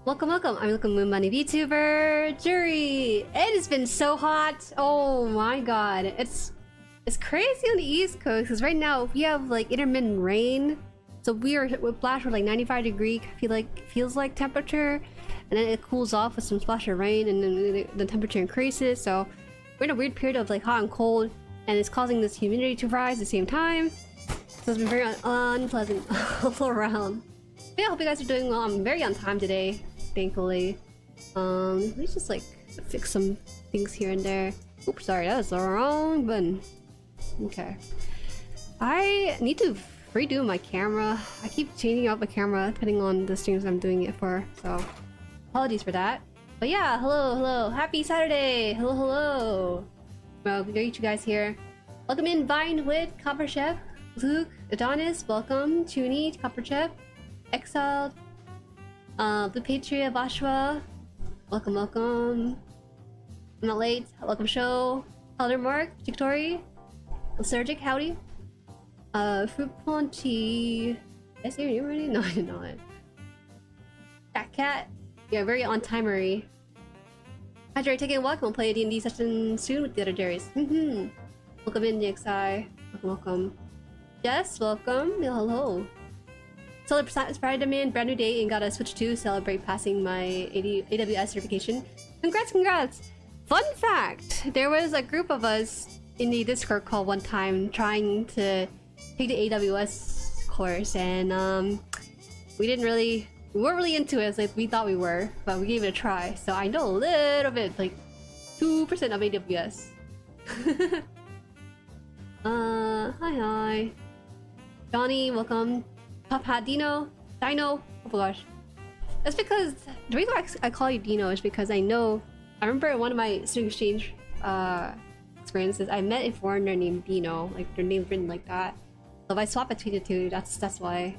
Welcome, welcome. I'm Welcome Moon Money VTuber Jueri. It has been so hot. Oh my god, it's crazy on the East Coast because right now we have like intermittent rain. So we're flash with like 95 degree feels like temperature, and then it cools off with some splash of rain, and then the temperature increases. So we're in a weird period of like hot and cold, and it's causing this humidity to rise at the same time. So it's been very unpleasant all around. But yeah, I hope you guys are doing well. I'm very on time today, thankfully. Let me just like fix some things here and there. Oops, sorry, that was the wrong button. Okay. I need to redo my camera. I keep changing out my camera depending on the streams I'm doing it for, so apologies for that. But yeah, hello, happy Saturday! Hello. Well, great you guys here. Welcome in Vinewit, Copper Chef, Luke, Adonis, welcome, Tuni, Copper Chef, Exiled, Blue Patria, Vashwa, welcome. I'm not late, welcome show, Elder Mark, Victory, Surgic, howdy. Fruit Ponty. Did I say your name already? No, I did not. Cat. Yeah, very on timery. Hi Jerry, taking a walk. We'll play a D&D session soon with the other Jerrys. Welcome in, DXI. Welcome. Yes, welcome. Hello. Celebrate Spider-Man, brand new day, and got a Switch 2. Celebrate passing my AWS certification. Congrats! Fun fact: there was a group of us in the Discord call one time trying to take the AWS course, and we weren't really into it as like we thought we were, but we gave it a try. So I know a little bit, like 2% of AWS. Hi. Johnny, welcome. Top Hat Dino. Oh my gosh. That's because the reason I call you Dino is because I remember in one of my student exchange experiences, I met a foreigner named Dino, like their name's written like that. So if I swap between the two, that's why.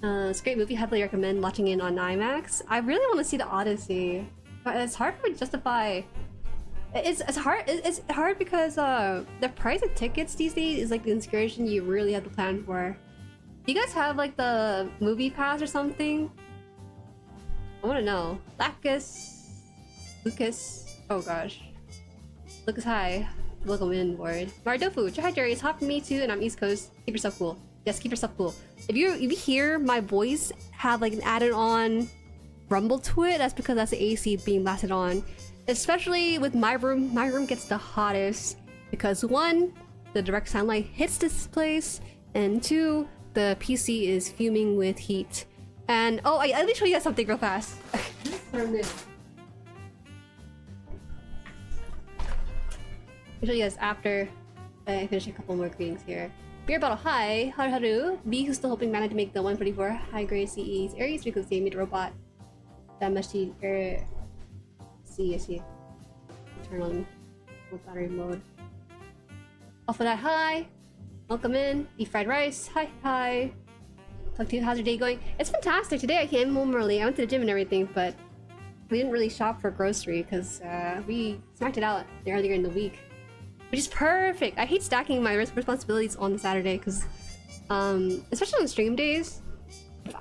It's a great movie. Heavily recommend watching it on IMAX. I really want to see the Odyssey, but it's hard for me to justify. It's hard because the price of tickets these days is like the excursion you really have to plan for. Do you guys have like the movie pass or something? I want to know. Lucas. Oh gosh. Lucas, hi. Welcome in, board. Mardofu. Hi Jerry. It's hot for me too, and I'm East Coast. Keep yourself cool. Yes, keep yourself cool. If you hear my voice have like an added on rumble to it, that's because that's the AC being blasted on. Especially with my room. My room gets the hottest because one, the direct sunlight hits this place, and two, the PC is fuming with heat. And oh, let me show you guys something real fast. I'll show you guys after I finish a couple more greetings here. Beer bottle, hi, haru. B who's still hoping Mana to make the 144 high grade CEs Aries because they made a robot that much see. Turn on battery mode. Off of that, hi. Welcome in. Eat fried rice. Hi. Talk to you. How's your day going? It's fantastic. Today I came home early. I went to the gym and everything, but we didn't really shop for grocery because we smacked it out earlier in the week, which is perfect. I hate stacking my responsibilities on Saturday because, especially on stream days,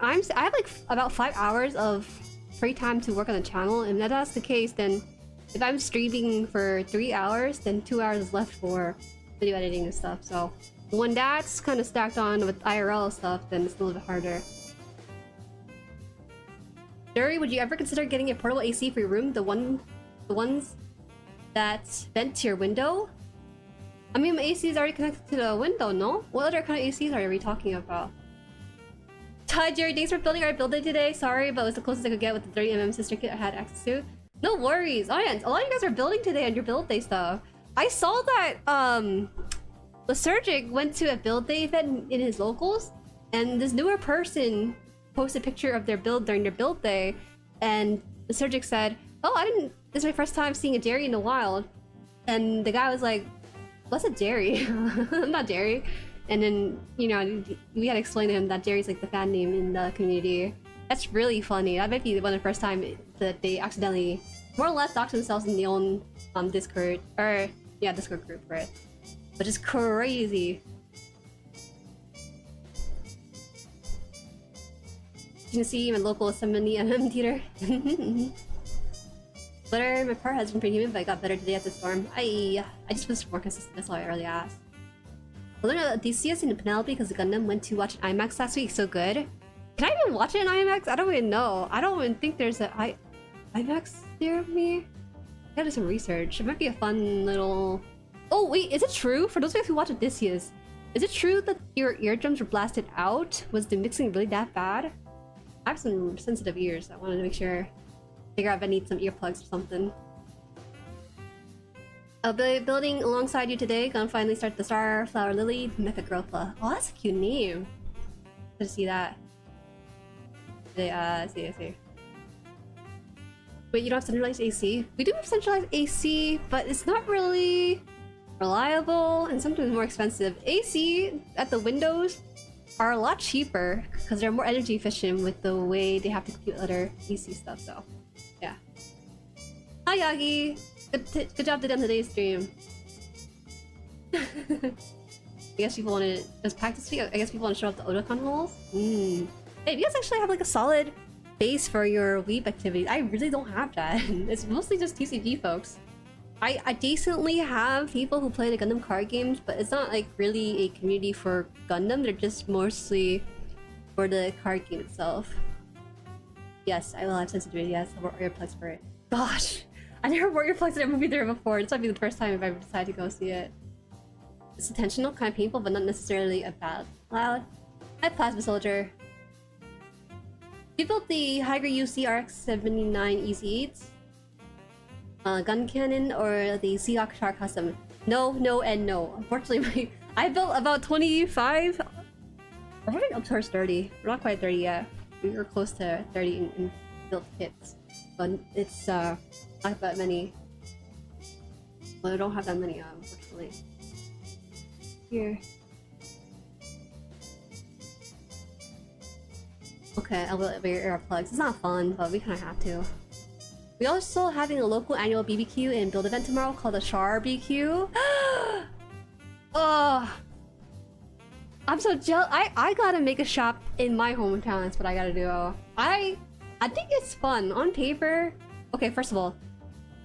I have like about 5 hours of free time to work on the channel, and if that's the case, then if I'm streaming for 3 hours, then 2 hours is left for video editing and stuff. So when that's kind of stacked on with IRL stuff, then it's a little bit harder. Jueri, would you ever consider getting a portable AC for your room? The ones that vent to your window? I mean, my AC is already connected to the window, no? What other kind of ACs are we talking about? Hi Jerry, thanks for building our build day today. Sorry, but it was the closest I could get with the 30mm sister kit I had access to. No worries. Oh yeah, a lot of you guys are building today on your build day stuff. I saw that Lysergic went to a build day event in his locals, and this newer person posted a picture of their build during their build day, and Lysergic said, "Oh, this is my first time seeing a Jerry in the wild," and the guy was like, "What's a Jerry?" I'm not Jerry. And then, you know, we had to explain to him that Jerry's like the fan name in the community. That's really funny. That might be one of the first time that they accidentally, more or less, dox themselves in their own Discord, or yeah, Discord group for it. Which is crazy. you can see my local 70mm theater. Glitter, my part has been pretty humid, but I got better today at the storm. I just was more consistent, that's why I early asked. I learned about DCS in Penelope because the Gundam went to watch an IMAX last week, so good. Can I even watch it in IMAX? I don't even know. I don't even think there's an IMAX near me. I gotta do some research. It might be a fun little... Oh wait, is it true? For those of you who watch Odysseus, is it true that your eardrums were blasted out? Was the mixing really that bad? I have some sensitive ears. I wanted to make sure, figure out if I need some earplugs or something. I'll be building alongside you today. Gonna finally start the Starflower Lily Mecha GUNPLA. Oh, that's a cute name. Good to see that. I see. Wait, you don't have centralized AC? We do have centralized AC, but it's not really reliable and sometimes more expensive. AC at the windows are a lot cheaper because they're more energy efficient with the way they have to compute other AC stuff, so yeah. Hi Yagi! Good job on today's stream. I guess people want to just practice week. I guess people want to show up the Otakon holes. Hey, you guys actually have like a solid base for your weeb activities. I really don't have that. It's mostly just TCG folks. I decently have people who play the Gundam card games, but it's not like really a community for Gundam. They're just mostly for the card game itself. Yes, I will have sensitivity. Yes, I'll wear earplugs for it. Gosh, I never wore earplugs in a movie theater before. This might be the first time if I ever decide to go see it. It's intentional, kind of painful, but not necessarily a bad loud. Hi, Plasma Soldier. We built the Hydra UC RX-79 EZ8. Gun cannon or the Seahawk Shark custom? No, no, and no. Unfortunately, I built about 25. We're getting up towards 30. We're not quite 30 yet. We were close to 30 in built kits, but it's not that many. Well, I don't have that many, unfortunately. Here. Okay, I'll wear earplugs. It's not fun, but we kind of have to. We are also having a local annual BBQ and build event tomorrow called the Char BQ. Oh, I'm so jealous. I gotta make a shop in my hometown. That's what I gotta do. I think it's fun on paper. Okay, first of all,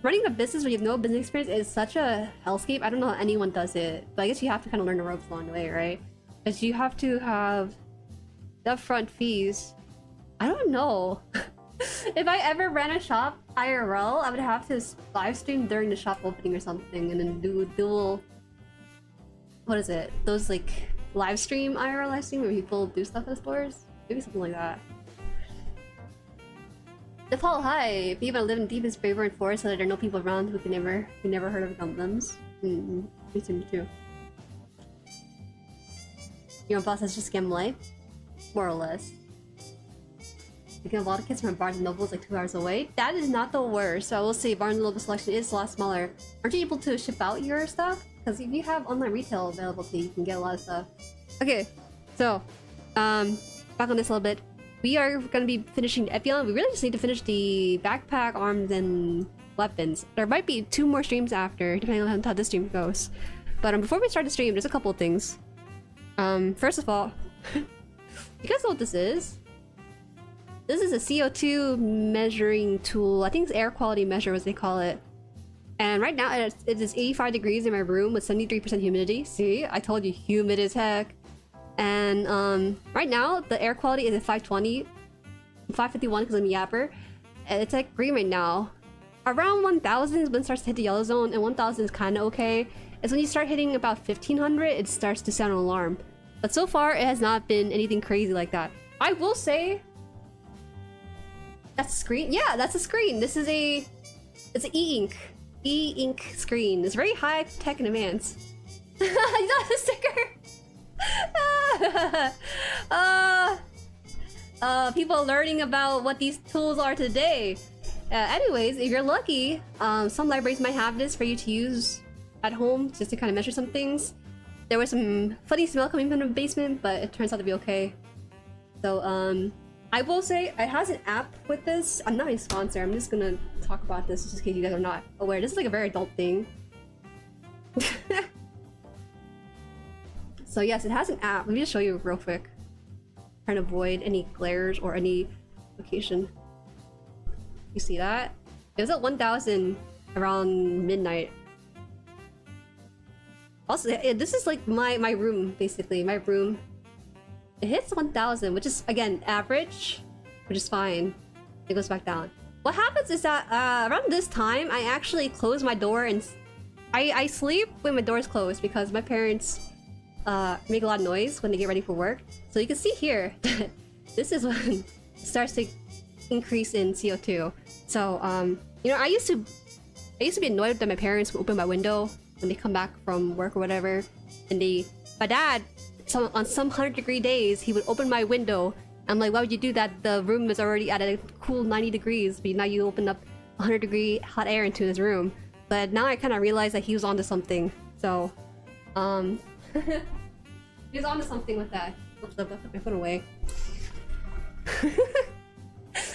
running a business when you have no business experience is such a hellscape. I don't know how anyone does it, but I guess you have to kind of learn the ropes along the way, right? Because you have to have the upfront fees. I don't know. If I ever ran a shop IRL, I would have to live stream during the shop opening or something, and then do dual. What is it? Those like live stream IRL live stream where people do stuff at the stores? Maybe something like that. Default hi! People live in deepest favor and forest so that there are no people around who never heard of Gundams. Me too. Your boss has just scam life? More or less. You get a lot of kids from Barnes & Noble is like 2 hours away. That is not the worst. So I will say Barnes & Noble selection is a lot smaller. Aren't you able to ship out your stuff? Because if you have online retail available to you, you can get a lot of stuff. Okay, so back on this a little bit. We are going to be finishing the Epyon. We really just need to finish the backpack, arms, and weapons. There might be 2 more streams after, depending on how this stream goes. But before we start the stream, there's a couple of things. First of all, you guys know what this is? This is a CO2 measuring tool. I think it's air quality measure, as they call it. And right now it is 85 degrees in my room with 73% humidity. See, I told you, humid as heck. And right now the air quality is at 520, 551 because I'm a yapper. And it's like green right now. Around 1000 is when it starts to hit the yellow zone, and 1000 is kind of okay. It's when you start hitting about 1500, it starts to sound an alarm. But so far it has not been anything crazy like that. I will say. That's a screen? Yeah, that's a screen. This is it's an e-ink. E-ink screen. It's very high tech and advanced. You got a sticker? People learning about what these tools are today. Anyways, if you're lucky, some libraries might have this for you to use at home just to kind of measure some things. There was some funny smell coming from the basement, but it turns out to be okay. So, I will say it has an app with this. I'm not a sponsor. I'm just gonna talk about this just in case you guys are not aware. This is like a very adult thing. So yes, it has an app. Let me just show you real quick. trying to avoid any glares or any location. You see that? It was at 1,000 around midnight. Also, this is like my room, basically. My room. It hits 1,000, which is, again, average, which is fine. It goes back down. What happens is that around this time, I actually close my door and I sleep when my door is closed because my parents make a lot of noise when they get ready for work. So you can see here, this is when it starts to increase in CO2. So, you know, I used to be annoyed that my parents would open my window when they come back from work or whatever, and my dad, on some 100-degree days, he would open my window. I'm like, why would you do that? The room is already at a cool 90 degrees, but now you open up 100-degree hot air into his room. But now I kind of realized that he was onto something. So, he was onto something with that. Oops, I put my phone away.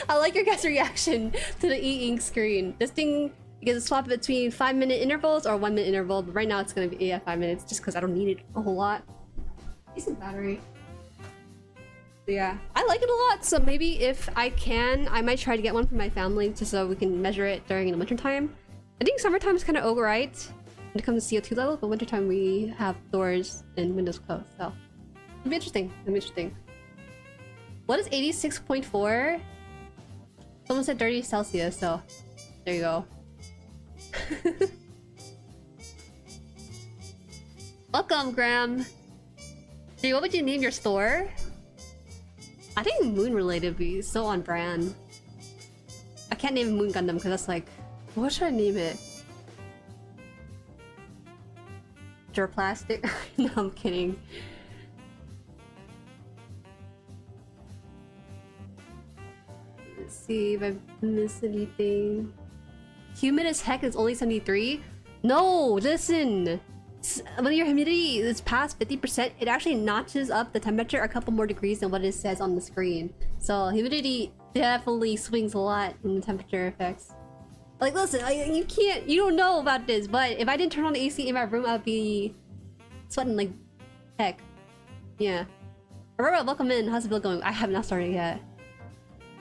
I like your guys' reaction to the e-ink screen. This thing, you can swap it between 5-minute intervals or 1-minute interval, but right now it's gonna be 5 minutes just because I don't need it a whole lot. Decent battery. So yeah, I like it a lot, so maybe if I can, I might try to get one for my family just so we can measure it during the winter time. I think summertime is kind of alright when it comes to CO2 level, but wintertime we have doors and windows closed, so it'll be interesting. It'll be interesting. What is 86.4? Someone said 30 Celsius, so there you go. Welcome, Graham. Dude, what would you name your store? I think moon related would be so on brand. I can't name Moon Gundam because that's like, what should I name it? Plastic? No, I'm kidding. Let's see if I missed anything. Humid as heck is only 73? No, listen! When your humidity is past 50%, it actually notches up the temperature a couple more degrees than what it says on the screen. So humidity definitely swings a lot in the temperature effects. Like, listen, you don't know about this, but if I didn't turn on the AC in my room, I'd be sweating like heck. Yeah. Aurora, welcome in. How's the build going? I have not started yet.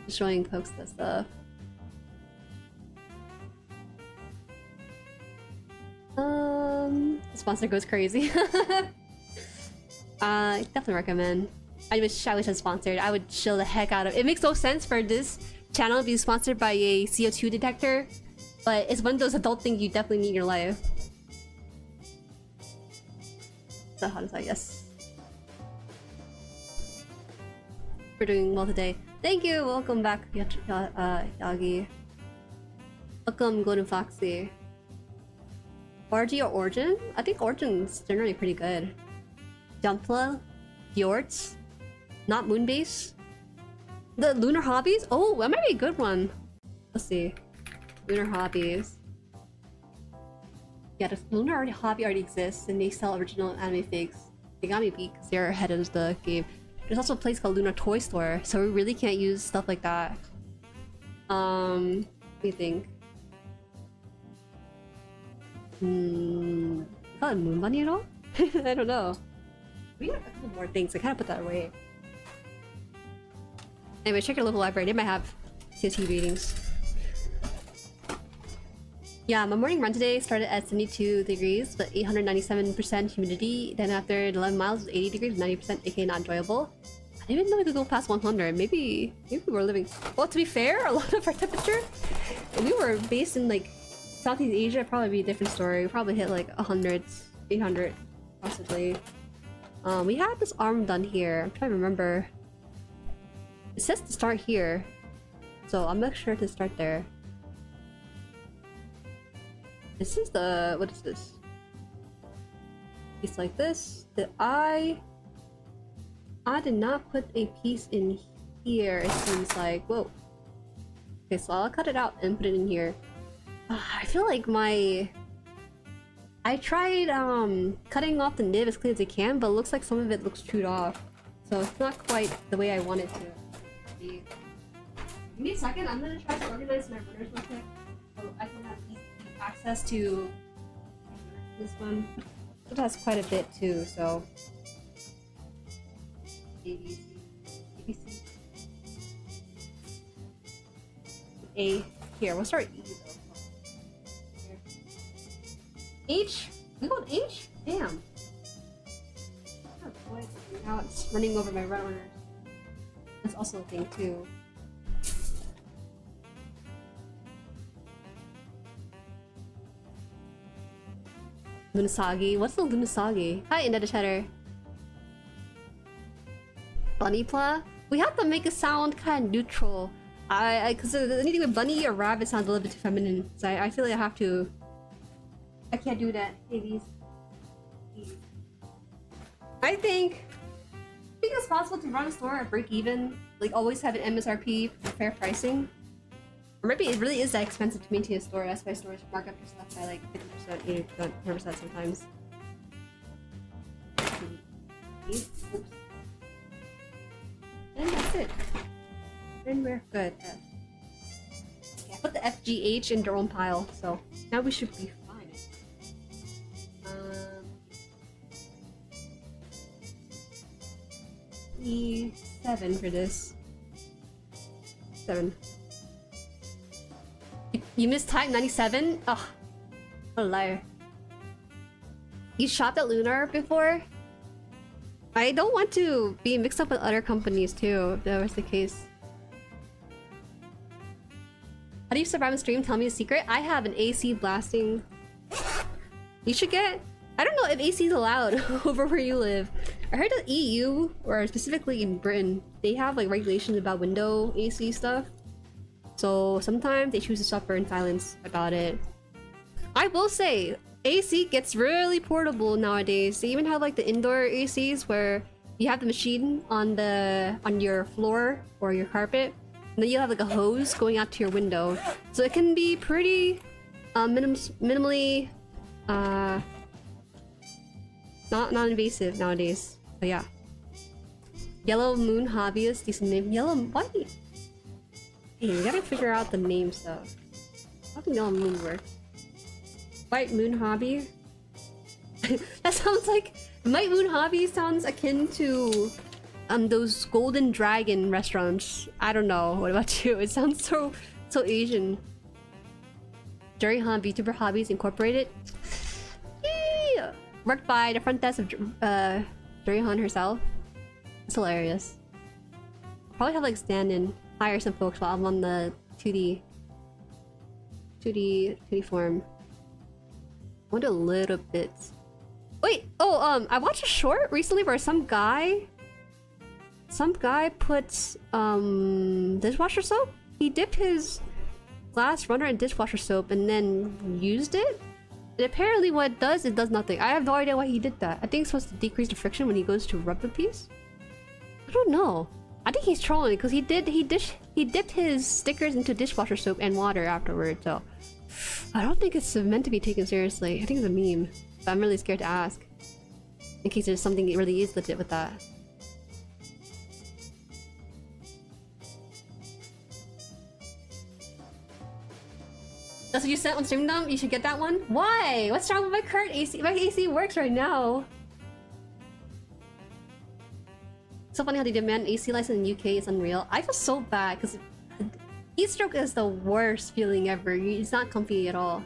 Just showing folks the stuff. The sponsor goes crazy. Definitely recommend. I wish I was sponsored. I would chill the heck out of it. It makes no sense for this channel to be sponsored by a CO2 detector, but it's one of those adult things you definitely need in your life. So how does that? Yes. We're doing well today. Thank you. Welcome back, Yagi. Welcome, Golden Foxy. RG or Origin? I think Origin's generally pretty good. GUNPLA, Fjords, not Moonbase. The Lunar Hobbies? Oh, that might be a good one. Let's see. Lunar Hobbies. Yeah, the Lunar Hobby already exists and they sell original anime figs. They got me beat because they're ahead of the game. There's also a place called Lunar Toy Store, so we really can't use stuff like that. What do you think? Call it Moon Bunny at all? I don't know. We got a couple more things. I kind of put that away. Anyway, check your local library. They might have CO2 readings. Yeah, my morning run today started at 72 degrees, but 897% humidity. Then after 11 miles, it was 80 degrees, 90%, aka not enjoyable. I didn't even know we could go past 100. Maybe we were living. Well, to be fair, a lot of our temperature, we were based in like Southeast Asia. It'd probably be a different story. We probably hit like 100, 800, possibly. We had this arm done here. I'm trying to remember. It says to start here, so I'll make sure to start there. This is the... what is this? Piece like this. I did not put a piece in here, it seems like. Whoa. Okay, so I'll cut it out and put it in here. I feel like I tried cutting off the nib as clean as I can, but it looks like some of it looks chewed off. So it's not quite the way I want it to be. Give me a second, I'm gonna try to organize my runners real quick so I can have easy access to this one. It has quite a bit too, so A, B, C, D. me see. A. Here, we'll start E though. Here. H? We got H? Damn. Oh boy, now it's running over my runners. That's also a thing too. Lunasagi? What's the Lunasagi? Hi, Indetta Cheddar. Bunnypla? We have to make it sound kind of neutral. Cause anything with bunny or rabbit sounds a little bit too feminine. So I feel like I have to. I can't do that. Hey, these. I think it's possible to run a store at break even. Like always have an MSRP for fair pricing. Or maybe it really is that expensive to maintain a store. That's why stores mark up your stuff by like 50%, 80%, sometimes. Oops. And that's it. And we're good. Yeah, put the FGH in their own pile, so now we should be fine. E7 for this. 7. You missed type 97? Ugh. What a liar. You shopped at Lunar before? I don't want to be mixed up with other companies too, if that was the case. How do you survive on stream? Tell me a secret. I have an AC blasting. You should get... I don't know if AC is allowed over where you live. I heard the EU, or specifically in Britain, they have like regulations about window AC stuff. So sometimes they choose to suffer in silence about it. I will say, AC gets really portable nowadays. They even have like the indoor ACs where you have the machine on your floor or your carpet, and then you have like a hose going out to your window. So it can be pretty minimally non-invasive nowadays. But yeah. Yellow Moon Hobbyist, decent name. Yellow what? Hey, we gotta figure out the name stuff. How does Yellow Moon work? White Moon Hobby? That sounds like... White Moon Hobby sounds akin to those Golden Dragon restaurants. I don't know. What about you? It sounds so Asian. JueriHaan VTuber Hobbies Incorporated. Yay! Worked by the front desk of JueriHaan herself. It's hilarious. I'll probably have like stand-in, hire some folks while I'm on the 2D form. I want a little bit. Wait, oh, I watched a short recently where some guy put dishwasher soap. He dipped his glass runner in dishwasher soap and then used it. And apparently what it does nothing. I have no idea why he did that. I think it's supposed to decrease the friction when he goes to rub the piece. I don't know. I think he's trolling because he dipped his stickers into dishwasher soap and water afterwards. So I don't think it's meant to be taken seriously. I think it's a meme. But I'm really scared to ask. In case there's something that really is legit with that. That's what you sent on Stream Dump? You should get that one? Why? What's wrong with my current AC? My AC works right now. So funny how they demand an AC license in the UK is unreal. I feel so bad because heat stroke is the worst feeling ever. It's not comfy at all.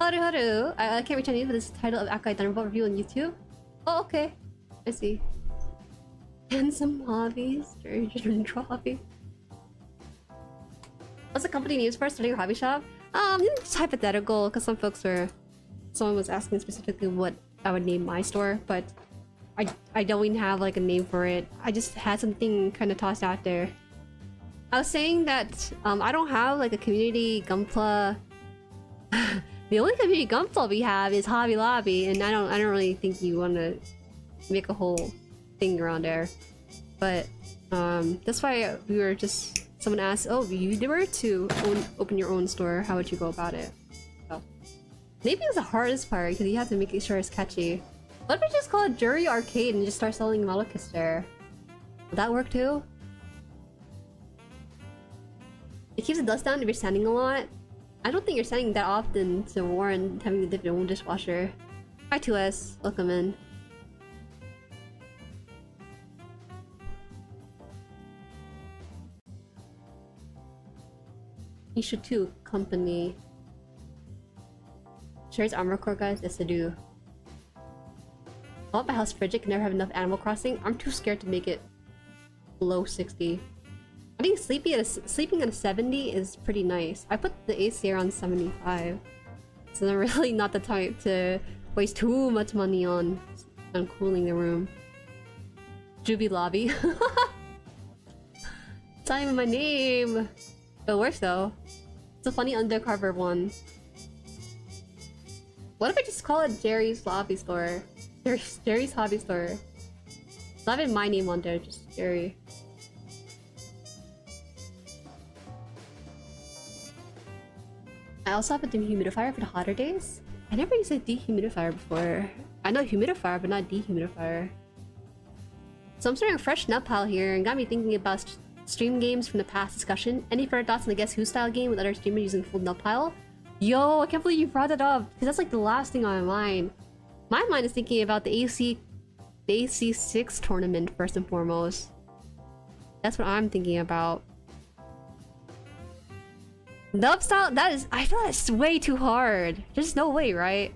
Haru. I can't reach any for this title of Akai Thunderbolt review on YouTube. Oh, okay. I see. And some hobbies. Hobby. What's the company news for starting a hobby shop? It's hypothetical because someone was asking specifically what I would name my store, but I don't even have like a name for it. I just had something kind of tossed out there. I was saying that I don't have like a community Gunpla. The only community Gunpla we have is Hobby Lobby, and I don't really think you want to make a whole thing around there. But that's why we were just. Someone asked, "Oh, if you were to open your own store, how would you go about it?" So maybe it's the hardest part because you have to make sure it's catchy. What if we just call it Jueri Arcade and just start selling model kits there? Would that work too? It keeps the dust down if you're standing a lot. I don't think you're standing that often to warrant having to dip your own dishwasher. Hi 2S, welcome in. You should too, company. Sure it's armor core, guys? Yes, I do. I want my house frigid, can never have enough Animal Crossing. I'm too scared to make it below 60. I think sleeping at a 70 is pretty nice. I put the AC around 75. So I'm really not the type to waste too much money on cooling the room. Juby Lobby. It's not even my name. It works though. It's a funny undercover one. What if I just call it Jerry's Lobby Store? Jerry's Hobby Store. Not even my name on there, just Jerry. I also have a dehumidifier for the hotter days. I never used a dehumidifier before. I know humidifier, but not dehumidifier. So I'm starting a fresh nut pile here and got me thinking about stream games from the past discussion. Any further thoughts on the Guess Who style game with other streamers using full nut pile? Yo, I can't believe you brought that up because that's like the last thing on my mind. My mind is thinking about the AC6 tournament first and foremost. That's what I'm thinking about. Nub style? That is, I feel that's way too hard. There's no way, right?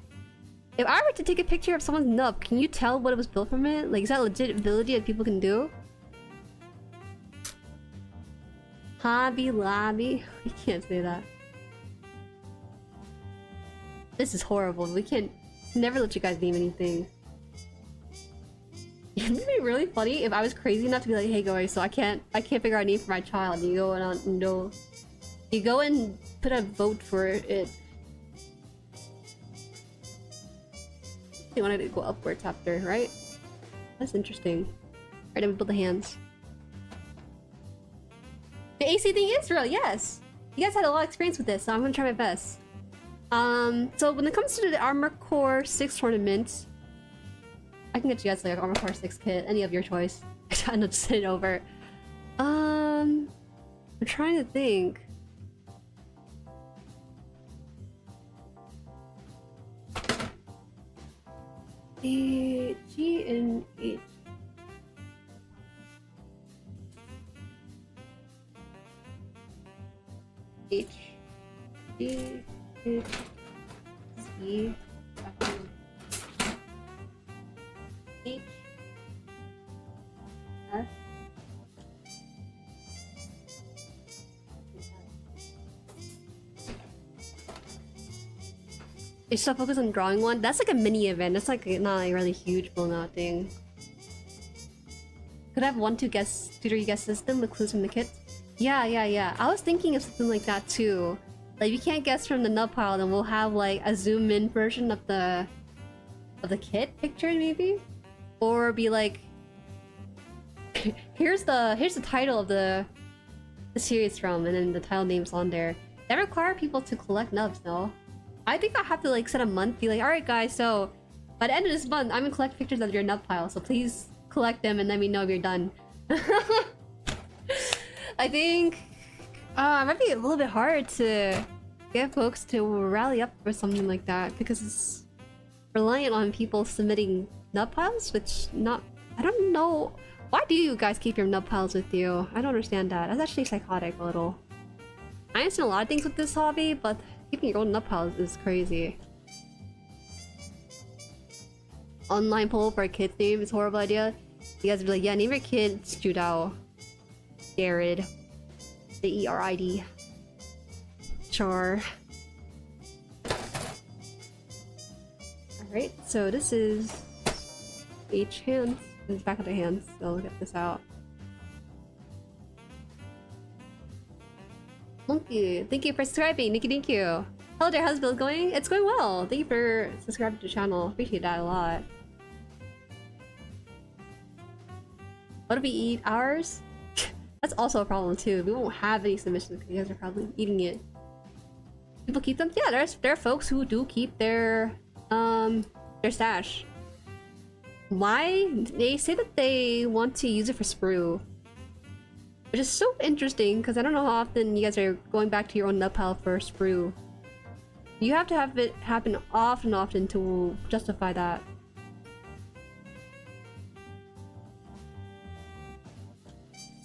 If I were to take a picture of someone's nub, can you tell what it was built from it? Like, is that legit ability that people can do? Hobby Lobby? We can't say that. This is horrible. We can't never let you guys name anything. It'd be really funny if I was crazy enough to be like, hey guys, so I can't figure out a name for my child. You go and you go and put a vote for it. They wanted to go upwards after, right? That's interesting. Alright, then we build the hands. The AC thing is real, yes! You guys had a lot of experience with this, so I'm gonna try my best. So when it comes to the Armor Core 6 tournament, I can get you guys like an Armor Core 6 kit, any of your choice. I'm not just send it over. I'm trying to think. A G and H. H G H C H F You still focus on drawing one? That's like a mini event. That's like not a really huge blown out thing. Could I have 1-2 guess tutor guess system with clues from the kit? Yeah. I was thinking of something like that too. Like if you can't guess from the nut pile, then we'll have like a zoom in version of the kit picture maybe? Or be like here's the title of the series from, and then the title name's on there. That require people to collect nubs, no? I think I'll have to like set a month, be like, alright guys, so by the end of this month, I'm gonna collect pictures of your nub pile, so please collect them and let me know if you're done. I think it might be a little bit hard to get folks to rally up for something like that because it's reliant on people submitting nub piles, which I don't know. Why do you guys keep your nub piles with you? I don't understand that. That's actually psychotic a little. I understand a lot of things with this hobby, but keeping your own nut piles is crazy. Online poll for a kid's name is a horrible idea. You guys would be like, yeah, name your kid Judao. Jared. The E-R-I-D. Char. Alright, so this is H hands. This is back of the hands, so I'll get this out. Monkey, thank you for subscribing. Thank you. Hello there, how's it going? It's going well. Thank you for subscribing to the channel. Appreciate that a lot. What do we eat? Ours? That's also a problem too. We won't have any submissions because you guys are probably eating it. People keep them? Yeah, there are folks who do keep their stash. Why? They say that they want to use it for sprue. Which is so interesting because I don't know how often you guys are going back to your own nut pile for sprue. You have to have it happen often to justify that.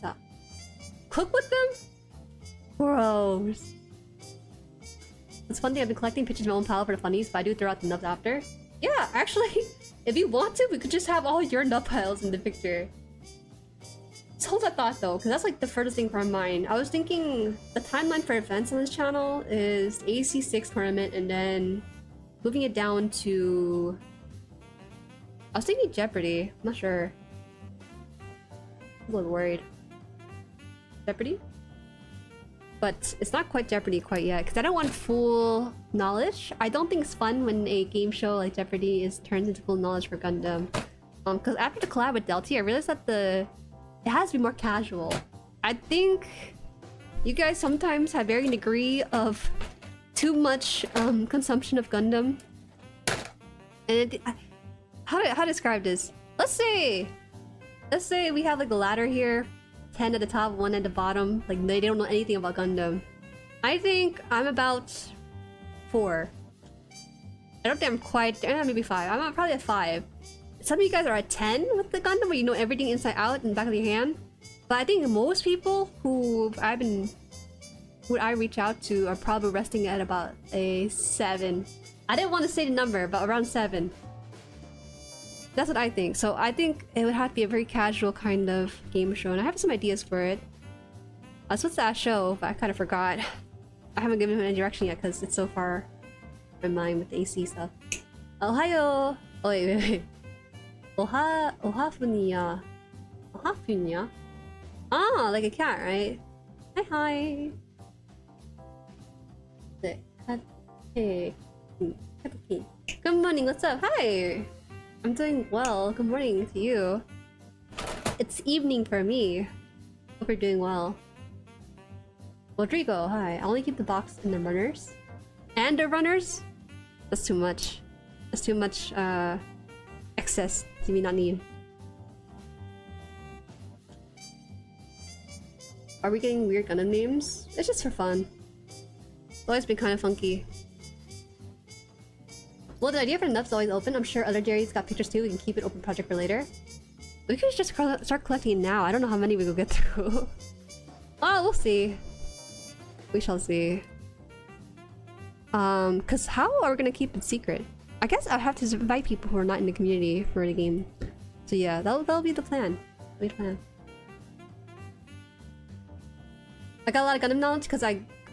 So, cook with them? Gross. It's fun thing, I've been collecting pictures of my own pal for the funnies, but I do throw out the nubs after. Yeah, actually, if you want to, we could just have all your nub piles in the picture. Just hold that thought though, because that's like the furthest thing from mine. I was thinking the timeline for events on this channel is AC6 tournament and then moving it down to... I was thinking Jeopardy. I'm not sure. I'm a little worried. Jeopardy? But it's not quite Jeopardy quite yet, because I don't want full knowledge. I don't think it's fun when a game show like Jeopardy turns into full knowledge for Gundam. Because after the collab with Delty, I realized that it has to be more casual. I think you guys sometimes have varying degree of too much consumption of Gundam. And how to describe this? Let's say we have like a ladder here. 10 at the top, 1 at the bottom. Like, they don't know anything about Gundam. I think I'm about 4. I don't think I'm quite... maybe 5. I'm probably at 5. Some of you guys are at 10 with the Gundam, where you know everything inside out in the back of your hand. But I think most people who I reach out to are probably resting at about a 7. I didn't want to say the number, but around 7. That's what I think. So I think it would have to be a very casual kind of game show, and I have some ideas for it. I was supposed to ask show, but I kind of forgot. I haven't given him any direction yet because it's so far in my mind with the AC stuff. Ohayo! Oh wait. Ohafunya. Ohafunya? Ah, like a cat, right? Hi. Hey. Good morning, what's up? Hi! I'm doing well. Good morning to you. It's evening for me. Hope you're doing well. Rodrigo, hi. I only keep the box in the runners. And the runners? That's too much. That's too much excess to me not need. Are we getting weird Gundam names? It's just for fun. It's always been kind of funky. Well, the idea for Nub's always open. I'm sure other Jueri's got pictures too. We can keep it open project for later. We could just start collecting it now. I don't know how many we will get through. Oh, we'll see. We shall see. Cause how are we gonna keep it secret? I guess I'll have to invite people who are not in the community for the game. So yeah, that'll be the plan. That'll be the plan. I got a lot of Gundam knowledge because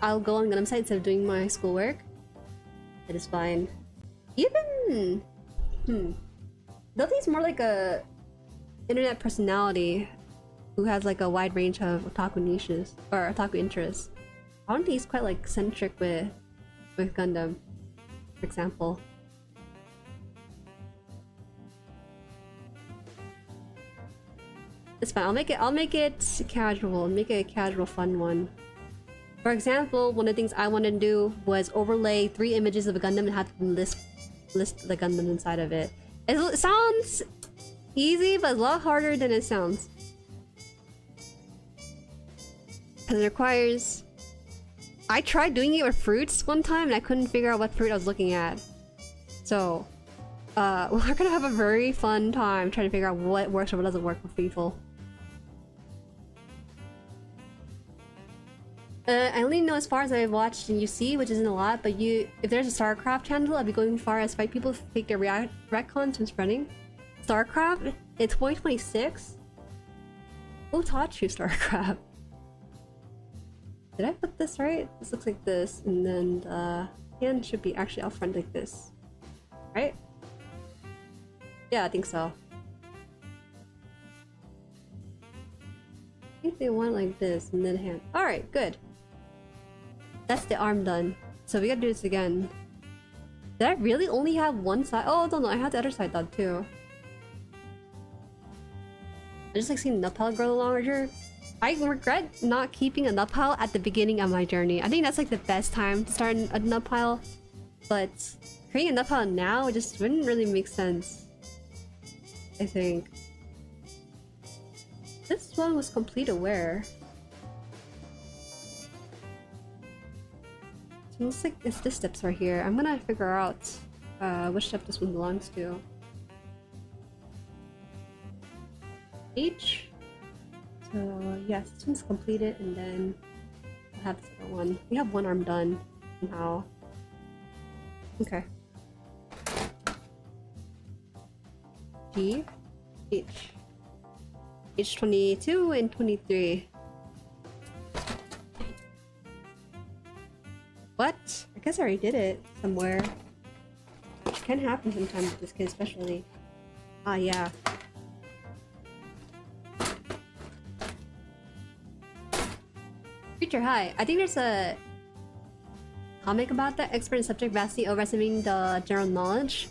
I'll go on Gundam site instead of doing my schoolwork. It is fine. Even Delty's more like a internet personality who has like a wide range of otaku niches or otaku interests. I don't think he's quite like centric with Gundam, for example. It's fine. I'll make it casual. Make it a casual, fun one. For example, one of the things I wanted to do was overlay 3 images of a Gundam and have them list the Gundam inside of it. It sounds easy, but a lot harder than it sounds. Because it requires... I tried doing it with fruits one time and I couldn't figure out what fruit I was looking at. So, we're gonna have a very fun time trying to figure out what works or what doesn't work for people. I only know as far as I've watched in UC, which isn't a lot, but if there's a StarCraft channel, I'll be going far as fight people fake their retcons from spreading. StarCraft in 2026? Who taught you StarCraft? Did I put this right? This looks like this, and then the hand should be actually out front like this. Right? Yeah, I think so. I think they want like this, and then hand. Alright, good. That's the arm done. So we gotta do this again. Did I really only have one side? Oh, no, I had the other side done too. I just like seeing the nut pile grow larger. I regret not keeping a nut pile at the beginning of my journey. I think that's like the best time to start a nut pile. But creating a nut pile now just wouldn't really make sense. I think. This one was complete aware. So it looks like it's this steps right here. I'm gonna figure out which step this one belongs to. H. So yes, this one's completed, and then we'll have this other one. We have one arm done somehow. Okay. G, H. H22 and 23. What? I guess I already did it somewhere. Which can happen sometimes with this kid, especially. Ah, yeah. Creature, hi. I think there's a comic about that. Expert in subject vastly overestimating the general knowledge.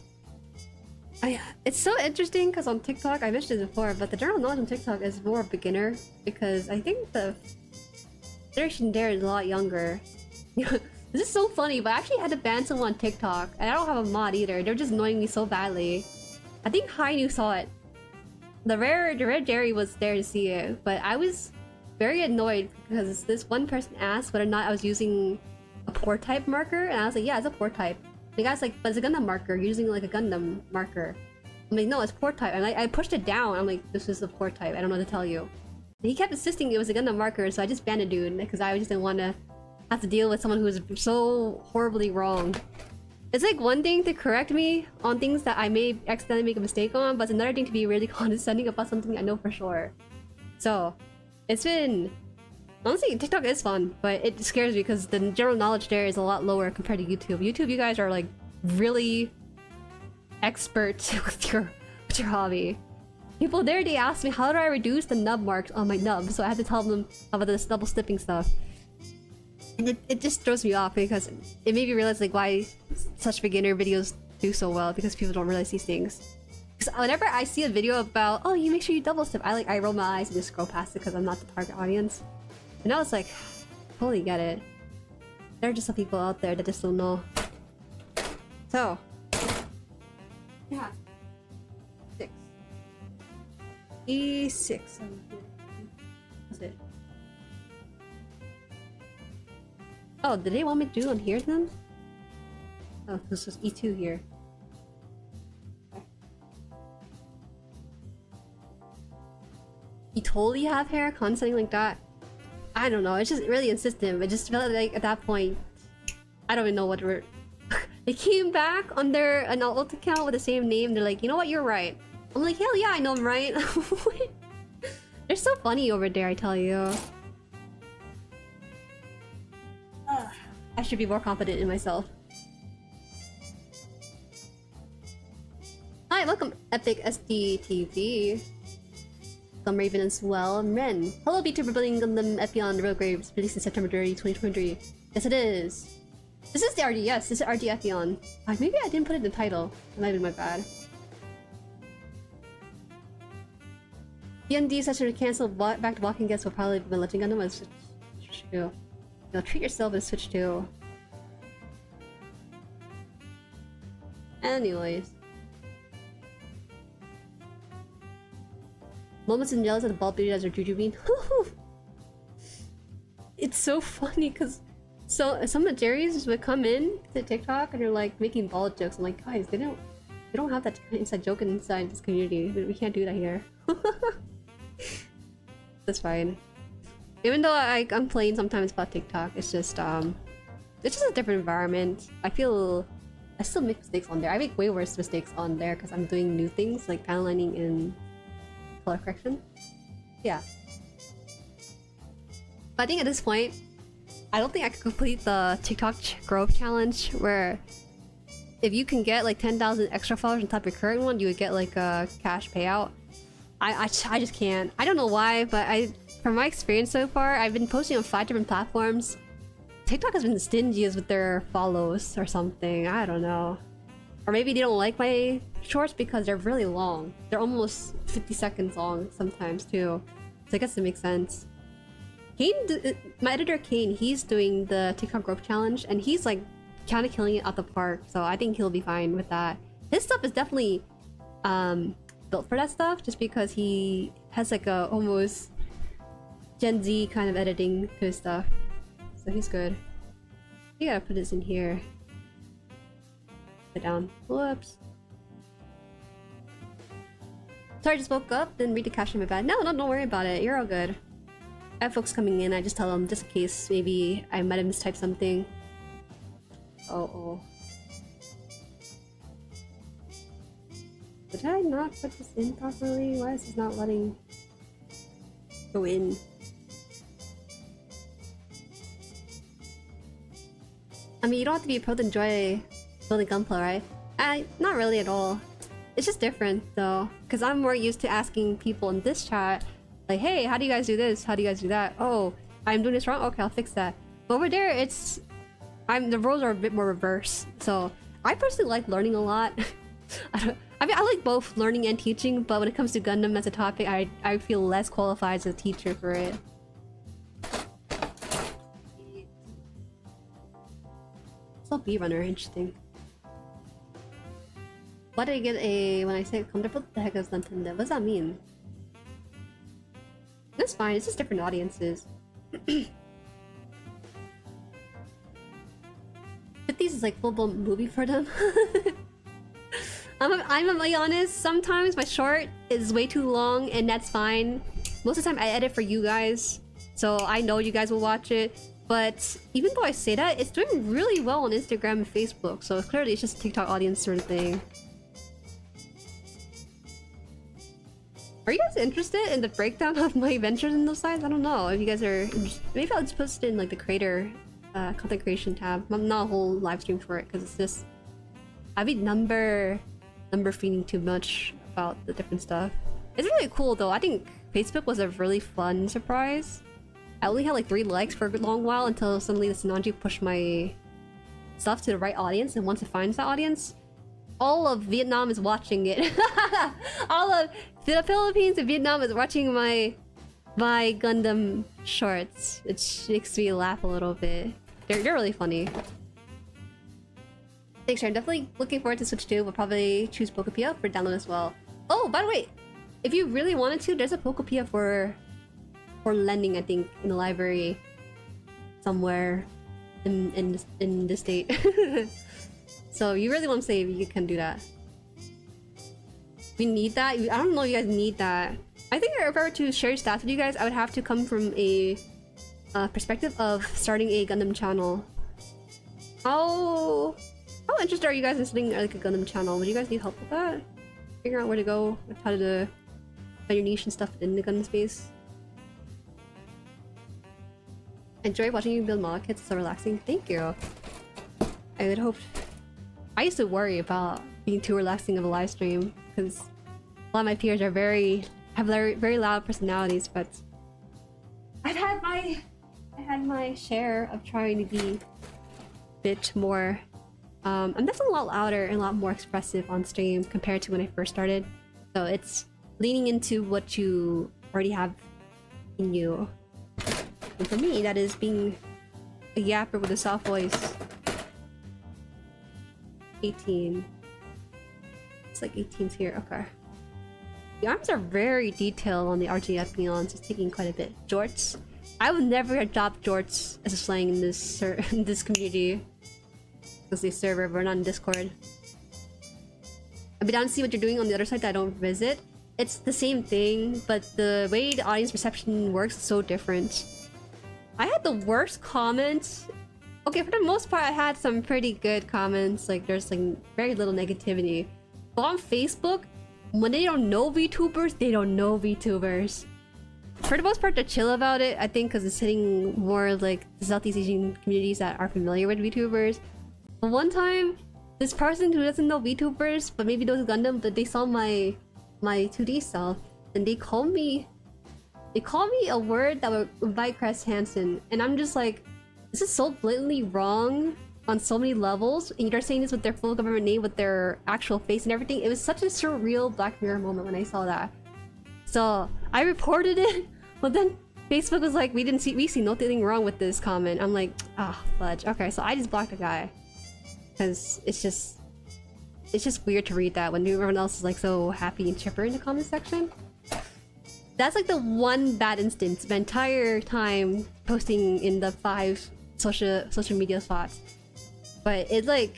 It's so interesting because on TikTok, I mentioned it before, but the general knowledge on TikTok is more beginner because I think the generation there is a lot younger. This is so funny, but I actually had to ban someone on TikTok, and I don't have a mod either. They're just annoying me so badly. I think Hainu saw it. The rare Jueri was there to see it, but I was very annoyed because this one person asked whether or not I was using a poor type marker, and I was like, yeah, it's a poor type. The guy's like, but it's a Gundam marker. You're using like a Gundam marker. I'm like, no, it's poor type. And I pushed it down. I'm like, this is a poor type. I don't know what to tell you. And he kept insisting it was a Gundam marker, so I just banned a dude because I just didn't want to have to deal with someone who was so horribly wrong. It's like one thing to correct me on things that I may accidentally make a mistake on, but it's another thing to be really condescending about something I know for sure. So, it's been... Honestly, TikTok is fun, but it scares me because the general knowledge there is a lot lower compared to YouTube. YouTube, you guys are like really expert with your hobby. People there, they asked me how do I reduce the nub marks on my nub, so I had to tell them about this double snipping stuff. And it just throws me off because it made me realize like why such beginner videos do so well, because people don't realize these things. Because whenever I see a video about, oh, you make sure you double step, I roll my eyes and just scroll past it because I'm not the target audience. And I was like, totally get it. There are just some people out there that just don't know. So, yeah, 6. E6. What's it? Oh, did they want me to do on here then? Oh, this was E2 here. You totally have hair, something like that. I don't know, it's just really insistent, but just felt like at that point, I don't even know what word. They came back on an alt account with the same name, they're like, you know what, you're right. I'm like, hell yeah, I know I'm right. They're so funny over there, I tell you. I should be more confident in myself. Hi, welcome Epic SDTV. Welcome Raven as well. Ren. Hello VTuber building Gundam Epyon Real Graves, released in September 30, 2023. Yes it is. This is the RD, yes, this is RD Epyon. Maybe I didn't put it in the title. That might be my bad. DND session to cancel back to walking guests will probably be Legend Gundam and Switch 2. You know, treat yourself and Switch 2. Anyways. Moments and jealous of the bald bearded as her juju bean. It's so funny because some of Jueris just would come in to TikTok and they're like making bald jokes. I'm like, guys, they don't have that inside joke inside this community. We can't do that here. That's fine. Even though I complain sometimes about TikTok, it's just a different environment. I feel I still make mistakes on there. I make way worse mistakes on there because I'm doing new things like panel lining and color correction. Yeah. But I think at this point, I don't think I can complete the TikTok growth challenge where if you can get like 10,000 extra followers on top of your current one, you would get like a cash payout. I just can't. I don't know why, but from my experience so far, I've been posting on 5 different platforms. TikTok has been stingy with their follows or something. I don't know. Or maybe they don't like my shorts because they're really long. They're almost 50 seconds long sometimes too. So I guess it makes sense. Kane, my editor Kane, he's doing the TikTok growth challenge and he's like kind of killing it out the park. So I think he'll be fine with that. His stuff is definitely built for that stuff just because he has like a almost Gen Z kind of editing to his stuff. So he's good. You gotta put this in here. Put it down. Whoops. Sorry, I just woke up, didn't read the caption, my bad. No, don't worry about it. You're all good. I have folks coming in, I just tell them just in case maybe I might have mistyped something. Oh. Did I not put this in properly? Why is this not letting go in? I mean, you don't have to be a pro to enjoy building Gunpla, right? Not really at all. It's just different though, because I'm more used to asking people in this chat, like, hey, how do you guys do this? How do you guys do that? Oh, I'm doing this wrong? Okay, I'll fix that. But over there, the roles are a bit more reverse. So I personally like learning a lot. I like both learning and teaching, but when it comes to Gundam as a topic, I feel less qualified as a teacher for it. So B runner, interesting. Why did I get a when I say comfortable? What the heck is Nintendo? What does that mean? That's fine. It's just different audiences. 50s is like full-blown movie for them. I'm gonna be honest. Sometimes my short is way too long, and that's fine. Most of the time, I edit for you guys, so I know you guys will watch it. But even though I say that, it's doing really well on Instagram and Facebook. So clearly, it's just a TikTok audience sort of thing. Are you guys interested in the breakdown of my ventures in those sites? I don't know if you guys are. Maybe I'll just post it in like the creator, content creation tab. Not a whole live stream for it because it's just I'd be number feeding too much about the different stuff. It's really cool though. I think Facebook was a really fun surprise. I only had like 3 likes for a long while until suddenly the Sinanji pushed my stuff to the right audience, and once it finds that audience, all of Vietnam is watching it. All of the Philippines and Vietnam is watching my Gundam shorts. It makes me laugh a little bit. They're really funny. Thanks, Sharon. Definitely looking forward to Switch 2. We'll probably choose Pokopia for download as well. Oh, by the way, if you really wanted to, there's a Pokopia for lending, I think, in the library somewhere in the state. So you really want to save, you can do that. We need that. I don't know if you guys need that. I think if I were to share stats with you guys, I would have to come from a perspective of starting a Gundam channel. How interested are you guys in starting like a Gundam channel? Would you guys need help with that? Figuring out where to go, how to find your niche and stuff in the Gundam space. Enjoy watching you build model kits. It's so relaxing. Thank you. I would hope. I used to worry about being too relaxing of a live stream because a lot of my peers are very loud personalities, but I had my share of trying to be a bit more. I'm definitely a lot louder and a lot more expressive on stream compared to when I first started. So it's leaning into what you already have in you. And for me, that is being a yapper with a soft voice. 18. It's like 18's here. Okay. The arms are very detailed on the RG Epyons. It's taking quite a bit. Jorts. I would never adopt jorts as a slang in this community. Because they server, we're not in Discord. I'll be down to see what you're doing on the other side that I don't visit. It's the same thing, but the way the audience reception works is so different. I had the worst comments. Okay, for the most part, I had some pretty good comments. Like, there's like very little negativity. But on Facebook, when they don't know VTubers, they don't know VTubers. For the most part, they're chill about it. I think because it's hitting more like the Southeast Asian communities that are familiar with VTubers. But one time, this person who doesn't know VTubers, but maybe knows Gundam, but they saw my 2D self, and they called me a word that would invite Crest Hansen, and I'm just like, this is so blatantly wrong on so many levels, and you're saying this with their full government name, with their actual face and everything. It was such a surreal Black Mirror moment when I saw that. So I reported it, but then Facebook was like, we see nothing wrong with this comment. I'm like, ah, fudge. Okay, so I just blocked the guy. Because it's just weird to read that when everyone else is like so happy and chipper in the comment section. That's like the one bad instance my entire time posting in the 5 social media spots. But it's like,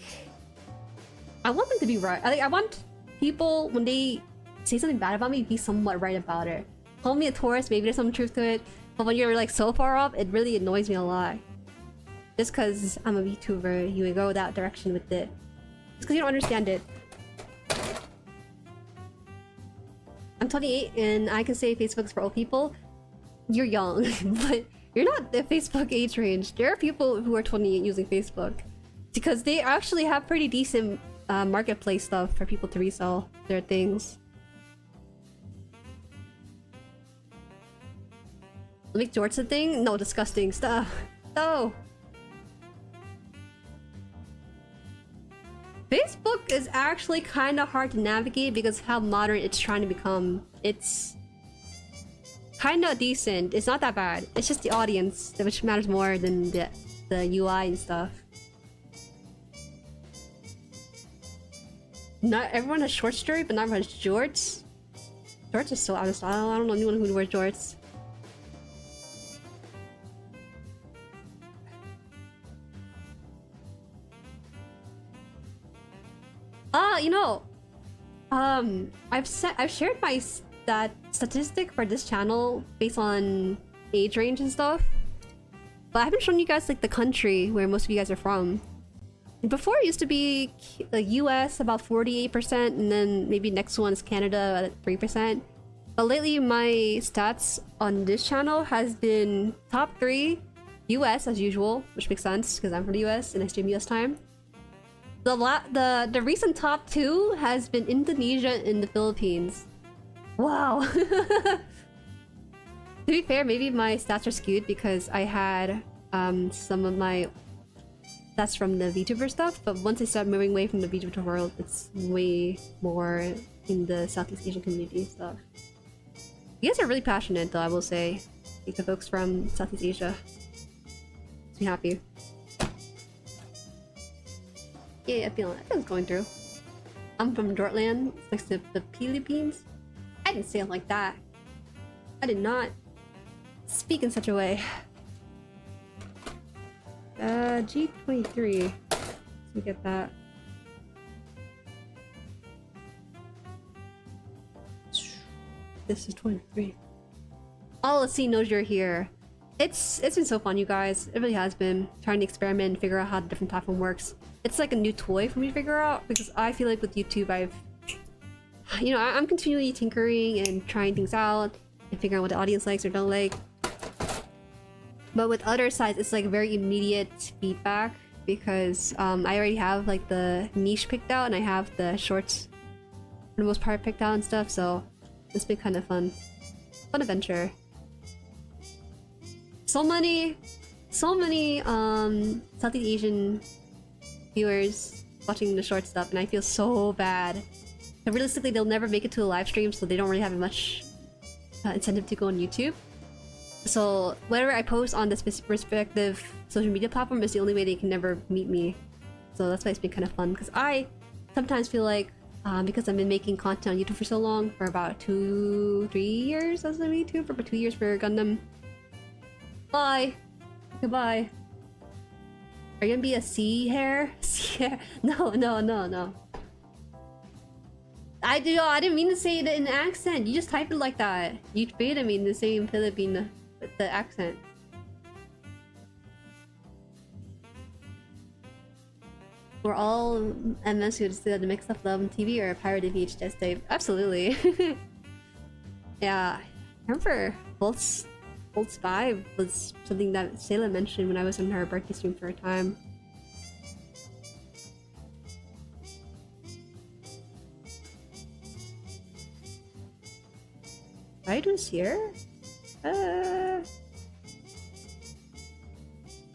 I want them to be right. I want people, when they say something bad about me, be somewhat right about it. Call me a tourist, maybe there's some truth to it. But when you're like so far off, it really annoys me a lot. Just because I'm a VTuber, you would go that direction with it. It's because you don't understand it. I'm 28 and I can say Facebook's for old people. You're young, but you're not the Facebook age range. There are people who are 28 using Facebook because they actually have pretty decent marketplace stuff for people to resell their things. Make jorts a thing? No, disgusting stuff. No. Facebook is actually kind of hard to navigate because of how modern it's trying to become. It's kind of decent. It's not that bad. It's just the audience which matters more than the UI and stuff. Not everyone has short story, but not everyone has jorts. Jorts is so out of style. I don't know anyone who wears jorts. You know, I've shared my statistic for this channel based on age range and stuff, but I haven't shown you guys like the country where most of you guys are from. Before it used to be the US about 48%, and then maybe next one is Canada at 3%. But lately my stats on this channel has been top 3 US as usual, which makes sense because I'm from the US and I stream US time. The recent top 2 has been Indonesia and the Philippines. Wow. To be fair, maybe my stats are skewed because I had some of my stats from the VTuber stuff, but once I start moving away from the VTuber world, it's way more in the Southeast Asian community stuff. You guys are really passionate though, I will say. Like the folks from Southeast Asia. Makes me happy. Yeah, Epyon. Epyon's going through. I'm from Dortland. It's next to the Philippines. I didn't say it like that. I did not speak in such a way. G23. Let's get that. This is 23. Oh, let's see. Knows you're here. It's been so fun, you guys. It really has been. Trying to experiment and figure out how the different platform works. It's like a new toy for me to figure out because I feel like with YouTube I'm continually tinkering and trying things out and figuring out what the audience likes or don't like. But with other sites, it's like very immediate feedback because I already have like the niche picked out and I have the shorts for the most part picked out and stuff, so it's been kind of fun. Fun adventure. So many Southeast Asian viewers watching the short stuff and I feel so bad. But realistically, they'll never make it to a live stream, so they don't really have much incentive to go on YouTube. So whatever I post on this respective social media platform is the only way they can never meet me. So that's why it's been kind of fun, because I sometimes feel like because I've been making content on YouTube for so long, for about 2-3 years as a VTuber, for 2 years for Gundam. Bye! Goodbye. Are you gonna be a sea hair? Sea hair? No. I didn't mean to say it in an accent. You just type it like that. You baited me in the same Filipino with the accent. We're all MS who just did the mix of love and TV or a pirated VHS tape. Absolutely. Yeah, I remember Bolt's Vibe was something that Sayla mentioned when I was on her birthday stream for a time. Did I do this here?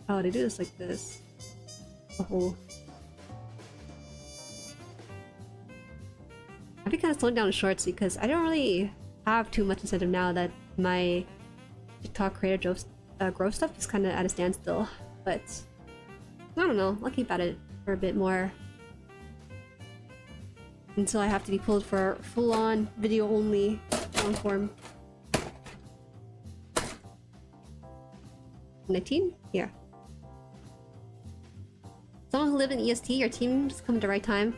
Oh, they do this like this. Oh. I've been kind of slowing down the shorts because I don't really have too much incentive now that my TikTok creator growth stuff is kind of at a standstill. But I don't know, I'll keep at it for a bit more until I have to be pulled for full-on video only long form. 19? Yeah. Someone who lived in EST, your team's come at the right time?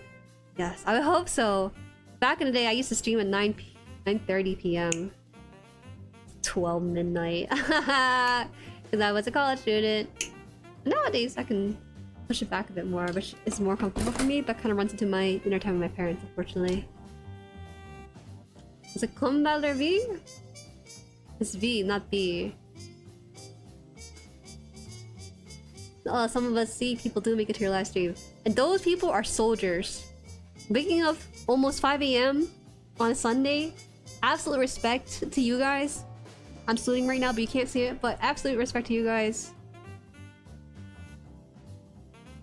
Yes, I would hope so. Back in the day, I used to stream at 9:30 p.m. 12 midnight. Because I was a college student. Nowadays, I can push it back a bit more, which is more comfortable for me, but kind of runs into my dinner time with my parents, unfortunately. Is it Comballer V? It's V, not B. Some of us see people do make it to your live stream. And those people are soldiers. Waking up almost 5 AM on a Sunday. Absolute respect to you guys. I'm saluting right now, but you can't see it. But absolute respect to you guys.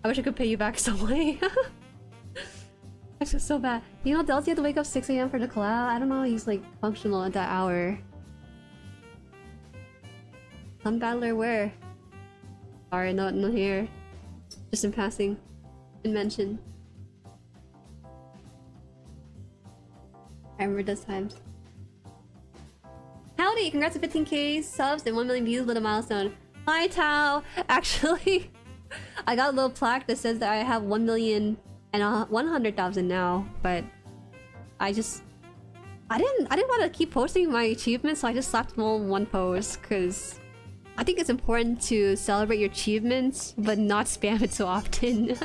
I wish I could pay you back some way. That's just so bad. You know, Delta had to wake up 6 AM for the collab. I don't know, he's like functional at that hour. Some battler where? Sorry, not here. Just in passing. In mention. I remember those times. Howdy! Congrats on 15k subs and 1 million views with a milestone. Hi Tao! Actually, I got a little plaque that says that I have 1 million and 100,000 now, but I didn't want to keep posting my achievements, so I just slapped them all in one post, because I think it's important to celebrate your achievements, but not spam it so often.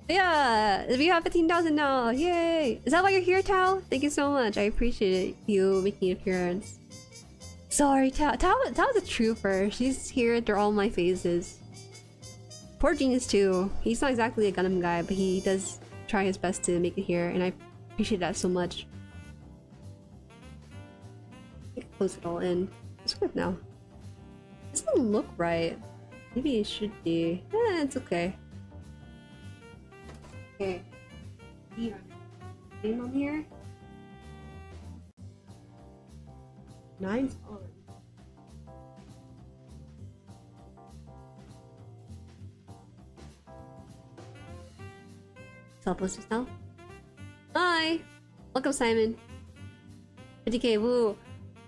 Yeah, we have 15,000 now, yay! Is that why you're here, Tao? Thank you so much, I appreciate you making an appearance. Sorry, Tao's a trooper, she's here through all my phases. Poor Genius too. He's not exactly a Gundam guy, but he does try his best to make it here, and I appreciate that so much. I can close it all in. It's good now. This doesn't look right. Maybe it should be. It's okay. Okay. Name on here. 9's on. Posters now. Hi! Welcome, Simon. 50k, woo!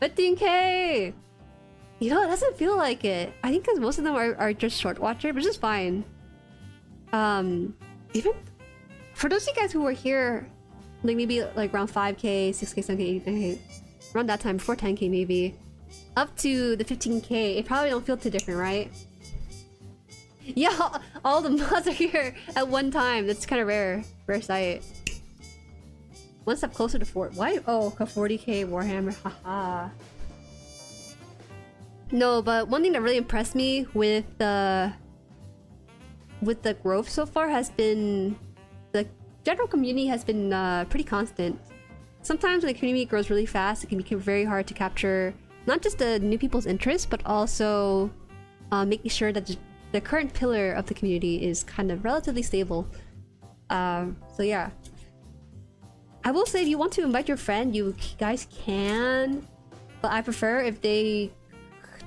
15k! You know, it doesn't feel like it. I think because most of them are just short watcher, which is fine. Even for those of you guys who were here, like maybe like around 5k, 6k, 7k, 8k, around that time, before 10k maybe, up to the 15k, it probably don't feel too different, right? Yeah, all the mods are here at one time. That's kind of rare. Rare sight. One step closer to 4. Why? Oh, 40k Warhammer. Haha. No, but one thing that really impressed me with the growth so far has been the general community has been pretty constant. Sometimes when the community grows really fast, it can become very hard to capture not just the new people's interests, but also making sure that the current pillar of the community is kind of relatively stable. So yeah. I will say if you want to invite your friend, you guys can. But I prefer if they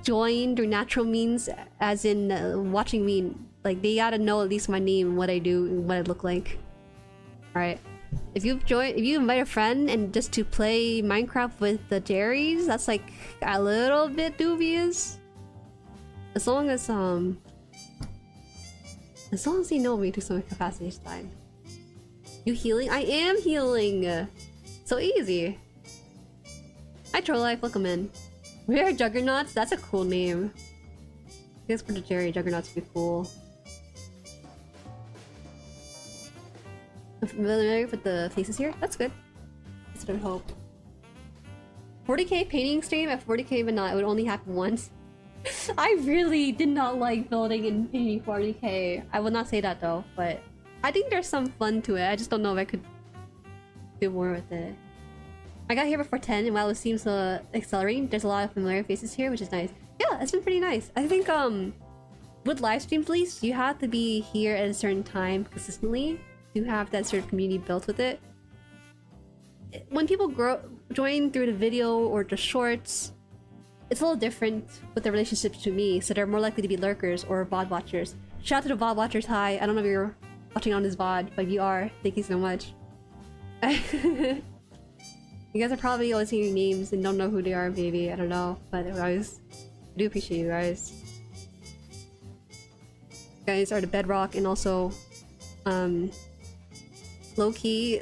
join through natural means, as in watching me. Like, they gotta know at least my name, what I do, and what I look like. Alright. If you invite a friend and just to play Minecraft with the Jueris, that's like a little bit dubious. As long as you know me to some capacity, it's fine. You healing? I am healing! So easy. Hi Trolllife, welcome in. We are Juggernauts? That's a cool name. I guess for the Jueri, Juggernauts would be cool. I'm familiar with the faces here? That's good. That's what I hope. 40k painting stream at 40k, but not. It would only happen once. I really did not like building and painting 40k. I will not say that though, but I think there's some fun to it. I just don't know if I could do more with it. I got here before 10, and while it seems accelerating, there's a lot of familiar faces here, which is nice. Yeah, it's been pretty nice. I think with live streams at least, you have to be here at a certain time consistently to have that sort of community built with it. When people join through the video or the shorts, it's a little different with the relationships to me, so they're more likely to be lurkers or VOD watchers. Shout out to the VOD watchers, hi. I don't know if you're watching on this VOD, but if you are, thank you so much. You guys are probably always hearing names and don't know who they are, maybe. I don't know, but I do appreciate you guys. You guys are the bedrock and also low-key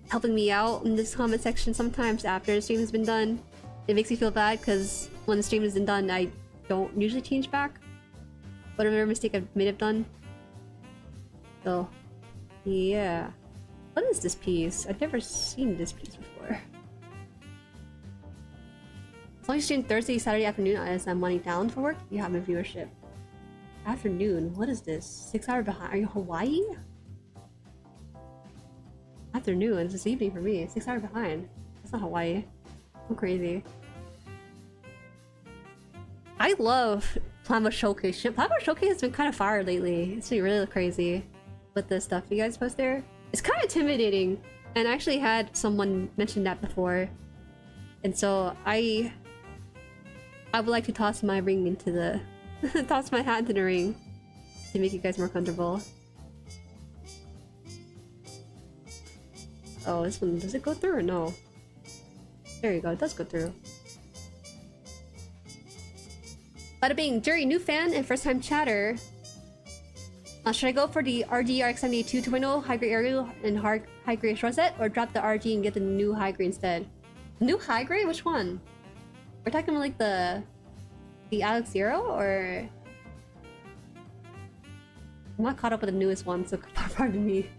helping me out in this comment section sometimes after the stream has been done. It makes me feel bad because when the stream isn't done, I don't usually change back. Whatever mistake I may have done. So, yeah. What is this piece? I've never seen this piece before. So you stream Thursday, Saturday afternoon as I'm winding down for work. You have my viewership. Afternoon? What is this? 6 hours behind? Are you Hawaii? Afternoon. It's just evening for me. 6 hours behind. That's not Hawaii. I'm crazy. I love Plasma Showcase. Plasma Showcase has been kind of fire lately. It's been really crazy with the stuff you guys post there. It's kind of intimidating. And I actually had someone mention that before. And so I would like to toss my ring into the... toss my hat into the ring to make you guys more comfortable. Oh, this one, does it go through or no? There you go, it does go through. Bada bing, Jueri, new fan and first time chatter. Should I go for the RG RX 78 2.0 high grade aerial and high grade short set, or drop the RG and get the new high grade instead? New high grade? Which one? We're talking about like the Alex Zero, or I'm not caught up with the newest one, so pardon me.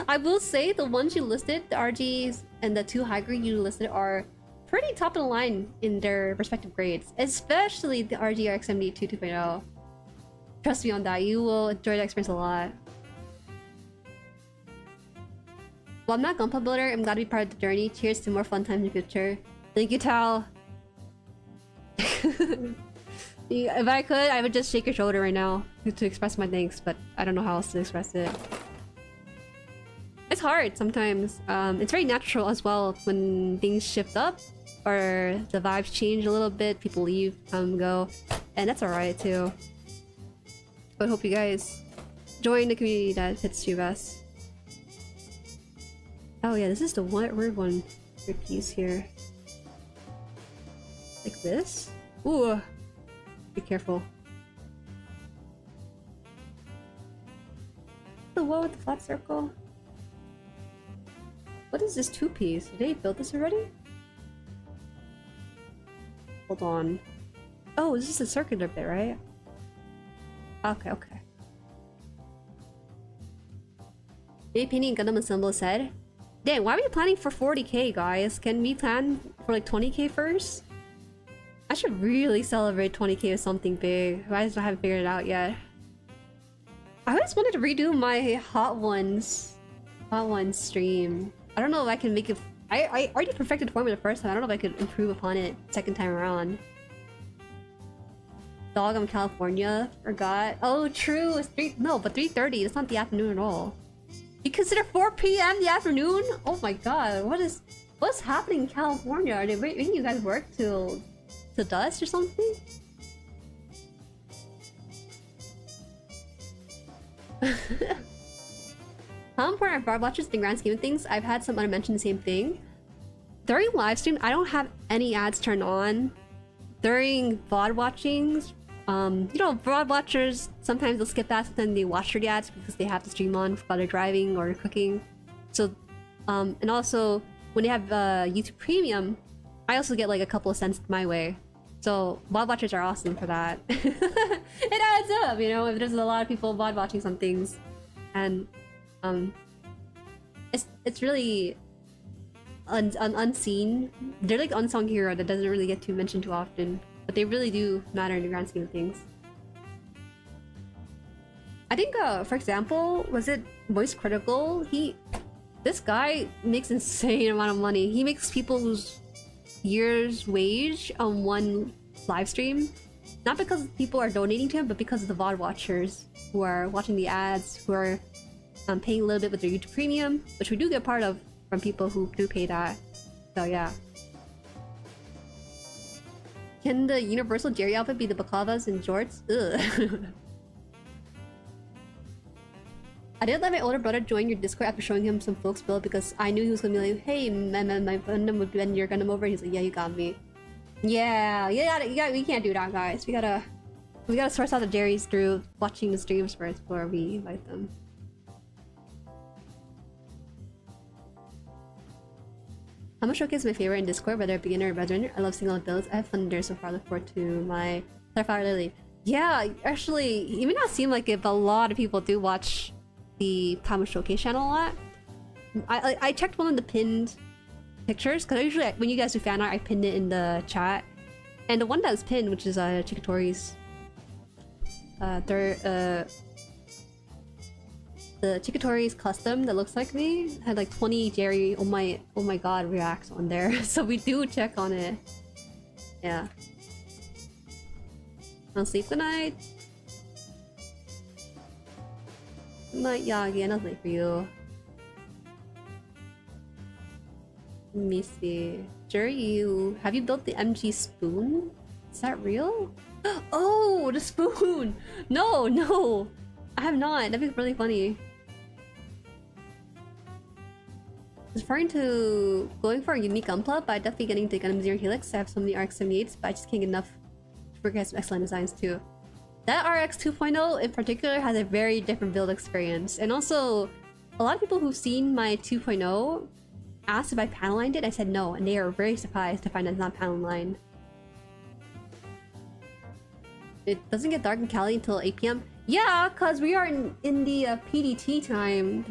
I will say the ones you listed, the RGs and the 2 high grade you listed, are pretty top of the line in their respective grades, especially the RG RX 78 2.0. Trust me on that, you will enjoy the experience a lot. Well, I'm not GUNPLA builder, I'm glad to be part of the journey. Cheers to more fun times in the future. Thank you, Tal. If I could, I would just shake your shoulder right now to express my thanks, but I don't know how else to express it. It's hard sometimes. It's very natural as well when things shift up or the vibes change a little bit, people leave, go, and that's alright too. But hope you guys join the community that fits you best. Oh yeah, this is the weird one. Weird piece here. Like this? Ooh! Be careful. The one with the flat circle? What is this 2-piece? Did they build this already? Hold on. Oh, this is a circular bit, right? Okay, okay. Maybe painting Gundam Ensemble said. Dang, why are we planning for 40k, guys? Can we plan for like 20k first? I should really celebrate 20k with something big. I just haven't figured it out yet. I always wanted to redo my Hot Ones stream. I don't know if I can make it. I already perfected the formula the first time. I don't know if I could improve upon it second time around. Dog, I'm California. Forgot. Oh, true. It's 3:30. It's not the afternoon at all. You consider 4 p.m. the afternoon? Oh my god. What's happening in California? Are they making you guys work till dusk or something? How important are VOD watchers in the grand scheme of things? I've had someone mention the same thing. During live stream, I don't have any ads turned on. During VOD watchings, you know, VOD watchers, sometimes they'll skip ads, then they watch the ads because they have the stream on while they're driving or cooking. So, and also, when they have YouTube Premium, I also get like a couple of cents my way. So, VOD watchers are awesome for that. It adds up, you know, if there's a lot of people VOD watching some things. And, it's really unseen. They're like unsung hero that doesn't really get too mentioned too often, but they really do matter in the grand scheme of things. I think, for example, was it Voice Critical? This guy makes insane amount of money. He makes people's year's wage on one live stream, not because people are donating to him, but because of the VOD watchers who are watching the ads, who are paying a little bit with their YouTube Premium, which we do get part of from people who do pay that. So yeah. Can the universal Jueri outfit be the balaclavas and jorts? Ugh. I did let my older brother join your Discord after showing him some folks build because I knew he was gonna be like, hey, my Gundam would bend your Gundam over. He's like, yeah, you got me. Yeah, we can't do that, guys. We gotta source out the Jueris through watching the streams first before we invite them. I'm gonna showcase my favorite in Discord, whether beginner or veteran. I love seeing all the builds. I have fun there so far. I look forward to my Starfire Lily. Yeah, actually, it may not seem like it, but a lot of people do watch the Plasma Showcase channel a lot. I checked one of the pinned pictures because usually when you guys do fan art, I pinned it in the chat. And the one that was pinned, which is Chikatori's. The Chikatori's custom that looks like me had like 20 Jueri oh my god reacts on there. So we do check on it. Yeah. I'll sleep good night. Good night, Yagi. Nothing for you. Let me see. Jueri, have you built the MG spoon? Is that real? Oh, the spoon! No, no! I have not. That'd be really funny. Referring to going for a unique GUNPLA, but definitely getting the Gundam Zero Helix. I have so many RX-78s, but I just can't get enough to get some excellent designs too. That RX 2.0 in particular has a very different build experience. And also, a lot of people who've seen my 2.0 asked if I panel lined it. I said no, and they are very surprised to find that it's not panel lined. It doesn't get dark in Cali until 8 PM. Yeah, cause we are in the PDT time.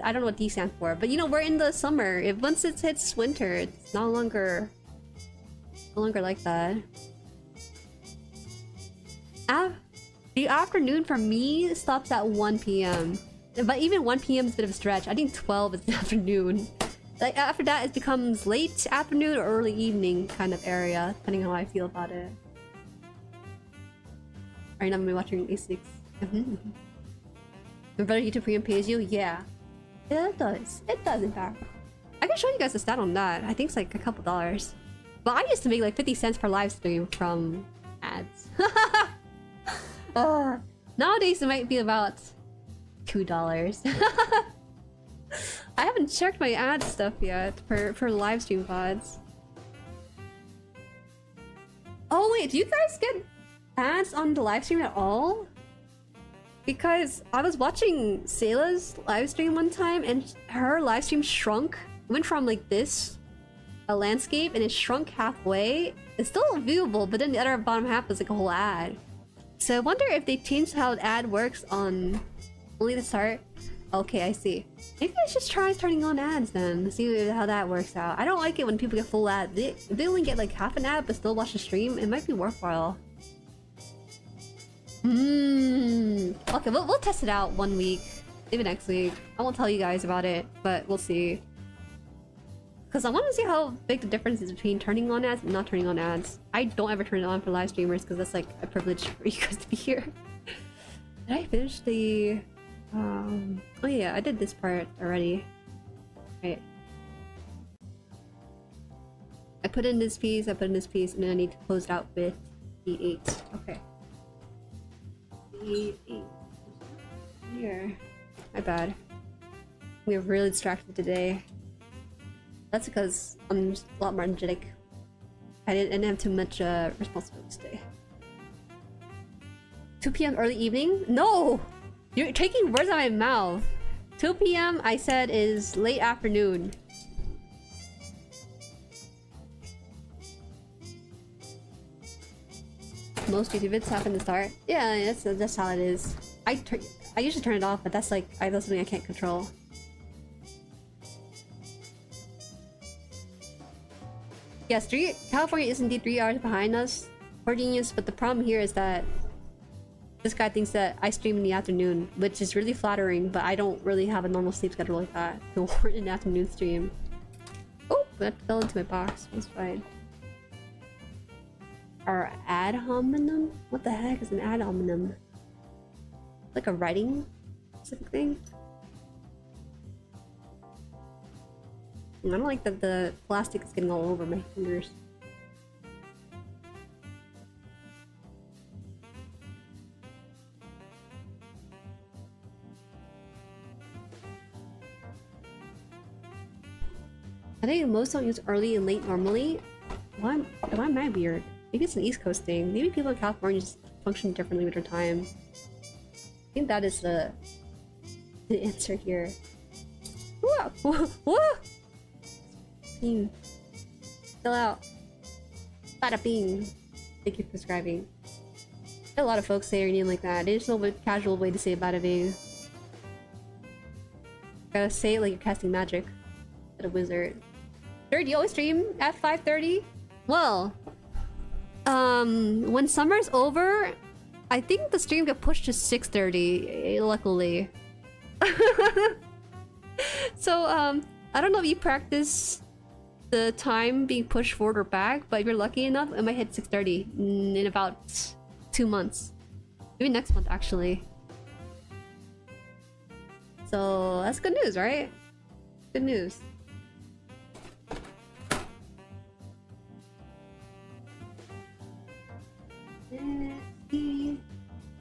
I don't know what D stands for, but you know we're in the summer. Once it hits winter, it's no longer like that. The afternoon for me stops at 1 PM, but even 1 PM is a bit of a stretch. I think 12 is the afternoon. Like after that, it becomes late afternoon or early evening kind of area, depending on how I feel about it. Right now I'm watching A6. My brother YouTube Premium pays you? Yeah. It does. It does, in fact. I can show you guys the stat on that. I think it's like a couple dollars. But I used to make like 50 cents per live stream from ads. Nowadays it might be about $2. I haven't checked my ad stuff yet for live stream VODs. Oh wait, do you guys get ads on the live stream at all? Because I was watching Sayla's live stream one time and her live stream shrunk. It went from like this, a landscape, and it shrunk halfway. It's still viewable, but then the other bottom half was like a whole ad. So I wonder if they changed how the ad works on only the start. Okay, I see. Maybe I should try turning on ads then, see how that works out. I don't like it when people get full ads. If they only get like half an ad but still watch the stream, it might be worthwhile. Okay, we'll test it out 1 week, maybe next week. I won't tell you guys about it, but we'll see. Because I want to see how big the difference is between turning on ads and not turning on ads. I don't ever turn it on for live streamers because that's like a privilege for you guys to be here. Did I finish the... Oh yeah, I did this part already. Right. I put in this piece, and then I need to close it out with E8. Okay. E8. Here. My bad. We are really distracted today. That's because I'm just a lot more energetic. I didn't have too much responsibility today. 2 PM early evening? No! You're taking words out of my mouth. 2 PM I said is late afternoon. Most YouTube vids happen to start. Yeah, that's how it is. I usually turn it off, but that's like that's something I can't control. Yes, California is indeed 3 hours behind us. Poor genius, but the problem here is that this guy thinks that I stream in the afternoon, which is really flattering, but I don't really have a normal sleep schedule like that to warrant an afternoon stream. Oh, that fell into my box. That's fine. Our ad hominem? What the heck is an ad hominem? Like a writing specific thing? I don't like that the plastic is getting all over my fingers. I think most don't use early and late normally. Why am I weird? Maybe it's an East Coast thing. Maybe people in California just function differently with their time. I think that is the answer here. Whoa! Whoa! Bing. Fill out. Bada bing. Thank you for subscribing. A lot of folks say your name like that. There's no casual way to say bada bing. Gotta say it like you're casting magic. At a wizard. Sir, do you always stream at 5:30? Well, When summer's over, I think the stream got pushed to 6:30, luckily. So, I don't know if you practice the time being pushed forward or back, but if you're lucky enough, it might hit 6:30 in about 2 months. Maybe next month, actually. So, that's good news, right? Good news.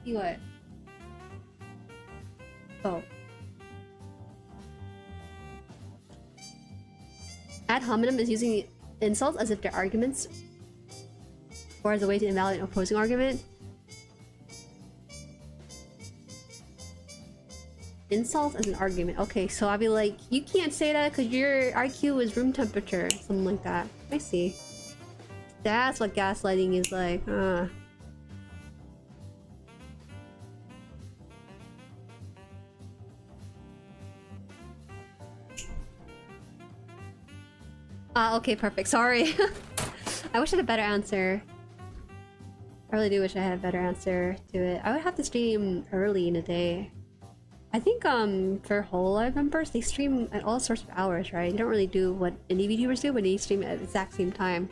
See what? Oh. Ad hominem is using insults as if they're arguments or as a way to invalidate an opposing argument. Insults as an argument. Okay, so I'll be like, you can't say that because your IQ is room temperature. Something like that. I see. That's what gaslighting is like. Okay, perfect. Sorry. I wish I had a better answer. I really do wish I had a better answer to it. I would have to stream early in the day. I think for Hololive members, they stream at all sorts of hours, right? They don't really do what indie VTubers do, but they stream at the exact same time.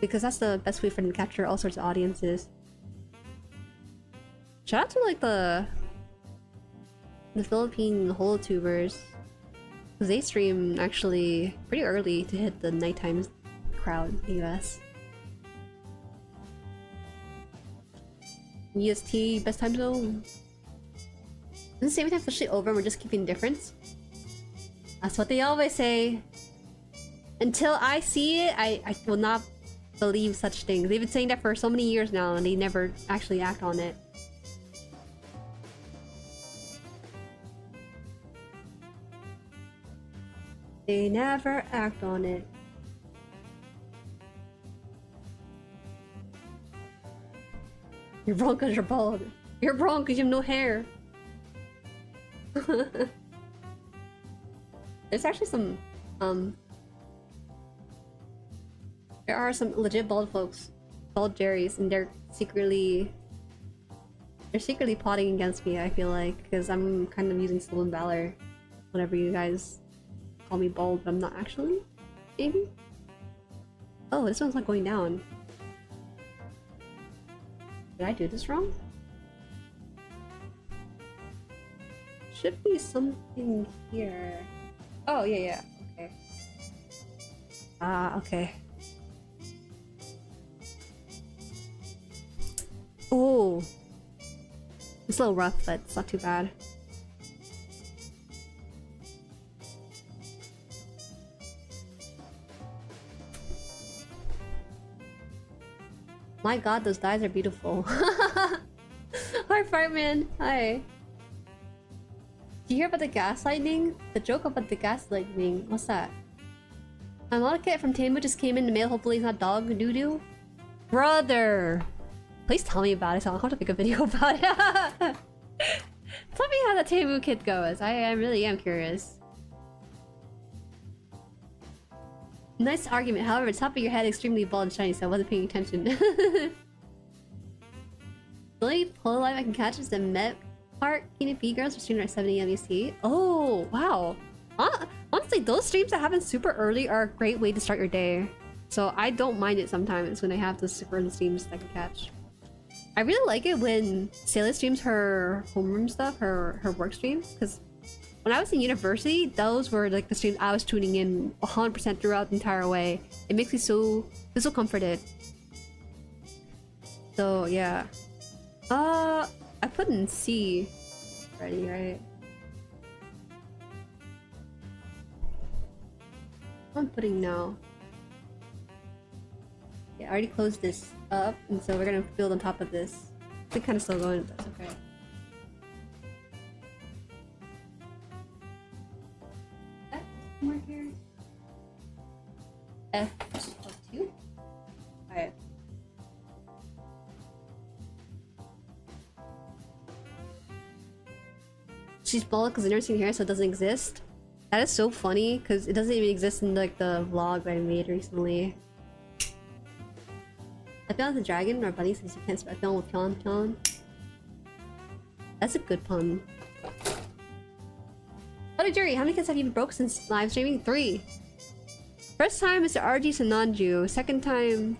Because that's the best way for them to capture all sorts of audiences. Shout out to like the Philippine HoloTubers. Because they stream actually pretty early to hit the nighttime crowd in the US. EST, best time zone. Isn't the same time officially over and we're just keeping difference? That's what they always say. Until I see it, I will not believe such things. They've been saying that for so many years now and they never actually act on it. They never act on it. You're wrong because you're bald. You're wrong because you have no hair. There's actually some, there are some legit bald folks, bald Jueris, and they're secretly plotting against me, I feel like, because I'm kind of using stolen valor whenever you guys call me bald, but I'm not actually. Maybe? Oh, this one's not going down. Did I do this wrong? Should be something here. Oh, yeah, okay. Okay. Oh! It's a little rough, but it's not too bad. My god, those dyes are beautiful. Hi, Fireman. Hi. Did you hear about the gaslighting? The joke about the gaslighting. What's that? A model kit from Temu just came in the mail. Hopefully it's not dog doo-doo. Brother! Please tell me about it so I'll have to make a video about it. Tell me how the Temu kit goes. I really am curious. Nice argument. However, the top of your head extremely bald and shiny, so I wasn't paying attention. The only Hololive I can catch is the Met part. Keenan B girls are streaming at 7 AM EST. Oh, wow. Honestly, those streams that happen super early are a great way to start your day. So I don't mind it sometimes when I have those super early streams that I can catch. I really like it when Sayla streams her homeroom stuff, her work streams, because when I was in university, those were like the streams I was tuning in 100% throughout the entire way. It makes me so comforted. So yeah. I put in C already, right? I'm putting now. Yeah, I already closed this up, and so we're gonna build on top of this. It's kind of slow going, but that's okay. More here. F2. Alright. She's bald because the nursing hair, so it doesn't exist. That is so funny because it doesn't even exist in like the vlog that I made recently. Epyon's a dragon or bunny since you can't spell Epyon with Pyon. That's a good pun. Hello Jueri, how many kids have you broke since live streaming? 3. First time is the RG's a non-Jew. Second time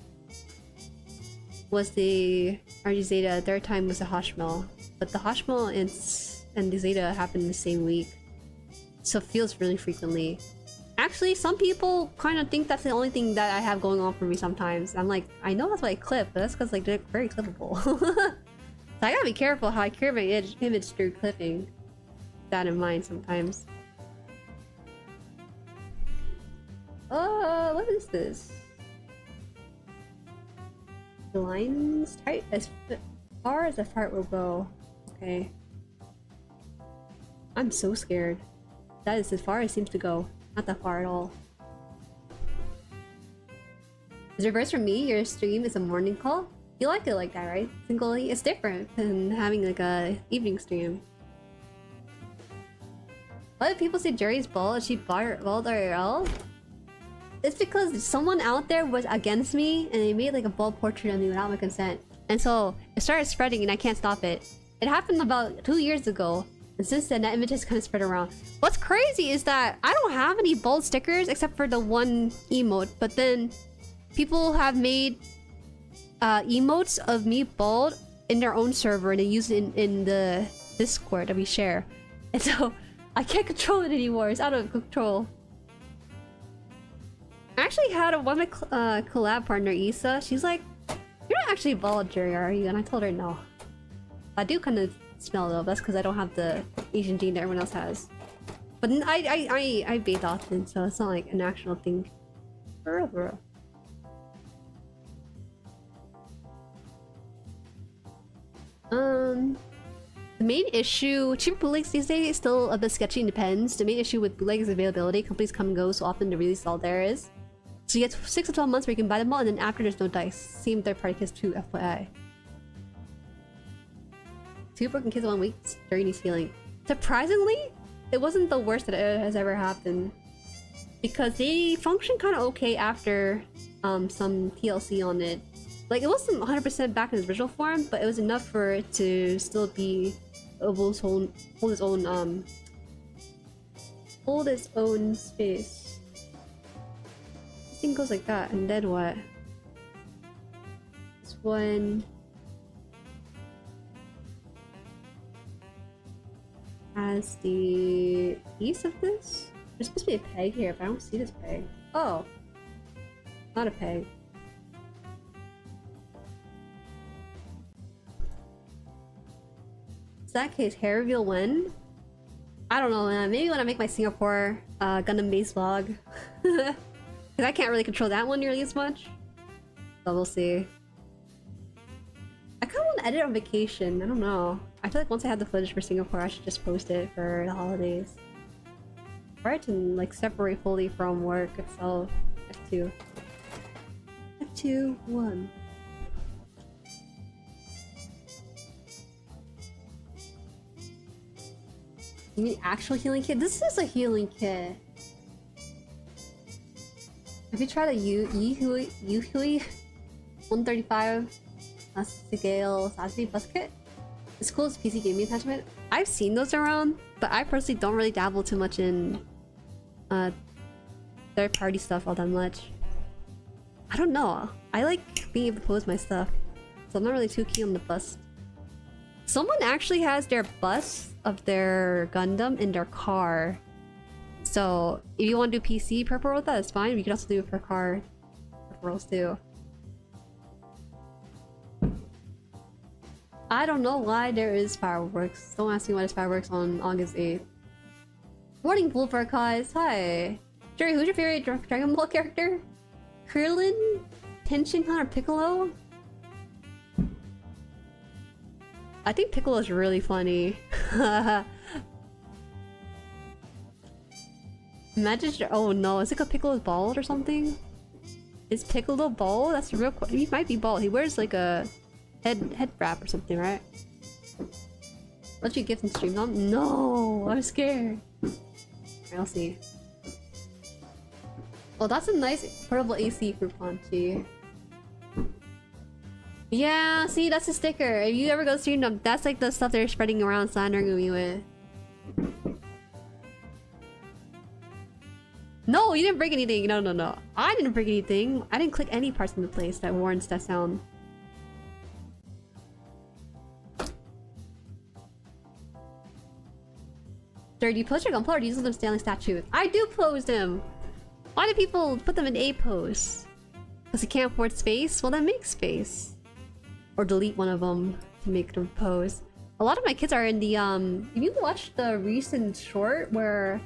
was the RG Zeta. Third time was the Hoshmel. But the Hoshmel and the Zeta happened in the same week. So it feels really frequently. Actually, some people kind of think that's the only thing that I have going on for me sometimes. I'm like, I know that's why I clip, but that's because like they're very clippable. So I gotta be careful how I curate my image through clipping. Keep that in mind sometimes. What is this? The lines tight as far as the fart will go. Okay. I'm so scared. That is as far as it seems to go. Not that far at all. Is reverse for me? Your stream is a morning call? You like it like that, right? Singly, it's different than having like a evening stream. Why do people say Jueri's bald? Is she bald IRL? It's because someone out there was against me and they made like a bald portrait of me without my consent. And so it started spreading and I can't stop it. It happened about 2 years ago. And since then, that image has kind of spread around. What's crazy is that I don't have any bald stickers except for the one emote. But then people have made emotes of me bald in their own server and they use it in the Discord that we share. And so I can't control it anymore. It's out of control. I actually had one of my collab partner, Issa. She's like, "You're not actually bald, Jueri, are you?" And I told her no. I do kind of smell though. That's because I don't have the Asian gene that everyone else has. But I bathe often, so it's not like an actual thing. For real. The main issue, cheaper bootlegs these days is still a bit sketchy and depends. The main issue with bootlegs is availability. Companies come and go so often to release all there is. So you get 6 to 12 months where you can buy them all, and then after there's no dice. Same third-party kits too, FYI. 2 broken kids in 1 week, Jueri needs healing. Surprisingly, it wasn't the worst that has ever happened. Because they function kind of okay after some TLC on it. Like, it wasn't 100% back in its original form, but it was enough for it to still be able to hold its own space. This thing goes like that, and then what? This one has the piece of this. There's supposed to be a peg here, but I don't see this peg. Oh, not a peg. In that case, hair reveal when? I don't know, man. Maybe when I make my Singapore Gundam based vlog. Because I can't really control that one nearly as much. So we'll see. I kind of want to edit on vacation. I don't know. I feel like once I have the footage for Singapore, I should just post it for the holidays. Or I can like separate fully from work itself. F2. F2, 1. You mean actual healing kit? This is a healing kit. Have you tried a Yuhui 135 scale Sasbi bus kit? It's cool as PC gaming attachment. I've seen those around, but I personally don't really dabble too much in third-party stuff all that much. I don't know. I like being able to pose my stuff, so I'm not really too keen on the bust. Someone actually has their bust of their Gundam in their car. So if you want to do PC purple with that, it's fine. We can also do it for car peripherals too. I don't know why there is fireworks. Don't ask me why there's fireworks on August 8th. Morning, Bullfur Cause. Hi. Jueri, who's your favorite Dragon Ball character? Krillin? Tenshinhan or Piccolo? I think Piccolo is really funny. Imagine, oh no, is it because Piccolo's bald or something? Is Piccolo bald? That's the real question. He might be bald. He wears like a head wrap or something, right? Let you gift and stream them? No, I'm scared. I'll see. Oh, that's a nice portable AC for Ponchi. Yeah, see, that's a sticker. If you ever go stream them, that's like the stuff they're spreading around slandering me with. No, you didn't break anything. No, no, no. I didn't break anything. I didn't click any parts in the place that warrants that sound. Sir, do you post your Gunpla or do you use them standing statues? I do pose them! Why do people put them in A pose? Because they can't afford space? Well, then make space. Or delete one of them to make them pose. A lot of my kids are in the, if you watch the recent short where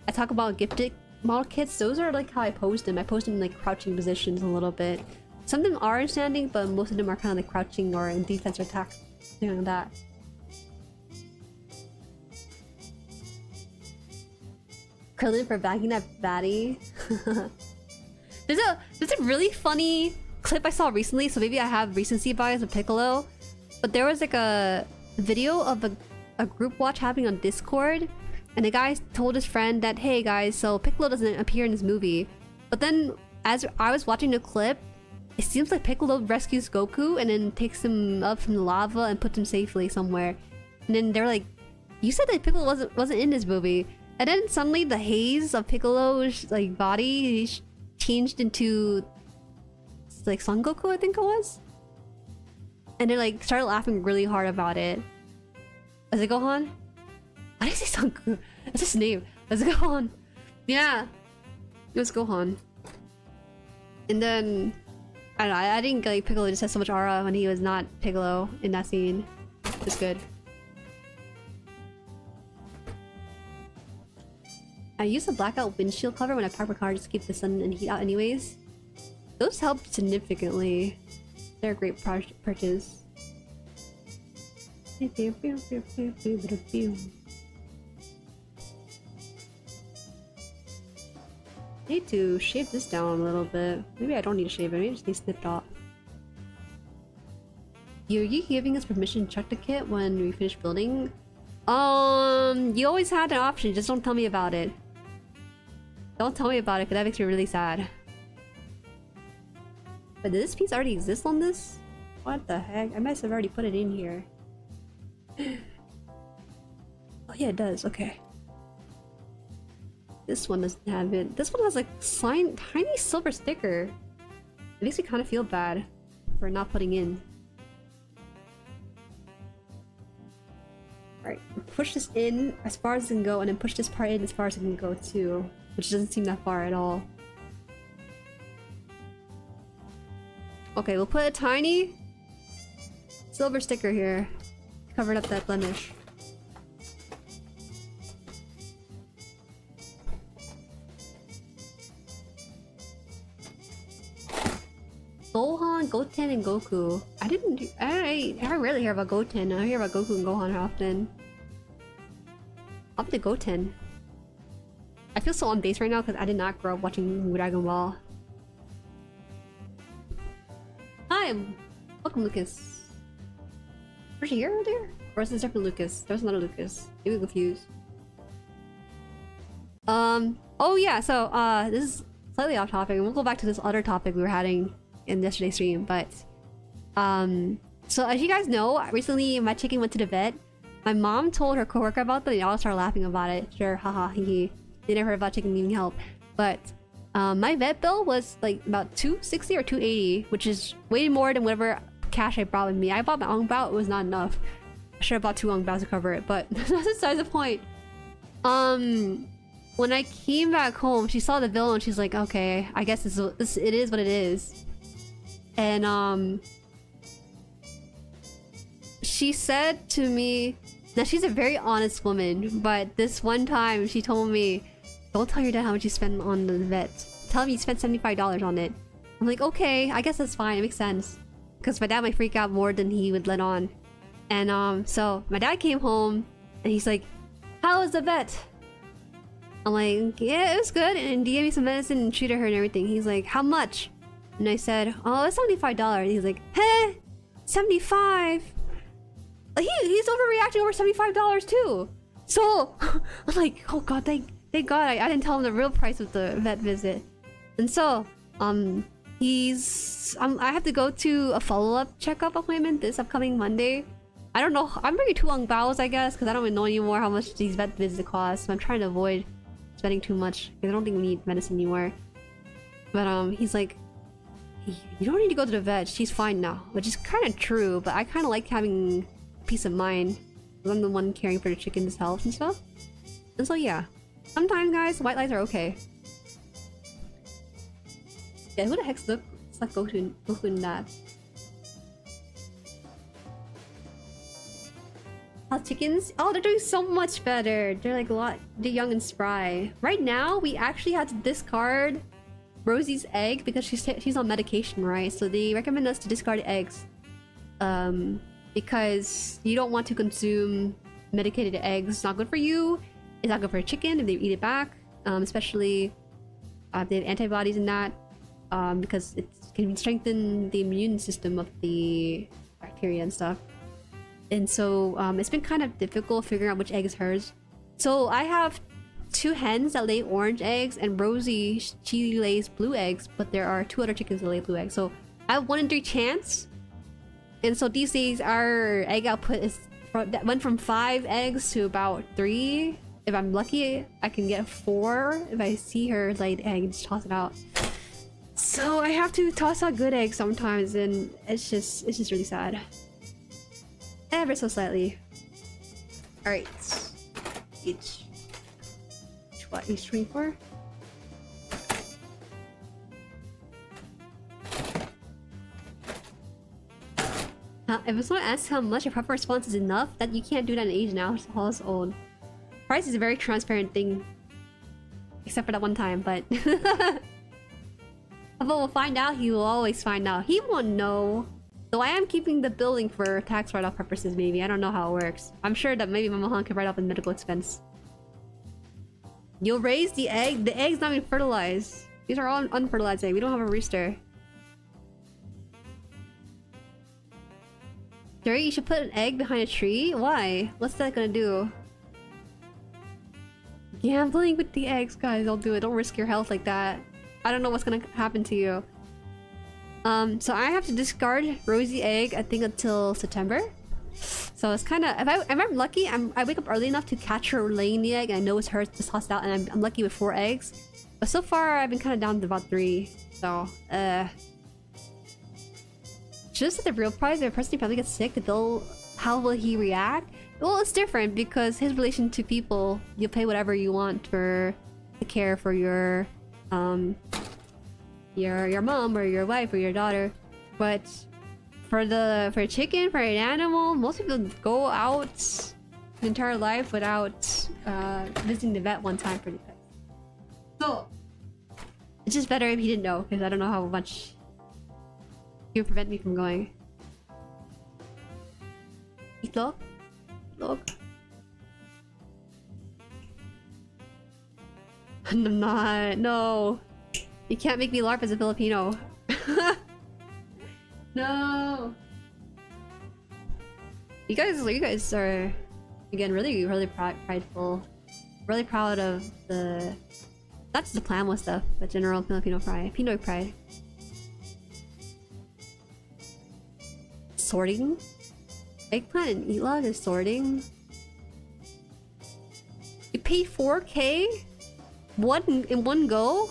I talk about gifted model kits, those are like how I pose them. I pose them in like crouching positions a little bit. Some of them are in standing, but most of them are kind of like crouching or in defense or attack. Doing that. Krillin for bagging that baddie. There's a really funny clip I saw recently, so maybe I have recency bias with Piccolo. But there was like a video of a group watch happening on Discord, and the guy told his friend that, hey guys, so Piccolo doesn't appear in this movie. But then as I was watching the clip, it seems like Piccolo rescues Goku and then takes him up from the lava and puts him safely somewhere. And then they're like, you said that Piccolo wasn't in this movie. And then suddenly the haze of Piccolo's like body changed into like Son Goku, I think it was. And they like started laughing really hard about it. Is it Gohan? Why did I say Son Goku? That's his name. Is it Gohan? Yeah, it was Gohan. And then I don't know. I think like Piccolo just has so much aura when he was not Piccolo in that scene. It's good. I use a blackout windshield cover when I park my car just to keep the sun and heat out anyways. Those help significantly. They're a great purchase. Need to shave this down a little bit. Maybe I don't need to shave it, maybe I just need to snip it off. Are you giving us permission to check the kit when we finish building? You always had an option, just don't tell me about it. Don't tell me about it, because that makes me really sad. But did this piece already exist on this? What the heck? I must have already put it in here. Oh yeah, it does. Okay. This one doesn't have it. This one has like tiny silver sticker. It makes me kind of feel bad for not putting in. Alright, push this in as far as it can go, and then push this part in as far as it can go too. Which doesn't seem that far at all. Okay, we'll put a tiny silver sticker here. Covered up that blemish. Gohan, Goten, and Goku. I rarely hear about Goten. I hear about Goku and Gohan often. I'll be the Goten. I feel so on base right now because I did not grow up watching Dragon Ball. Hi, welcome Lucas. Was she here earlier? Or is this different Lucas? There's another Lucas. Maybe confused. Oh yeah, so this is slightly off topic, and we'll go back to this other topic we were having in yesterday's stream, but so as you guys know, recently my chicken went to the vet. My mom told her coworker about that, and they all started laughing about it. Sure, haha, hee. They never heard about chicken needing help. But my vet bill was like about $260 or $280, which is way more than whatever cash I brought with me. I bought my Ong Bao, it was not enough. I should have bought 2 Ong Baos to cover it, but that's besides the point. When I came back home, she saw the bill and she's like, okay, I guess it is what it is. And she said to me, now she's a very honest woman, but this one time she told me, don't tell your dad how much you spent on the vet. Tell him you spent $75 on it. I'm like, okay, I guess that's fine, it makes sense. Because my dad might freak out more than he would let on. And so my dad came home and he's like, how was the vet? I'm like, yeah, it was good, and he gave me some medicine and treated her and everything. He's like, how much? And I said, oh, it's $75. He's like, hey, 75. He's overreacting over $75 too. So I'm like, oh god, thank god I didn't tell him the real price of the vet visit. And so He's I have to go to a follow-up checkup appointment this upcoming Monday. I don't know. I'm bringing 2 long bows, I guess, because I don't even know anymore how much these vet visits cost. So I'm trying to avoid spending too much because I don't think we need medicine anymore. But he's like, you don't need to go to the vet. She's fine now, which is kind of true. But I kind of like having peace of mind because I'm the one caring for the chicken's health and stuff. And so yeah, sometimes guys, white lies are okay. Yeah, who the heck's the Goku in that? How chickens? Oh, they're doing so much better. They're like they're young and spry. Right now, we actually had to discard Rosie's egg because she's on medication, right? So they recommend us to discard eggs. Because you don't want to consume medicated eggs. It's not good for you. It's not good for a chicken if they eat it back. Especially if they have antibodies in that. Because it can strengthen the immune system of the bacteria and stuff. And so it's been kind of difficult figuring out which egg is hers. So I have 2 hens that lay orange eggs, and Rosie, she lays blue eggs, but there are 2 other chickens that lay blue eggs. So I have 1 in 3 chance. And so these days our egg output that went from 5 eggs to about 3. If I'm lucky, I can get 4 if I see her lay the egg and just toss it out. So I have to toss out good eggs sometimes, and it's just really sad. Ever so slightly. Alright. Each 24? If someone asks how much your proper response is enough, that you can't do that in age now. It's all old. Price is a very transparent thing. Except for that one time, but... But we'll find out. He will always find out. He won't know. Though I am keeping the building for tax write-off purposes, maybe. I don't know how it works. I'm sure that maybe Mama Han can write off a medical expense. You'll raise the egg? The egg's not even fertilized. These are all unfertilized eggs. We don't have a rooster. Jueri, you should put an egg behind a tree? Why? What's that gonna do? Gambling with the eggs, guys. Don't do it. Don't risk your health like that. I don't know what's gonna happen to you. So I have to discard Rosie egg, I think, until September. So it's kind of, if I'm lucky, I wake up early enough to catch her laying the egg, and I know it's hers to toss it out, and I'm lucky with 4 eggs. But so far, I've been kind of down to about 3. So, just at the real price, if a person in your family gets sick, how will he react? Well, it's different because his relation to people, you'll pay whatever you want for the care for your mom or your wife or your daughter. But for a chicken, for an animal, most people go out the entire life without visiting the vet one time for the pet. So it's just better if he didn't know, because I don't know how much he would prevent me from going. Look. I'm not. No. You can't make me LARP as a Filipino. No. You guys are, again, really prideful. Really proud of the, not just the Plamo stuff, but general Filipino pride. Pinoy pride. Sorting? Eggplant and eatlog is sorting? You paid 4K? In one go?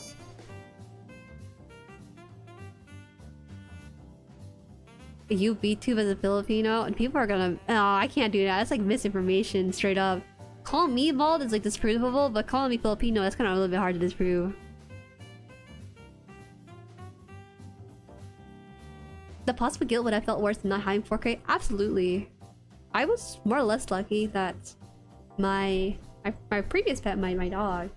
You VTube as a Filipino, and people are gonna, oh, I can't do that. That's like misinformation straight up. Calling me bald is like disprovable, but calling me Filipino, that's kind of a little bit hard to disprove. The possible guilt would have felt worse than not having 4K? Absolutely. I was more or less lucky that my previous pet, my dog,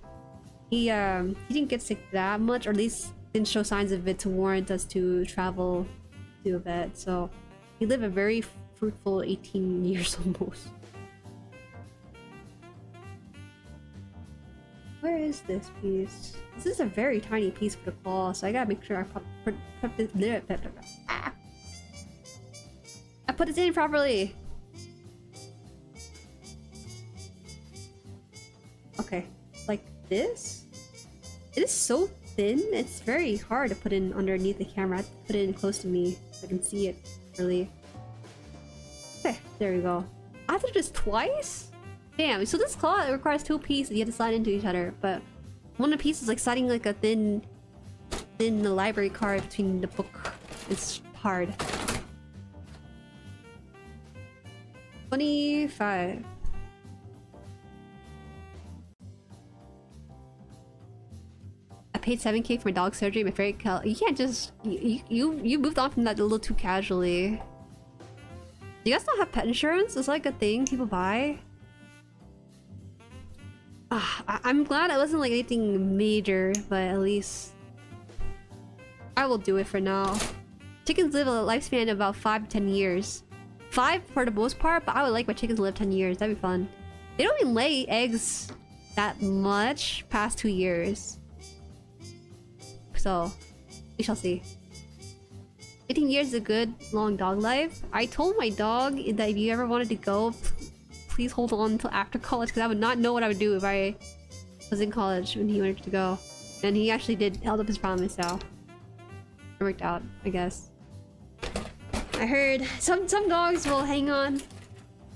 he didn't get sick that much, or at least didn't show signs of it to warrant us to travel to a vet. So he lived a very fruitful 18 years almost. Where is this piece? This is a very tiny piece for the claw, so I gotta make sure I put this. I put this in properly. Okay, like this. It is so thin. It's very hard to put in underneath the camera. I have to put it in close to me so I can see it really. Okay, there we go. I have to do this twice? Damn, so this claw requires 2 pieces. You have to slide into each other, but one of the pieces is like sliding like a thin the library card between the book. It's hard. 25. I paid 7K for my dog surgery. My favorite you can't just you moved on from that a little too casually. Do you guys not have pet insurance? It's like a thing people buy. I'm glad it wasn't like anything major, but at least I will do it for now. Chickens live a lifespan of about 5 to 10 years. 5 for the most part, but I would like my chickens to live 10 years. That'd be fun. They don't even lay eggs that much past 2 years. So, we shall see. 18 years is a good long dog life. I told my dog that if you ever wanted to go, please hold on until after college, because I would not know what I would do if I was in college when he wanted to go. And he actually held up his promise, so it worked out, I guess. I heard some dogs will hang on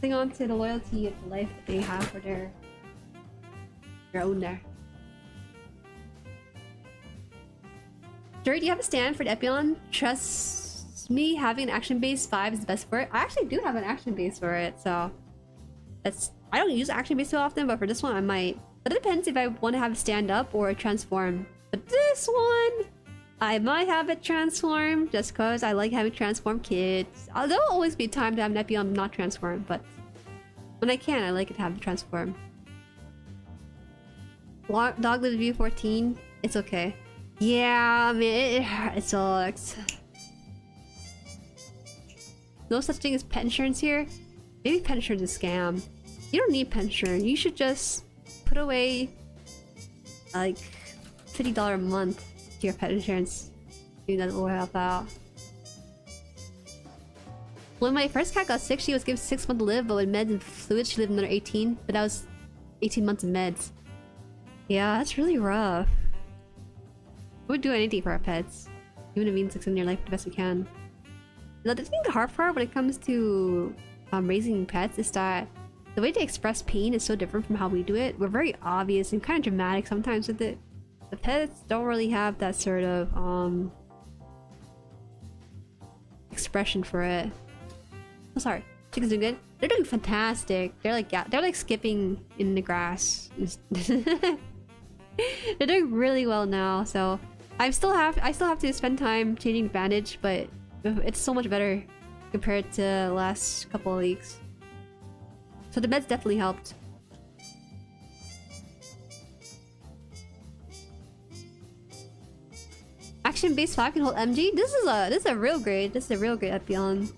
to the loyalty of the life that they have for their owner. Jueri, do you have a stand for the Epyon? Trust me, having an action-based 5 is the best for it. I actually do have an action base for it, so I don't use action base so often, but for this one I might. But it depends if I want to have it stand up or transform. But this one, I might have it transform just because I like having transform kids. There'll always be time to have an Epyon not transform, but when I can, I like it to have it transform. Dog lives to be 14. It's okay. Yeah, I mean, it sucks. No such thing as pet insurance here. Maybe pet insurance is a scam. You don't need pet insurance. You should just put away like $50 a month to your pet insurance. Maybe that will help out. When my first cat got sick, she was given 6 months to live, but with meds and fluids, she lived another 18. But that was 18 months of meds. Yeah, that's really rough. We would do anything for our pets, even if it means extending their life the best we can. The thing, the hard part when it comes to raising pets is that the way they express pain is so different from how we do it. We're very obvious and kind of dramatic sometimes with it. The pets don't really have that sort of expression for it. Oh, sorry. Chickens doing good? They're doing fantastic. They're like skipping in the grass. They're doing really well now, so I still have to spend time changing the bandage, but it's so much better compared to the last couple of weeks. So the meds definitely helped. Action base 5 can hold MG. This is a real grade. This is a real grade Epyon.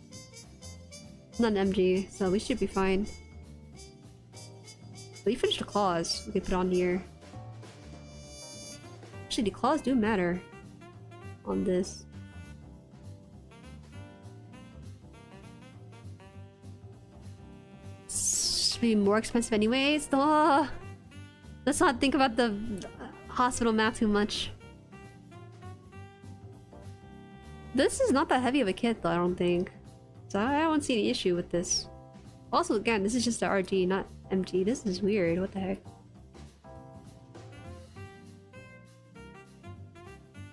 Not an MG, so we should be fine. But you finished the claws. We can put on here. Actually, the claws do matter on this. It's be more expensive anyways. Oh, let's not think about the hospital math too much. This is not that heavy of a kit though, I don't think. So I don't see any issue with this. Also, again, this is just a RG, not MG. This is weird. What the heck?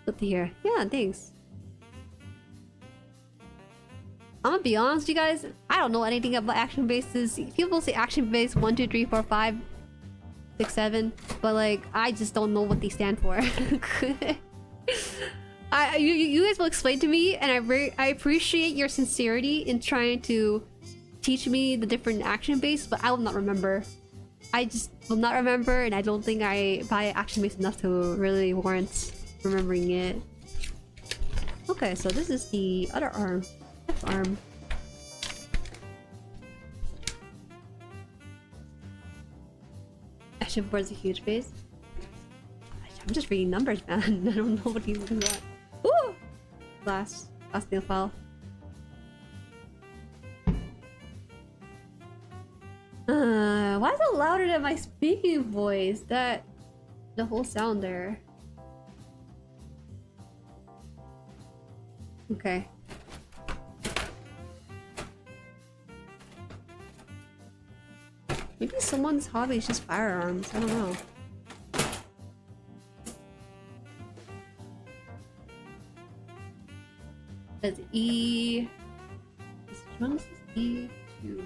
Good to hear. Yeah, thanks. I'm gonna be honest with you guys, I don't know anything about action bases. People say action base 1, 2, 3, 4, 5, 6, 7, but like I just don't know what they stand for. You guys will explain to me, and I appreciate your sincerity in trying to teach me the different action bases, but I will not remember. I just will not remember, and I don't think I buy action base enough to really warrant remembering it. Okay, so this is the other arm. Left arm. Action board is a huge base. I'm just reading numbers, man. I don't know what you want. Ooh! Last nail file. Why is it louder than my speaking voice? The whole sound there. Okay. Maybe someone's hobby is just firearms. I don't know. That's E. Which one is this? E2.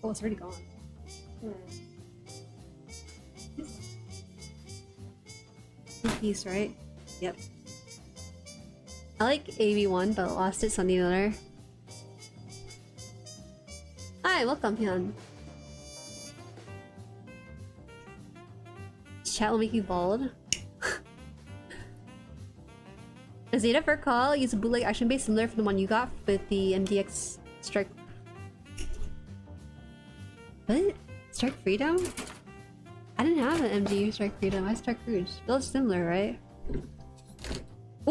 Oh, it's already gone. Piece, right? Yep. I like AV1, but lost it on the other. Hi, welcome, Hyun. Chat will make you bald. As Zeta for call, use a bootleg action base similar to the one you got with the MDX Strike. What? Strike Freedom? I didn't have an MD Strike Freedom. I Strike Rouge. Those similar, right?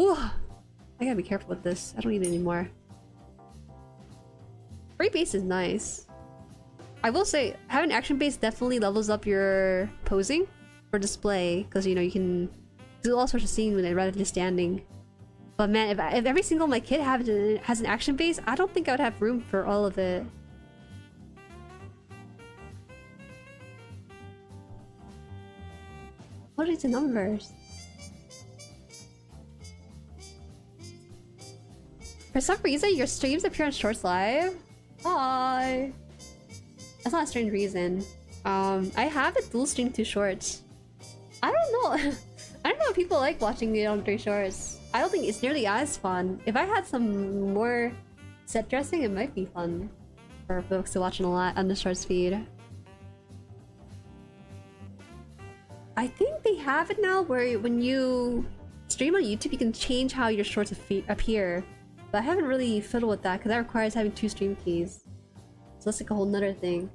Ooh! I gotta be careful with this. I don't need it anymore. Free base is nice. I will say, having action base definitely levels up your posing for display, because you know you can do all sorts of scenes with it rather than just standing. But man, if every single my kid has an action base, I don't think I would have room for all of it. What are these numbers? For some reason, your streams appear on Shorts Live. Hi. That's not a strange reason. I have it dual stream to Shorts. I don't know. I don't know if people like watching it on 3 Shorts. I don't think it's nearly as fun. If I had some more set dressing, it might be fun for folks to watch it a lot on the Shorts feed. I think they have it now where when you stream on YouTube, you can change how your shorts appear. But I haven't really fiddled with that because that requires having 2 stream keys. So that's like a whole nother thing.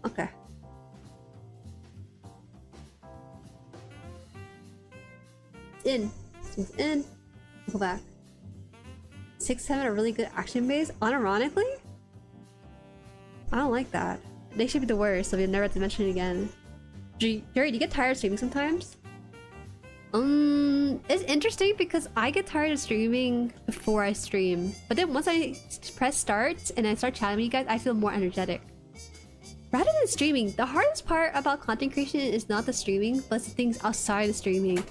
Okay. It's in. It's in. Go back. 6-7 are really good action base. Unironically? I don't like that. They should be the worst, so we never have to mention it again. Jueri, do you get tired of streaming sometimes? It's interesting because I get tired of streaming before I stream. But then once I press start and I start chatting with you guys, I feel more energetic. Rather than streaming, the hardest part about content creation is not the streaming, but the things outside of streaming.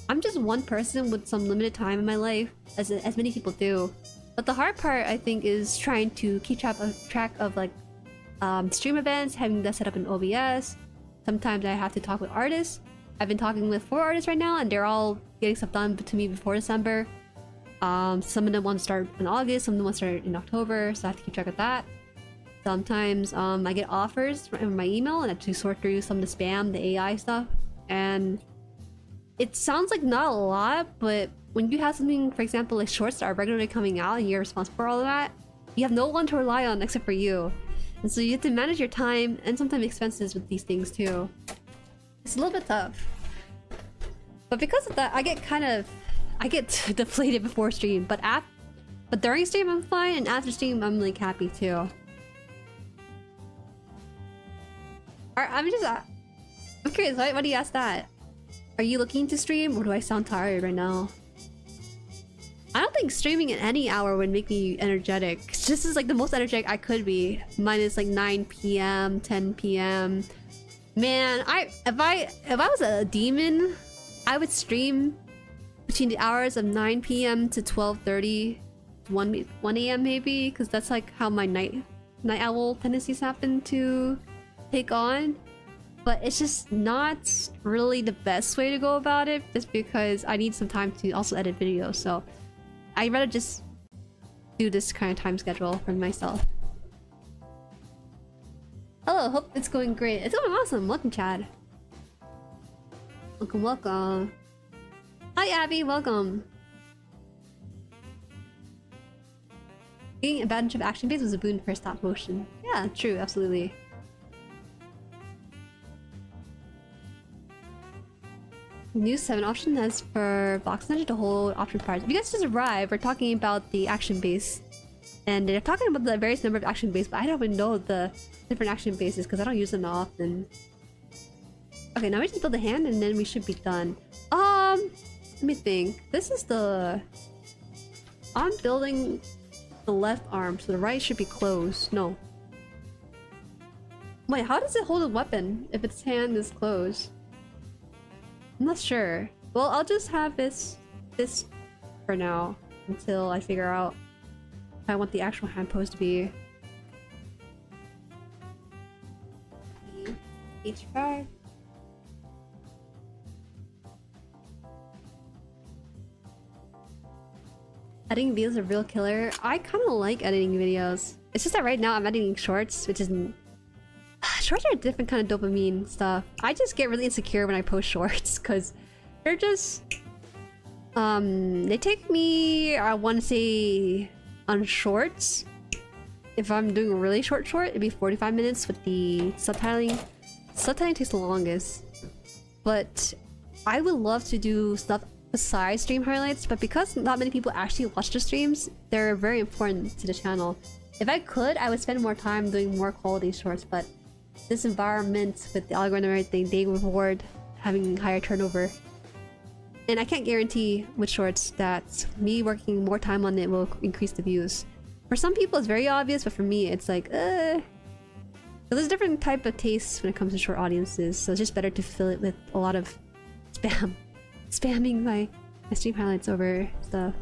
I'm just one person with some limited time in my life, as many people do. But the hard part, I think, is trying to keep track of like stream events, having that set up in OBS. Sometimes I have to talk with artists. I've been talking with 4 artists right now, and they're all getting stuff done to me before December. Some of them want to start in August, some of them want to start in October, so I have to keep track of that. Sometimes I get offers from my email, and I have to sort through some of the spam, the AI stuff. And it sounds like not a lot, but when you have something, for example, like shorts that are regularly coming out and you're responsible for all of that, you have no one to rely on except for you. And so you have to manage your time and sometimes expenses with these things too. It's a little bit tough. But because of that, I get deflated before stream. But during stream I'm fine, and after stream I'm like happy too. I'm curious, why do you ask that? Are you looking to stream, or do I sound tired right now? I don't think streaming at any hour would make me energetic. This is like the most energetic I could be. Minus like 9 PM, 10 PM. Man, if I was a demon, I would stream between the hours of 9 PM to 12:30, 1 AM maybe, because that's like how my night owl tendencies happen to take on. But it's just not really the best way to go about it, just because I need some time to also edit videos. So I'd rather just do this kind of time schedule for myself. Hello, hope it's going great. It's going awesome. Welcome, Chad. Welcome, welcome. Hi, Abby. Welcome. Being a bunch of action base was a boon for stop motion. Yeah, true. Absolutely. New 7 option has for box nudge to hold option parts. If you guys just arrived, we're talking about the action base. And they're talking about the various number of action base, but I don't even know the different action bases because I don't use them often. Okay, now we just build a hand and then we should be done. Let me think. This is the... I'm building the left arm, so the right should be closed. No. Wait, how does it hold a weapon if its hand is closed? I'm not sure. Well, I'll just have this for now until I figure out how I want the actual hand pose to be. H5. Editing videos is a real killer. I kind of like editing videos. It's just that right now I'm editing shorts, which isn't... Shorts are a different kind of dopamine stuff. I just get really insecure when I post shorts because they're just... they take me, I want to say, on shorts. If I'm doing a really short, it'd be 45 minutes with the subtitling. Subtitling takes the longest. But I would love to do stuff besides stream highlights, but because not many people actually watch the streams, they're very important to the channel. If I could, I would spend more time doing more quality shorts, but this environment with the algorithm and everything, they reward having higher turnover. And I can't guarantee with shorts that me working more time on it will increase the views. For some people it's very obvious, but for me it's like, So there's a different type of tastes when it comes to short audiences, so it's just better to fill it with a lot of spam. Spamming my stream highlights over stuff.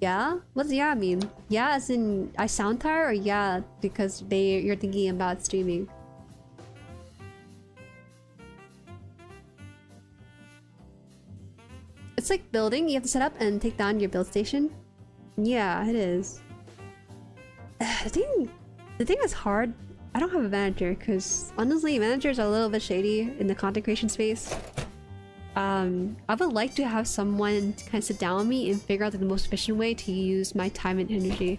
Yeah? What's yeah mean? Yeah as in I sound tired, or yeah because you're thinking about streaming? It's like building. You have to set up and take down your build station. Yeah, it is. The thing is hard. I don't have a manager because honestly, managers are a little bit shady in the content creation space. I would like to have someone to kind of sit down with me and figure out the most efficient way to use my time and energy.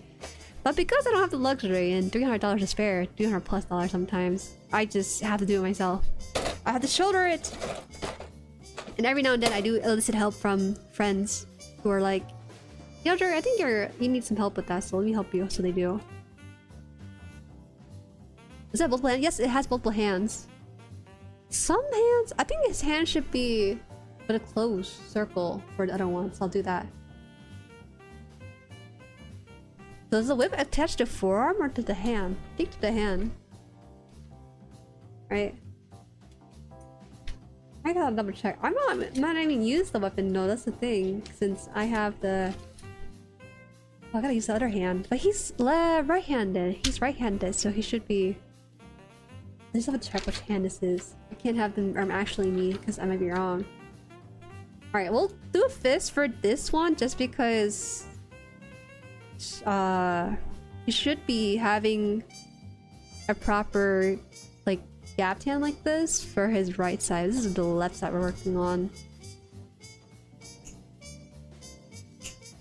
But because I don't have the luxury and $300 to spare, $300+ sometimes, I just have to do it myself. I have to shoulder it. And every now and then I do elicit help from friends who are like, "Yo, Jueri, I think you need some help with that, so let me help you." So they do. Does that have multiple hands? Yes, it has multiple hands. Some hands? I think his hand should be with a closed circle for the other ones. I'll do that. Does the whip attach to the forearm or to the hand? I think to the hand. Right. I gotta double check. I might even use the weapon. No, that's the thing. Since I have the... Oh, I gotta use the other hand. But he's right-handed. He's right-handed, so he should be... I just have to check which hand this is. I can't have the arm actually me because I might be wrong. Alright, we'll do a fist for this one just because... he should be having a proper, like, gapped hand like this for his right side. This is the left side we're working on.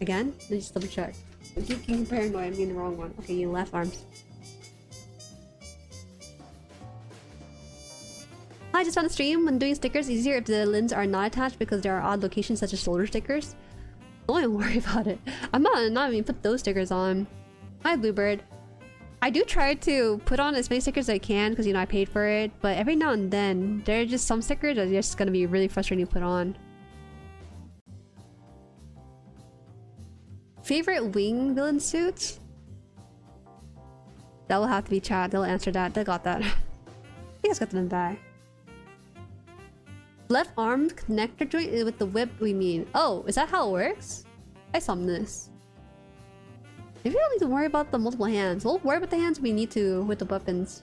Again? Let me just double check. I keep getting paranoid, I'm getting the wrong one. Okay, you left arms. I just found a stream when doing stickers easier if the limbs are not attached because there are odd locations such as shoulder stickers. Don't even worry about it. I'm not even put those stickers on. Hi, Bluebird. I do try to put on as many stickers as I can because, you know, I paid for it. But every now and then, there are just some stickers that are just gonna be really frustrating to put on. Favorite wing villain suits? That will have to be chat. They'll answer that. They got that. I think it's got them in the bag. Left arm connector joint with the whip, we mean. Oh, is that how it works? I saw this. Maybe we don't need to worry about the multiple hands. We'll worry about the hands we need to with the weapons.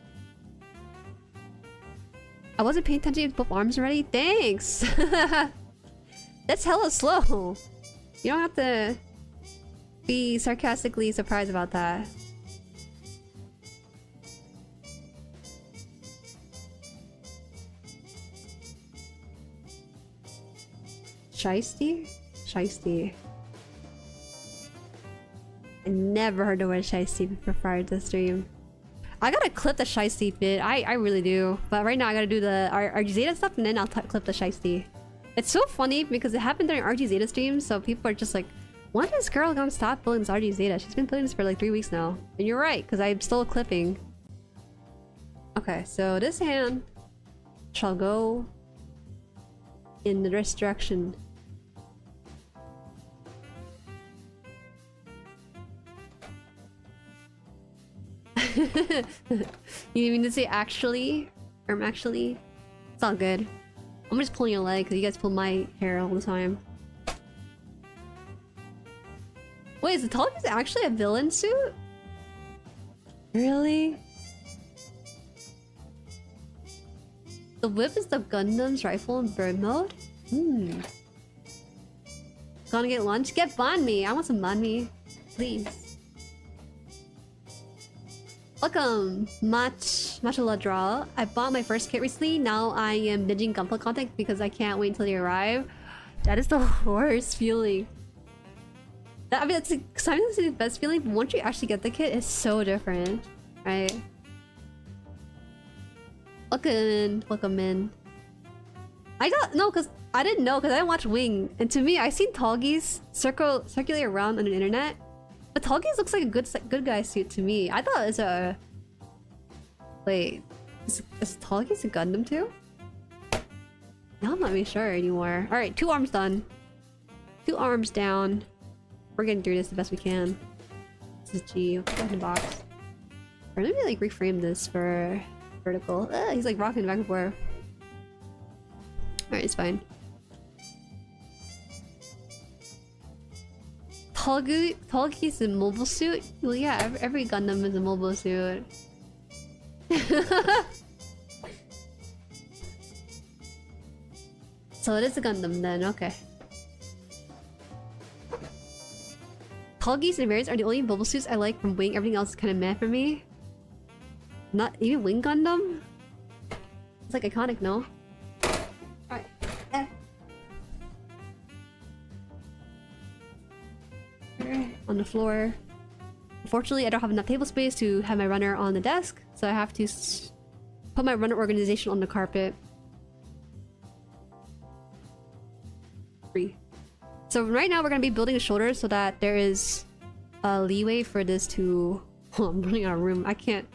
I wasn't paying attention to both arms already? Thanks! That's hella slow. You don't have to be sarcastically surprised about that. Shiesty? Shiesty. I never heard the word shiesty before prior to the stream. I gotta clip the shiesty bit. I really do. But right now I gotta do the RG Zeta stuff and then I'll clip the shiesty. It's so funny because it happened during RG Zeta streams, so people are just like, when is this girl gonna stop building this RG Zeta? She's been building this for like 3 weeks now. And you're right, because I'm still clipping. Okay, so this hand shall go in this direction. You mean to say actually? Actually? It's all good. I'm just pulling your leg because you guys pull my hair all the time. Wait, is the Tallgeese actually a villain suit? Really? The whip is the Gundam's rifle in bird mode? Hmm. Gonna get lunch? Get banh mi! I want some banh mi. Please. Welcome! Machaladra. I bought my first kit recently. Now I am binging GUNPLA content because I can't wait until they arrive. That is the worst feeling. I mean, it's sometimes the best feeling, but once you actually get the kit, it's so different. Right? Welcome in. I got no, cause I didn't know, cause I didn't watch Wing, and to me, I seen Tallgeese circulate around on the internet, but Tallgeese looks like a good guy suit to me. I thought it was a wait, is Tallgeese a Gundam too? Now I'm not really sure anymore. All right, 2 arms done, 2 arms down. We're getting through this the best we can. This is G. I'll put that in the box. Or maybe like reframe this for vertical. He's like rocking back and forth. Alright, it's fine. Tallgeese is a mobile suit? Well, yeah, every Gundam is a mobile suit. So it is a Gundam then, okay. Tallgeese and Varys are the only mobile suits I like from Wing. Everything else is kind of meh for me. Not even Wing Gundam? It's like iconic, no? Alright. On the floor. Unfortunately, I don't have enough table space to have my runner on the desk, so I have to put my runner organization on the carpet. 3. So right now we're gonna be building a shoulder so that there is a leeway for this to... Oh, I'm running out of room. I can't...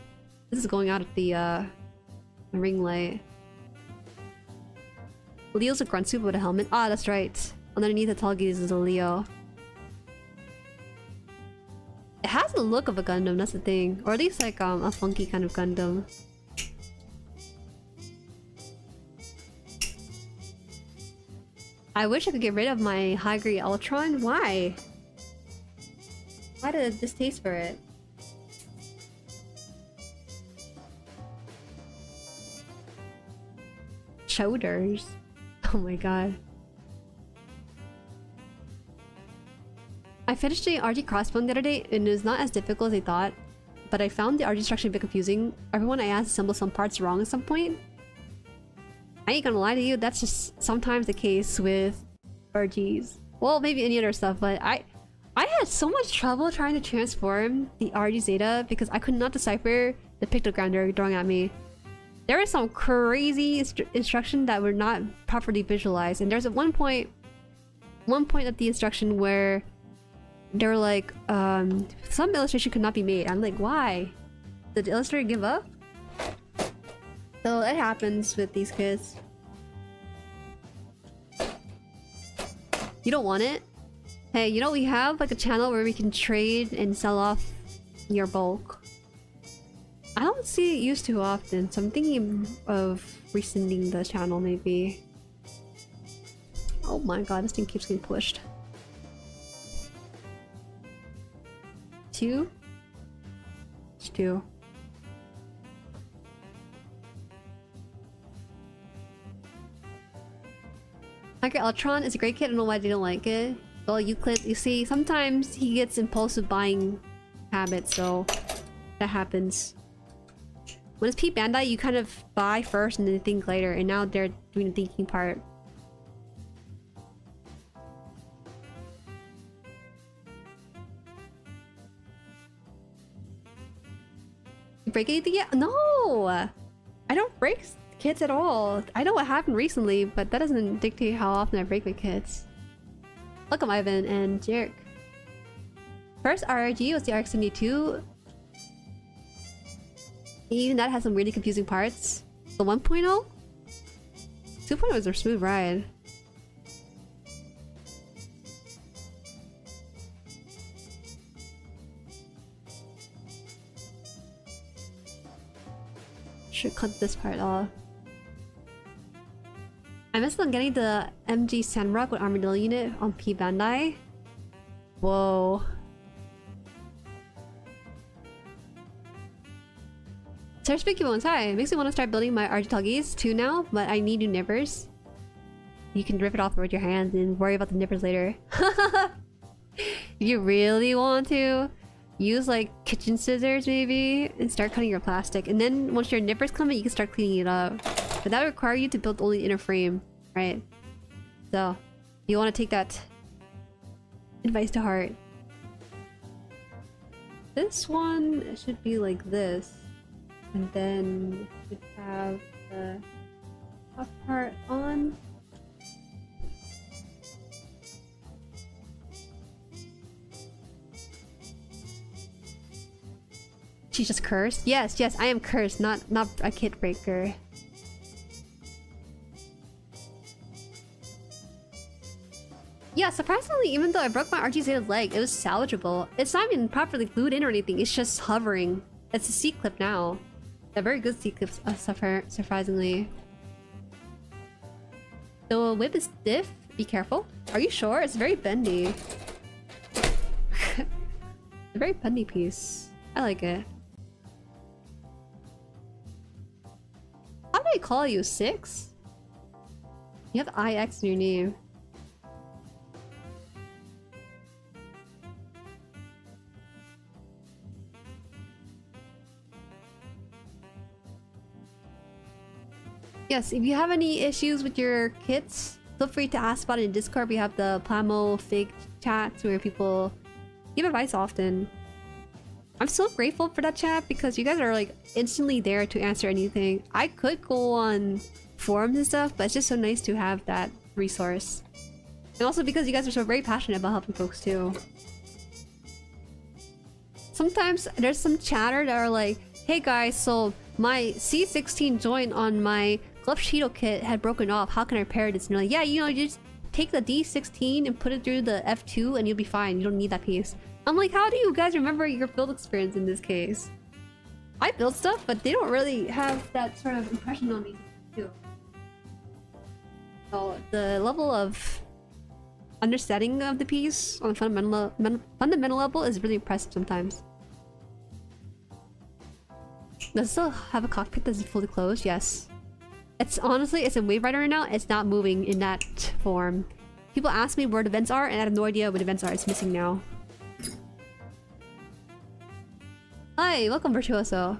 This is going out at the ring light. Leo's a grunt suit with a helmet. Ah, that's right. Underneath the Tallgeese is a Leo. It has the look of a Gundam, that's the thing. Or at least like a funky kind of Gundam. I wish I could get rid of my high-grade Ultron. Why? Why did I distaste for it? Shoulders. Oh my god. I finished the RG crossbone the other day and it was not as difficult as I thought, but I found the RG structure a bit confusing. Everyone I asked assembled some parts wrong at some point. I ain't gonna lie to you, that's just sometimes the case with RGs. Well, maybe any other stuff, but I had so much trouble trying to transform the RG Zeta because I could not decipher the pictogram they were throwing at me. There was some crazy instruction that were not properly visualized, and there's at one point of the instruction where they were like, some illustration could not be made. I'm like, why? Did the illustrator give up? So it happens with these kids. You don't want it? Hey, you know we have like a channel where we can trade and sell off your bulk. I don't see it used too often, so I'm thinking of rescinding the channel maybe. Oh my god, this thing keeps getting pushed. 2? It's 2. Okay, Ultron is a great kid. I don't know why they don't like it. Well, you see, sometimes he gets impulsive buying habits, so that happens. When it's P Bandai, you kind of buy first and then think later, and now they're doing the thinking part. You break anything yet? No! I don't break kids at all. I know what happened recently, but that doesn't dictate how often I break my kids. Welcome Ivan and Jerk. First RRG was the RX-72. Even that has some really confusing parts. The 1.0? 2.0 is a smooth ride. Should cut this part off. I missed on getting the MG Sandrock with Armadillo unit on P Bandai. Whoa. Search Big Bones, hi. Makes me want to start building my Argituggies too now, but I need new nippers. You can rip it off with your hands and worry about the nippers later. If you really want to, use like kitchen scissors maybe and start cutting your plastic. And then once your nippers come in, you can start cleaning it up. But that would require you to build only the inner frame, right? So, you want to take that advice to heart. This one should be like this. And then it should have the top part on. She's just cursed? Yes, yes, I am cursed, not a kid breaker. Yeah, surprisingly, even though I broke my RG-Zeta's leg, it was salvageable. It's not even properly glued in or anything, it's just hovering. It's a C-clip now. A very good C-clips, surprisingly. The whip is stiff, be careful. Are you sure? It's very bendy. A very bendy piece. I like it. How do I call you? 6? You have IX in your name. Yes, if you have any issues with your kits, feel free to ask about it in Discord. We have the Plamo Fig chats where people give advice often. I'm so grateful for that chat because you guys are like instantly there to answer anything. I could go on forums and stuff, but it's just so nice to have that resource. And also because you guys are so very passionate about helping folks too. Sometimes there's some chatter that are like, hey guys, so my C16 joint on my glove Cheeto kit had broken off. How can I repair this? And you're like, yeah, you know, you just take the D16 and put it through the F2 and you'll be fine. You don't need that piece. I'm like, how do you guys remember your build experience in this case? I build stuff, but they don't really have that sort of impression on me too. So the level of understanding of the piece on a fundamental level is really impressive sometimes. Does it still have a cockpit that's fully closed? Yes. It's honestly, it's in Wave Rider right now. It's not moving in that form. People ask me where the vents are, and I have no idea where the vents are. It's missing now. Hi, welcome Virtuoso.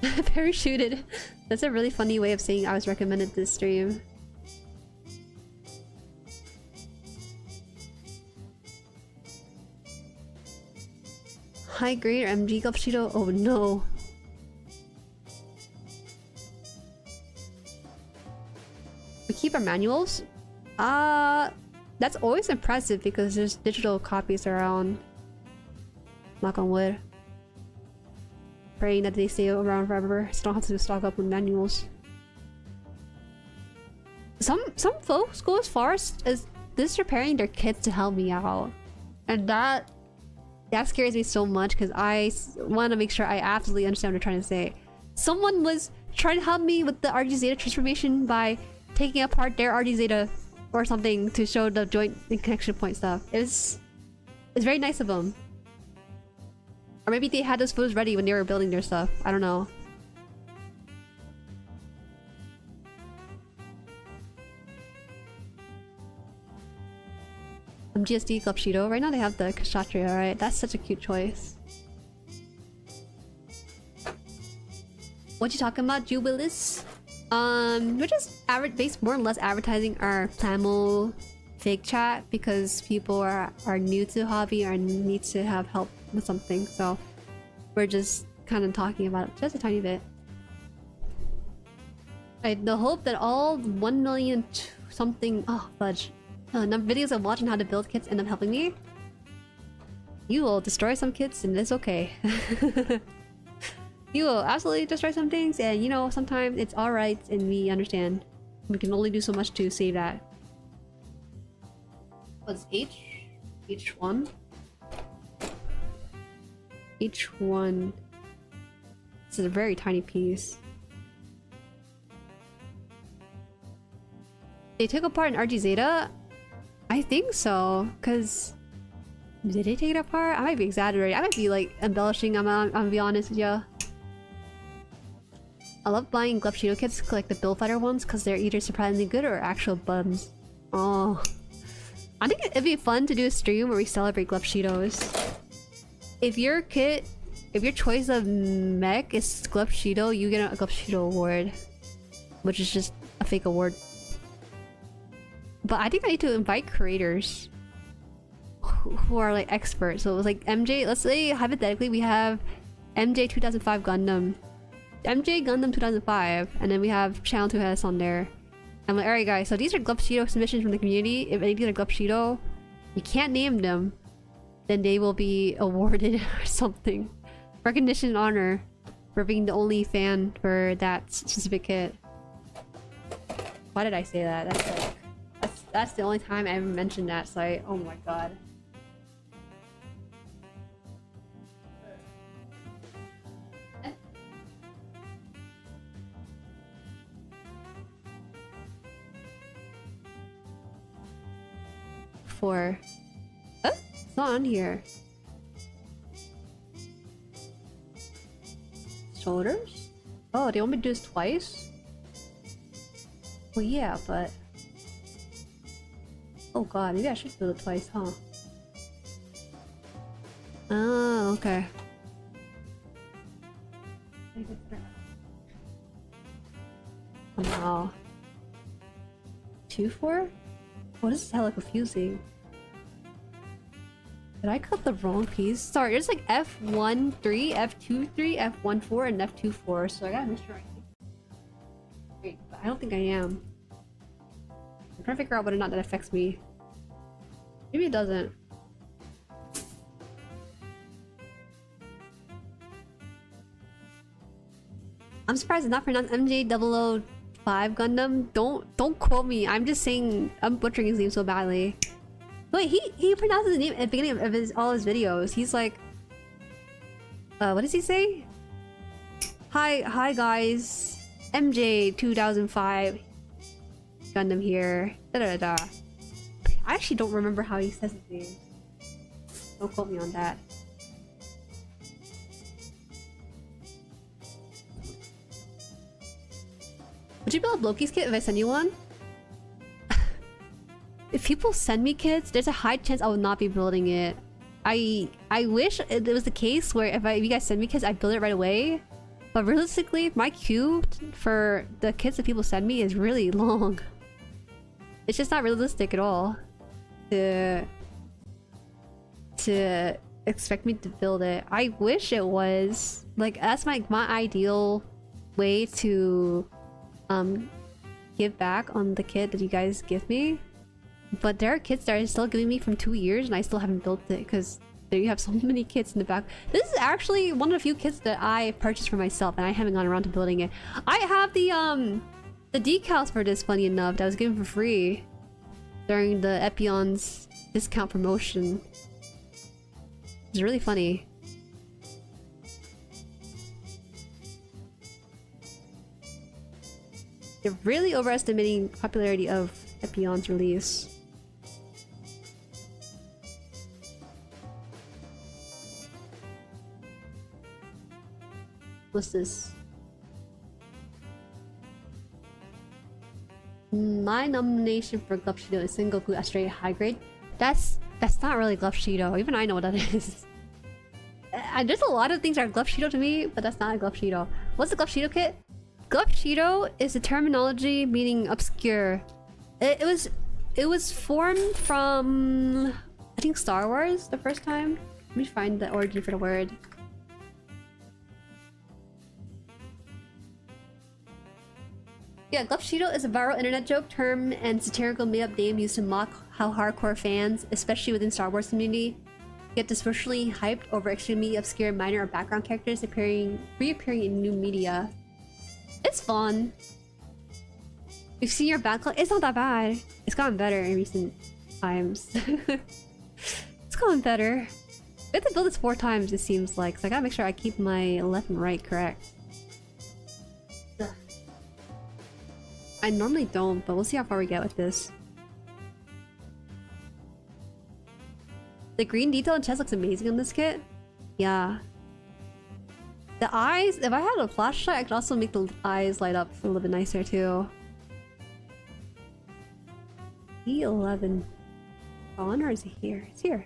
Parachuted. That's a really funny way of saying I was recommended this stream. High grade or MG Gulf Cheeto? Oh no. We keep our manuals? That's always impressive because there's digital copies around. Knock on wood. Praying that they stay around forever, so don't have to stock up with manuals. Some folks go as far as this repairing their kits to help me out, and that scares me so much because I want to make sure I absolutely understand what they're trying to say. Someone was trying to help me with the RG Zeta transformation by taking apart their RG Zeta or something to show the joint and connection point stuff. It's very nice of them. Or maybe they had those photos ready when they were building their stuff. I don't know. GSD Club Cheeto. Right now they have the Kshatriya, right? That's such a cute choice. What you talking about, Jubilis? We're just more or less advertising our Plamo Fig chat because people are new to the hobby or need to have help with something. So we're just kind of talking about it just a tiny bit. Right, the hope that all 1 million something videos of watching how to build kits end up helping me. You will destroy some kids and it's okay. You will absolutely destroy some things, and you know, sometimes it's alright and we understand. We can only do so much to save that. What's H? H1? H1. This is a very tiny piece. They took apart an RG Zeta? I think so, because... Did they take it apart? I might be exaggerating. I might be like embellishing, I'm gonna be honest with ya. I love buying Glepshido kits, like the Bill Fighter ones, because they're either surprisingly good or actual bums. Oh. I think it'd be fun to do a stream where we celebrate Glepshidos. If your kit, if your choice of mech is Glepshido, you get a Glepshido award. Which is just a fake award. But I think I need to invite creators who are like experts. So it was like MJ, let's say hypothetically we have MJ 2005 Gundam. MJ Gundam 2005, and then we have Channel 2S on there. I'm like, alright guys, so these are Glepshido submissions from the community. If any of you get a Glepshido, you can't name them, then they will be awarded or something. Recognition and honor for being the only fan for that specific kit. Why did I say that? That's like... That's the only time I ever mentioned that, so I... Oh my god. For... Oh, it's not on here. Shoulders? Oh, they want me to do this twice? Well, yeah, but... Oh god, maybe I should build it twice, huh? Oh, okay. Wow. 2-4? What is hella confusing? Did I cut the wrong piece? Sorry, there's like F1-3, F2-3, F1-4, and F2-4, so I gotta make sure I... Wait, but I don't think I am. I'm trying to figure out whether or not that affects me. Maybe it doesn't. I'm surprised it's not pronounced MJ005 Gundam. Don't quote me. I'm just saying I'm butchering his name so badly. Wait, he pronounces his name at the beginning of all his videos. He's like, what does he say? Hi guys, MJ 2005 Gundam here. Da da da. I actually don't remember how he says his name. Don't quote me on that. Would you build Loki's kit if I send you one? If people send me kits, there's a high chance I will not be building it. I wish it was the case where if you guys send me kits, I build it right away. But realistically, my queue for the kits that people send me is really long. It's just not realistic at all to expect me to build it. I wish it was. Like, that's my ideal way to give back on the kit that you guys give me. But there are kits that are still giving me from 2 years and I still haven't built it because there you have so many kits in the back. This is actually one of the few kits that I purchased for myself and I haven't gone around to building it. I have the decals for this, funny enough, that I was given for free during the Epyon's discount promotion. It's really funny. They're really overestimating the popularity of Epyon's release. What's this? My nomination for Glepshido is Sengoku Astray High Grade. That's not really Glepshido. Even I know what that is. There's a lot of things that are Glepshido to me, but that's not a Glepshido. What's the Glepshido kit? Glepshido is a terminology meaning obscure. It was formed from, I think, Star Wars the first time. Let me find the origin for the word. Yeah, Glepshido is a viral internet joke term and satirical made-up name used to mock how hardcore fans, especially within Star Wars community, get disproportionately hyped over extremely obscure minor or background characters reappearing in new media. It's fun. We've seen your backlog. It's not that bad. It's gotten better in recent times. It's gotten better. We have to build this 4 times, it seems like. So I gotta make sure I keep my left and right correct. Ugh. I normally don't, but we'll see how far we get with this. The green detail and chest looks amazing on this kit. Yeah. The eyes, if I had a flashlight, I could also make the eyes light up a little bit nicer too. D11. On or is it here? It's here.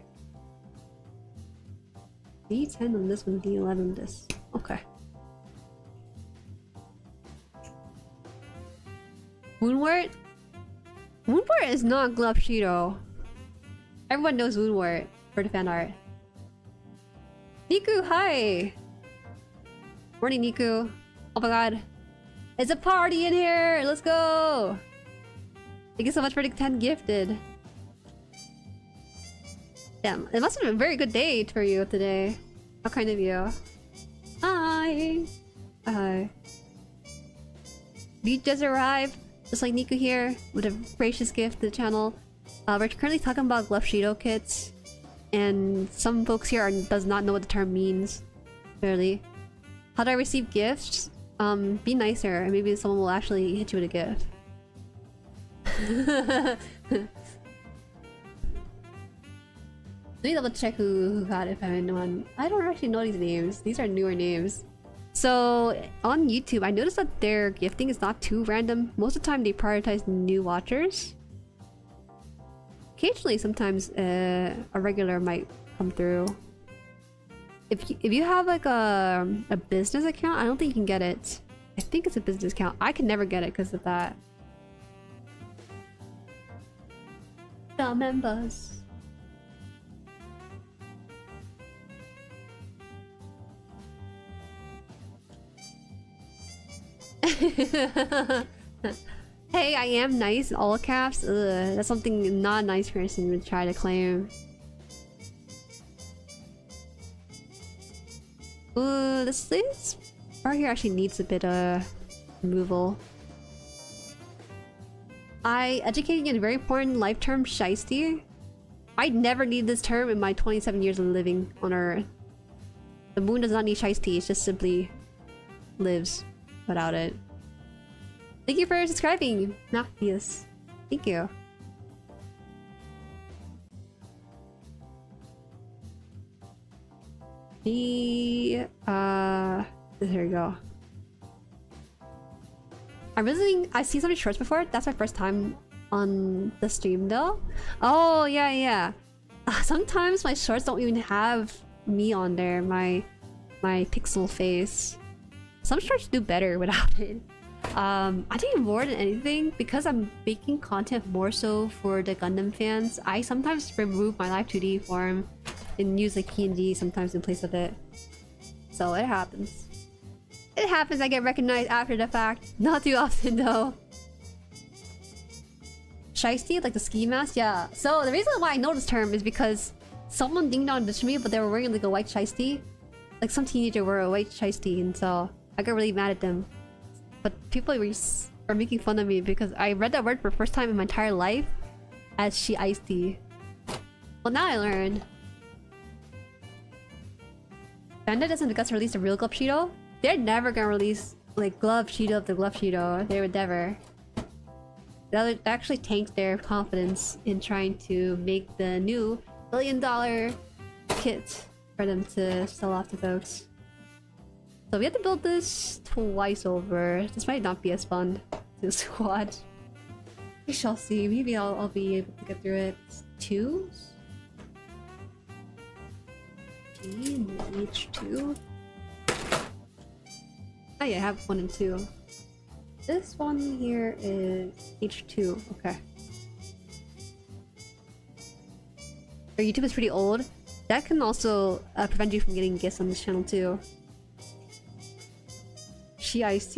D10 on this one, D11 on this. Okay. Woundwort? Woundwort is not Glupshido. Everyone knows Woundwort for the fan art. Niku, hi! Morning, Niku. Oh my god. It's a party in here! Let's go! Thank you so much for the 10 gifted. Damn, it must have been a very good day for you today. How kind of you. Hi! Hi. You just arrived, just like Niku here, with a gracious gift to the channel. We're currently talking about Glupshido kits, and some folks here does not know what the term means. Clearly. How do I receive gifts? Be nicer, and maybe someone will actually hit you with a gift. Let me double check who got it if I know one. I don't actually know these names. These are newer names. So on YouTube, I noticed that their gifting is not too random. Most of the time, they prioritize new watchers. Occasionally, sometimes a regular might come through. If you have like a business account, I don't think you can get it. I think it's a business account. I can never get it because of that. The members. Hey, I am nice in all caps. Ugh, that's something not a nice person would try to claim. This part here actually needs a bit of removal. I educated you in a very important life term, shiesty. I never need this term in my 27 years of living on Earth. The moon does not need shiesty, it just simply lives without it. Thank you for subscribing, Nafius. Thank you. There we go. I've seen so many shorts before. That's my first time on the stream though. Oh yeah. Sometimes my shorts don't even have me on there, my pixel face. Some shorts do better without it. I think more than anything, because I'm making content more so for the Gundam fans, I sometimes remove my live 2D form and use like PNG sometimes in place of it. So it happens. It happens, I get recognized after the fact. Not too often though. Shiesty, like the ski mask? Yeah. So the reason why I know this term is because someone ding dong ditched me, but they were wearing like a white shiesty. Like some teenager wore a white shiesty, and so I got really mad at them. But people were making fun of me because I read that word for the first time in my entire life as she-iced. Well, now I learned. Bandai doesn't have the guts to release the real Glupshido. They're never gonna release like Glupshido of the Glupshido. They would never. That actually tanked their confidence in trying to make the new $1 billion kit for them to sell off to folks. So we have to build this twice over. This might not be as fun to squad. We shall see. Maybe I'll be able to get through it. 2? Okay, H2. Oh yeah, I have 1 and 2. This one here is H2. Okay. Your YouTube is pretty old. That can also prevent you from getting gifts on this channel too. She-iced.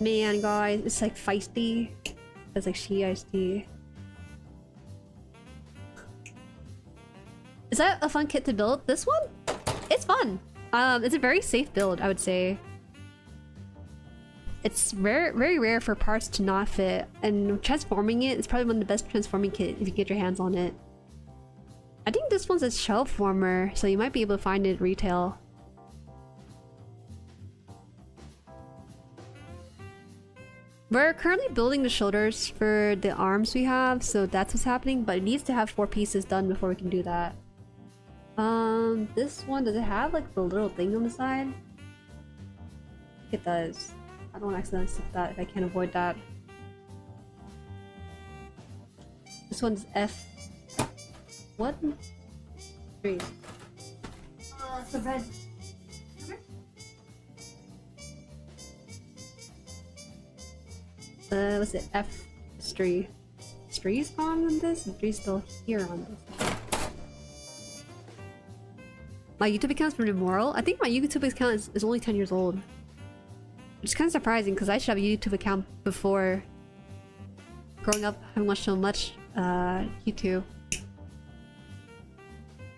Man, guys, it's like feisty. It's like she-iced. Is that a fun kit to build? This one? It's fun. It's a very safe build, I would say. It's very rare for parts to not fit, and transforming it is probably one of the best transforming kits if you get your hands on it. I think this one's a shelf warmer, so you might be able to find it retail. We're currently building the shoulders for the arms we have, so that's what's happening, but it needs to have 4 pieces done before we can do that. This one, does it have like the little thing on the side? I think it does. I don't want to accidentally slip that if I can't avoid that. This one's F. What? 3. It's the red. What's it? F. Stree. Stree's gone on this, and Stree's still here on this. My YouTube account's from Immoral. I think my YouTube account is only 10 years old. Which is kind of surprising because I should have a YouTube account before growing up. I haven't watched so much YouTube.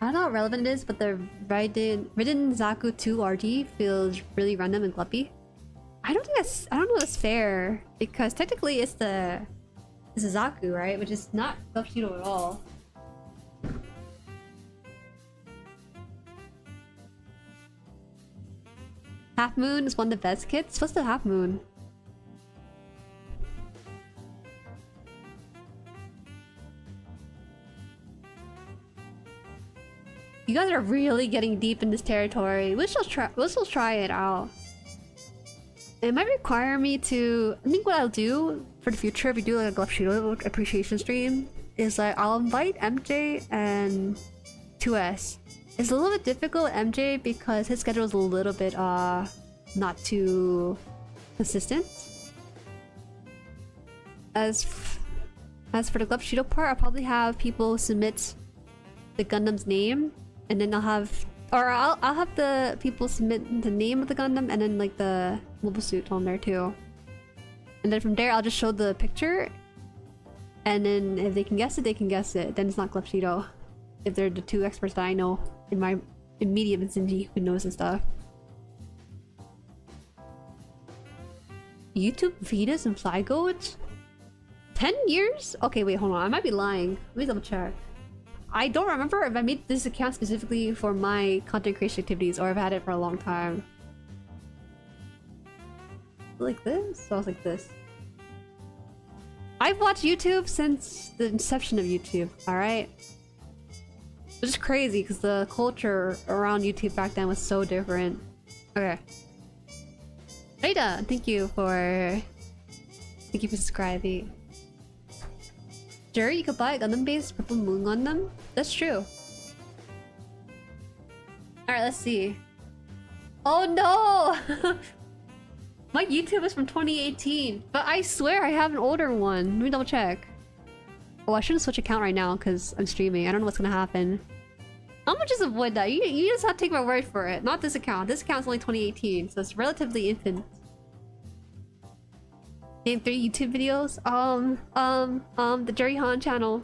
I don't know how relevant it is, but the Ridden Zaku 2 RD feels really random and gluppy. I don't know if that's fair because technically it's a Zaku, right? Which is not Glup at all. Half Moon is one of the best kits. What's the Half Moon? You guys are really getting deep in this territory. We'll still try it out. It might require me to... I think what I'll do for the future, if we do like a Glup appreciation stream, is like I'll invite MJ and 2S. It's a little bit difficult with MJ because his schedule is a little bit not too consistent. As for the Glup part, I'll probably have people submit the Gundam's name, and then I'll have the people submit the name of the Gundam and then like the mobile suit on there too. And then from there I'll just show the picture, and then if they can guess it, they can guess it. Then it's not Glup. If they're the 2 experts that I know in my immediate vicinity who knows and stuff. YouTube Vetus and Flygoat? 10 years? Okay, wait, hold on. I might be lying. Let me double check. I don't remember if I made this account specifically for my content creation activities or if I've had it for a long time. Like this? So I was like this. I've watched YouTube since the inception of YouTube, alright? Which is crazy because the culture around YouTube back then was so different. Okay. Ada, thank you for subscribing. Jueri, you could buy a Gundam-based Purple Moon Gundam? That's true. Alright, let's see. Oh no! My YouTube is from 2018, but I swear I have an older one. Let me double check. Oh, I shouldn't switch account right now because I'm streaming. I don't know what's gonna happen. I'm gonna just avoid that. You just have to take my word for it. Not this account. This account's only 2018, so it's relatively infant. Name 3 YouTube videos. The JueriHaan channel.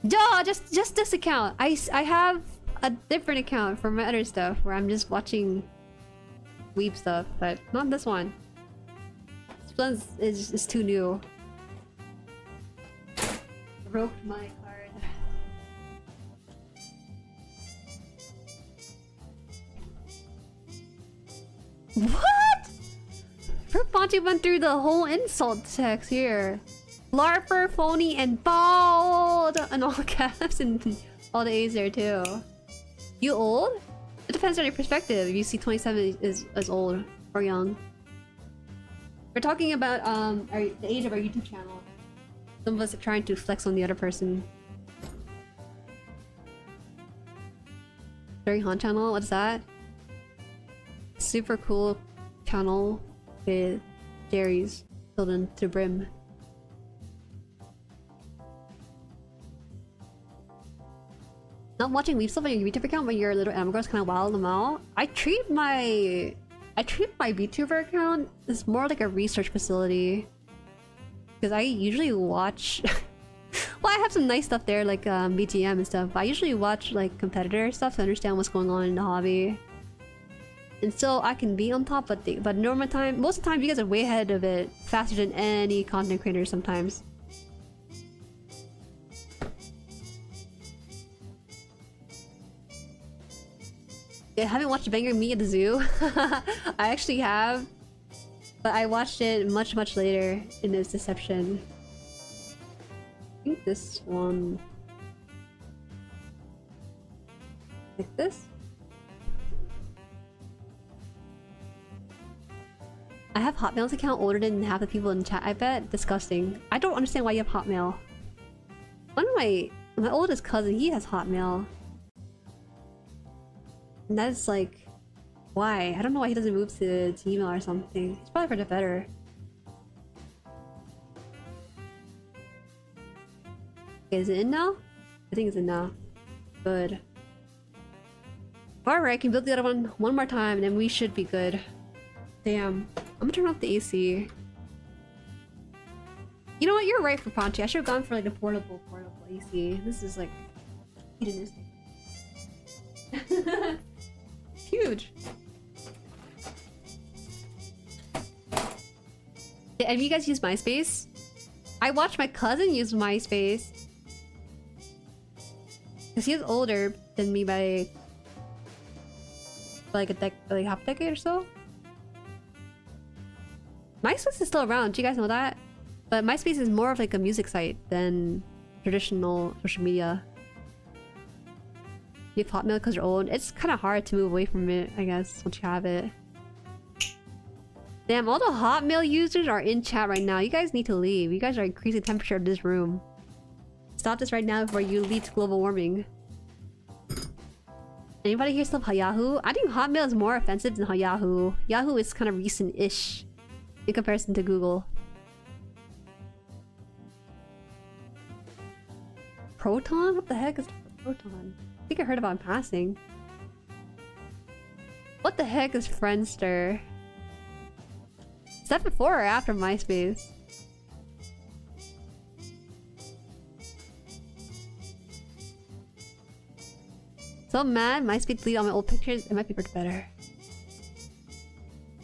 Duh, just this account. I have a different account for my other stuff where I'm just watching weeb stuff, but not this one. This one is too new. Broke my card. What? Ponchi went through the whole insult text here. Larper, phony, and bald, and all caps, and all the A's there too. You old? It depends on your perspective. If you see 27 is as old or young. We're talking about the age of our YouTube channel. Some of us are trying to flex on the other person. JueriHaan channel, what's that? Super cool channel with Jerry's filled in to brim. Not watching weeb stuff on your VTuber account when your little animal girl's kind of wild them out. I treat my VTuber account as more like a research facility. Because I usually watch Well, I have some nice stuff there, like BGM and stuff. But I usually watch like competitor stuff to understand what's going on in the hobby. And still, I can be on top, but normal time, most of the time, you guys are way ahead of it, faster than any content creator sometimes. I haven't watched Banger Me at the Zoo. I actually have, but I watched it much later in this deception. I think this one, like this. I have Hotmail's account older than half the people in the chat. I bet. Disgusting. I don't understand why you have Hotmail. One of my oldest cousin, he has Hotmail. And that's like, why? I don't know why he doesn't move to email or something. It's probably for the better. Okay, is it in now? I think it's in now. Good. Alright, I can build the other one more time and then we should be good. Damn. I'm gonna turn off the AC. You know what? You're right for Ponchi. I should have gone for like a portable AC. This is like hedonistic. Huge. Did any of you guys use MySpace? I watched my cousin use MySpace. Cause he is older than me by like half a decade or so. MySpace is still around. Do you guys know that? But MySpace is more of like a music site than traditional social media. You have Hotmail because you're old. It's kind of hard to move away from it, I guess, once you have it. Damn, all the Hotmail users are in chat right now. You guys need to leave. You guys are increasing the temperature of this room. Stop this right now before you lead to global warming. Anybody here still have Yahoo? I think Hotmail is more offensive than Yahoo. Yahoo is kind of recent-ish in comparison to Google. Proton? What the heck is Proton? I think I heard about in passing. What the heck is Friendster? Is that before or after MySpace? So mad, MySpace deleted all my old pictures. It might be for the better.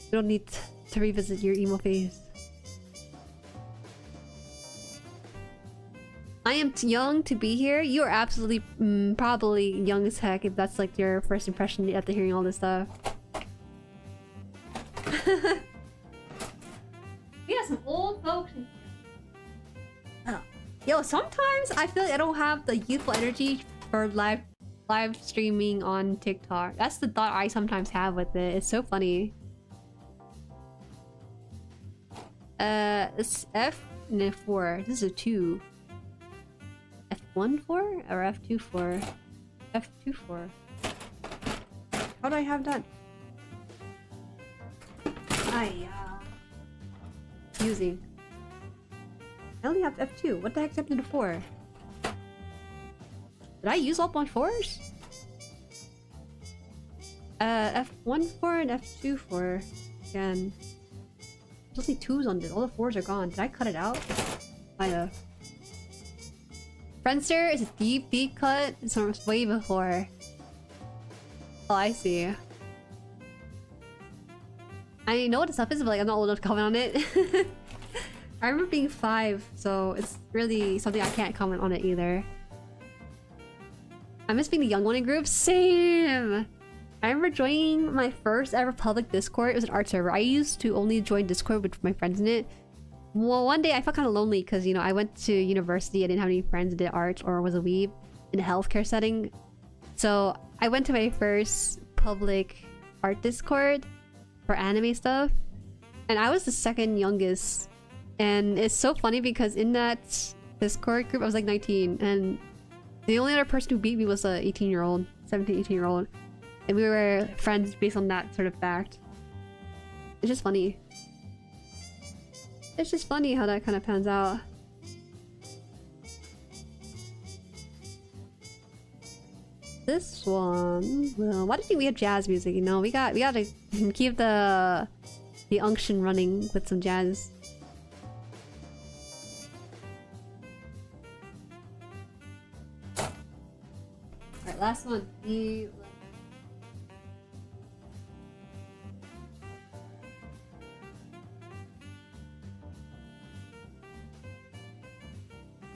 You don't need to revisit your emo phase. I am too young to be here. You are absolutely probably young as heck if that's like your first impression after hearing all this stuff. We got some old folks. Oh. Yo, sometimes I feel like I don't have the youthful energy for live streaming on TikTok. That's the thought I sometimes have with it. It's so funny. It's F4. This is a 2. F1 4 or F2 4? F2 4. How do I have that? Using. I only have F2. What the heck's happened to 4? Did I use all my 4s? F1 4 and F2 4. Again. There's only 2s on this. All the 4s are gone. Did I cut it out? Might have. Friendster is a deep cut. It's way before. Oh, I see. I know what the stuff is, but like I'm not old enough to comment on it. I remember being 5, so it's really something I can't comment on it either. I miss being the young one in groups. Same! I remember joining my first ever public Discord. It was an art server. I used to only join Discord with my friends in it. Well, one day I felt kind of lonely because, you know, I went to university. I didn't have any friends that did art or was a weeb in a healthcare setting. So I went to my first public art Discord for anime stuff. And I was the second youngest. And it's so funny because in that Discord group, I was like 19. And the only other person who beat me was a 18-year-old, 17, 18-year-old. And we were friends based on that sort of fact. It's just funny. It's just funny how that kind of pans out. This one, well, why do you think we have jazz music? You know, we gotta keep the unction running with some jazz. Alright, last one.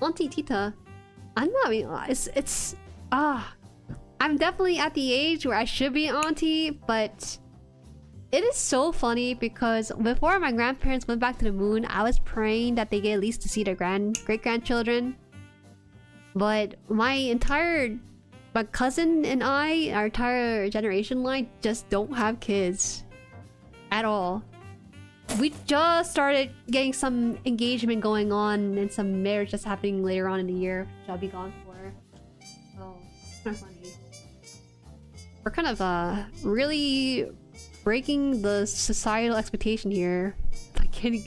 Auntie Tita. I'm not being... I'm definitely at the age where I should be auntie, but... It is so funny because before my grandparents went back to the moon, I was praying that they get at least to see their great-grandchildren. But my cousin and I, our entire generation line, just don't have kids. At all. We just started getting some engagement going on and some marriage that's happening later on in the year, which I'll be gone for. So, it's kind of funny. We're kind of really breaking the societal expectation here by getting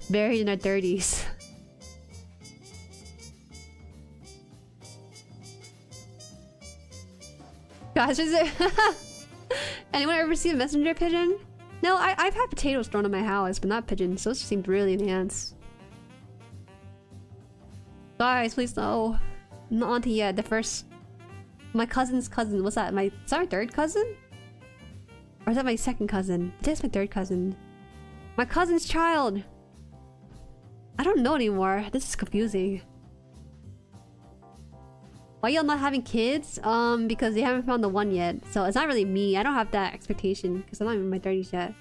married in our 30s. Gosh, is it? Anyone ever see a messenger pigeon? No, I've had potatoes thrown in my house, but not pigeons. Those seem really advanced. Guys, please no. I'm not auntie yet. The first... My cousin's cousin. What's that? Is that my third cousin? Or is that my second cousin? I think it's my third cousin. My cousin's child! I don't know anymore. This is confusing. Why y'all not having kids? Because they haven't found the one yet. So it's not really me. I don't have that expectation because I'm not even in my 30s yet.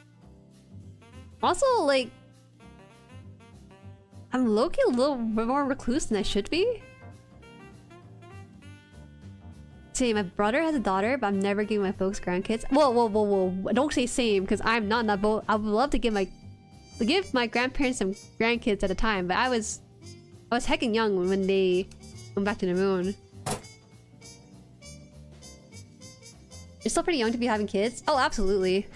Also, like... I'm low-key a little bit more recluse than I should be. See, my brother has a daughter, but I'm never giving my folks grandkids. Whoa. Don't say same, because I'm not in that boat. I would love to give my grandparents some grandkids at a time, but I was heckin' young when they went back to the moon. You're still pretty young to be having kids? Oh, absolutely.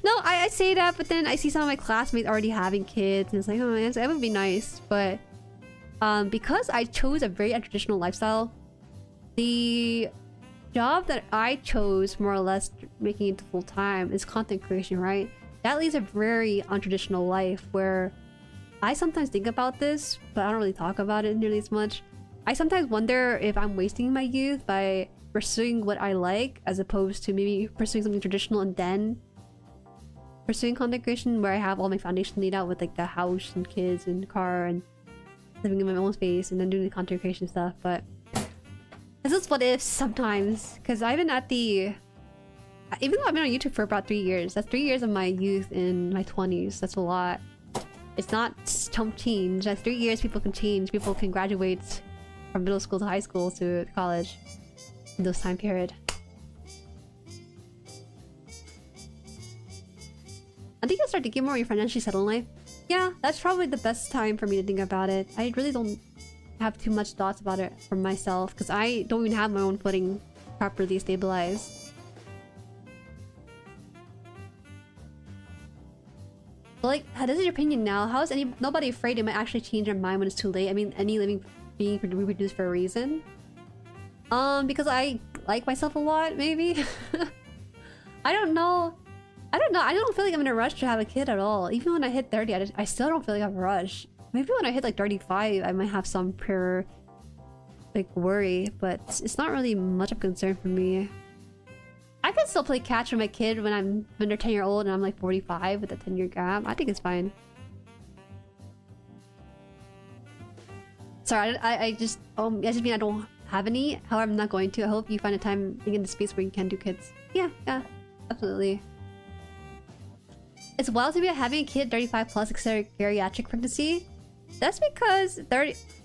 No, I say that, but then I see some of my classmates already having kids, and it's like, oh, it would be nice. But because I chose a very untraditional lifestyle, the job that I chose, more or less making it full-time, is content creation, right? That leads a very untraditional life where I sometimes think about this, but I don't really talk about it nearly as much. I sometimes wonder if I'm wasting my youth by pursuing what I like, as opposed to maybe pursuing something traditional and then pursuing content creation where I have all my foundation laid out with like the house and kids and car and living in my own space and then doing the content creation stuff. But this is what ifs sometimes, because I've been at the... Even though I've been on YouTube for about 3 years, that's 3 years of my youth in my 20s. That's a lot. It's not chump change. That's 3 years people can change. People can graduate from middle school to high school to college in those time period. I think I'll start thinking more when you're financially settled in life. Yeah, that's probably the best time for me to think about it. I really don't have too much thoughts about it for myself because I don't even have my own footing properly stabilized. But like, this is your opinion now. How is nobody afraid it might actually change their mind when it's too late? I mean, any living being reproduced for a reason. Because I like myself a lot, maybe. I don't know. I don't feel like I'm in a rush to have a kid at all. Even when I hit 30, I still don't feel like I have a rush. Maybe when I hit like 35, I might have some pure like worry, but it's not really much of a concern for me. I can still play catch with my kid when I'm under 10-year-old and I'm like 45 with a 10-year gap. I think it's fine. Sorry, I just mean I don't have any. However, I'm not going to. I hope you find a time in the space where you can do kids. Yeah, absolutely. It's wild to be having a kid 35 plus considered geriatric pregnancy. That's because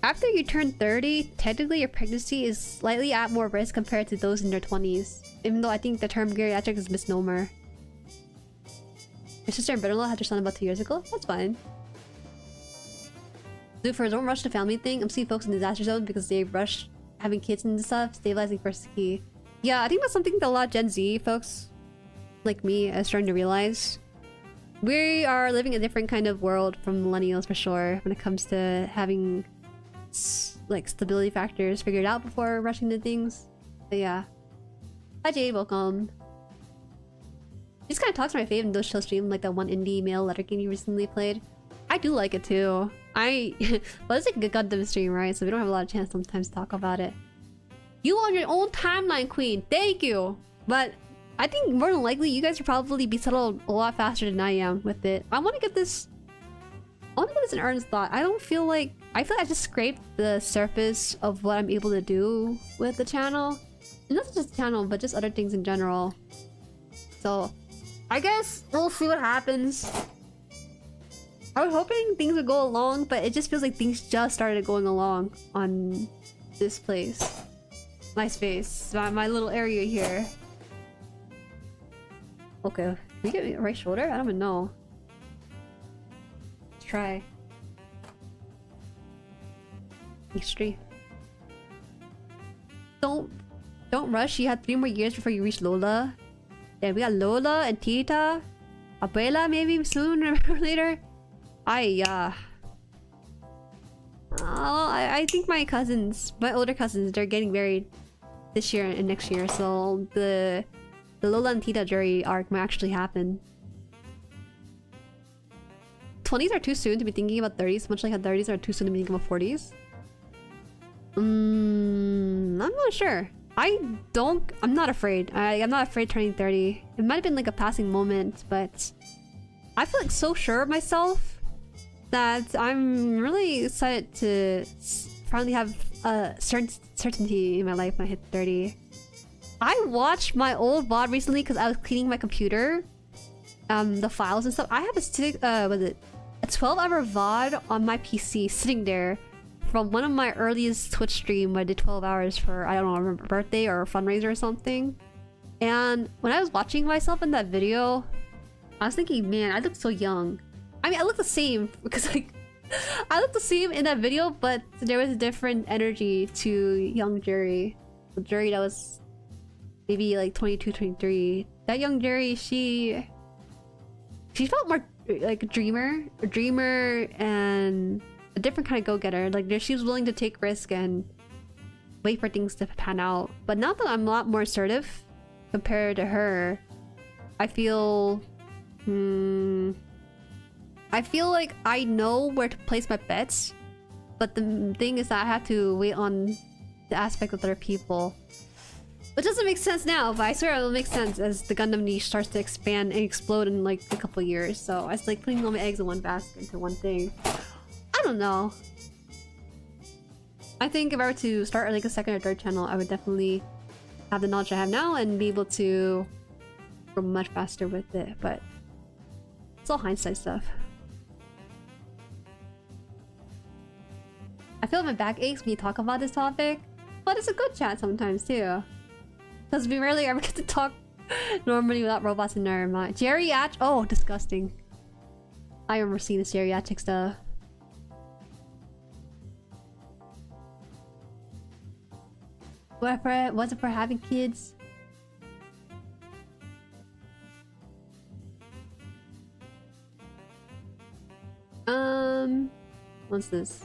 after you turn 30, technically your pregnancy is slightly at more risk compared to those in their 20s. Even though I think the term geriatric is a misnomer. My sister in brother-in-law had their son about 2 years ago. That's fine. Dude, for don't rush the family thing, I'm seeing folks in disaster zone because they rush having kids and stuff. Stabilizing first is key. Yeah, I think that's something that a lot of Gen Z folks like me are starting to realize. We are living a different kind of world from millennials for sure when it comes to having like stability factors figured out before rushing into things. But yeah. Hi Jade, welcome. This kind of talks to my fave in those chill stream, like that one indie male letter game you recently played. I do like it too. Well, it's like a Gundam stream, right? So we don't have a lot of chance sometimes to talk about it. You on your own timeline, queen. Thank you. But I think more than likely you guys will probably be settled a lot faster than I am with it. I want to get this an earnest thought. I feel like I just scraped the surface of what I'm able to do with the channel. And not just the channel, but just other things in general. So I guess we'll see what happens. I was hoping things would go along, but it just feels like things just started going along on this place. My space. My little area here. Okay. Can we get me right shoulder? I don't even know. Let's try. Extreme. Don't rush. You had 3 more years before you reach Lola. Yeah, we got Lola and Tita. Abuela maybe sooner or later. I think my older cousins, they're getting married this year and next year, so the Lola and Tita Jueri arc might actually happen. 20s are too soon to be thinking about 30s, much like how 30s are too soon to be thinking about 40s. I'm not sure. I'm not afraid. I'm not afraid turning 30. It might have been like a passing moment, but I feel like so sure of myself that I'm really excited to finally have a certainty in my life when I hit 30. I watched my old VOD recently because I was cleaning my computer, the files and stuff. I have a 12-hour VOD on my PC sitting there from one of my earliest Twitch stream where I did 12 hours for, I don't know, a birthday or a fundraiser or something. And when I was watching myself in that video, I was thinking, man, I look so young. I mean, I look the same because like I look the same in that video, but there was a different energy to young Jueri. The Jueri that was maybe like 22, 23. That young Jueri, she felt more like a dreamer and a different kind of go-getter. Like she was willing to take risk and wait for things to pan out. But now that I'm a lot more assertive compared to her, I feel like I know where to place my bets, but the thing is that I have to wait on the aspect of other people. Which doesn't make sense now, but I swear it'll make sense as the Gundam niche starts to expand and explode in like a couple years. So it's like putting all my eggs in one basket into one thing. I don't know. I think if I were to start like a second or third channel, I would definitely have the knowledge I have now and be able to grow much faster with it, but it's all hindsight stuff. I feel like my back aches when you talk about this topic, but it's a good chat sometimes too. Because we rarely ever get to talk normally without robots in our mind. Geriatric? Oh, disgusting. I remember seeing this geriatric stuff. What's it for having kids? What's this?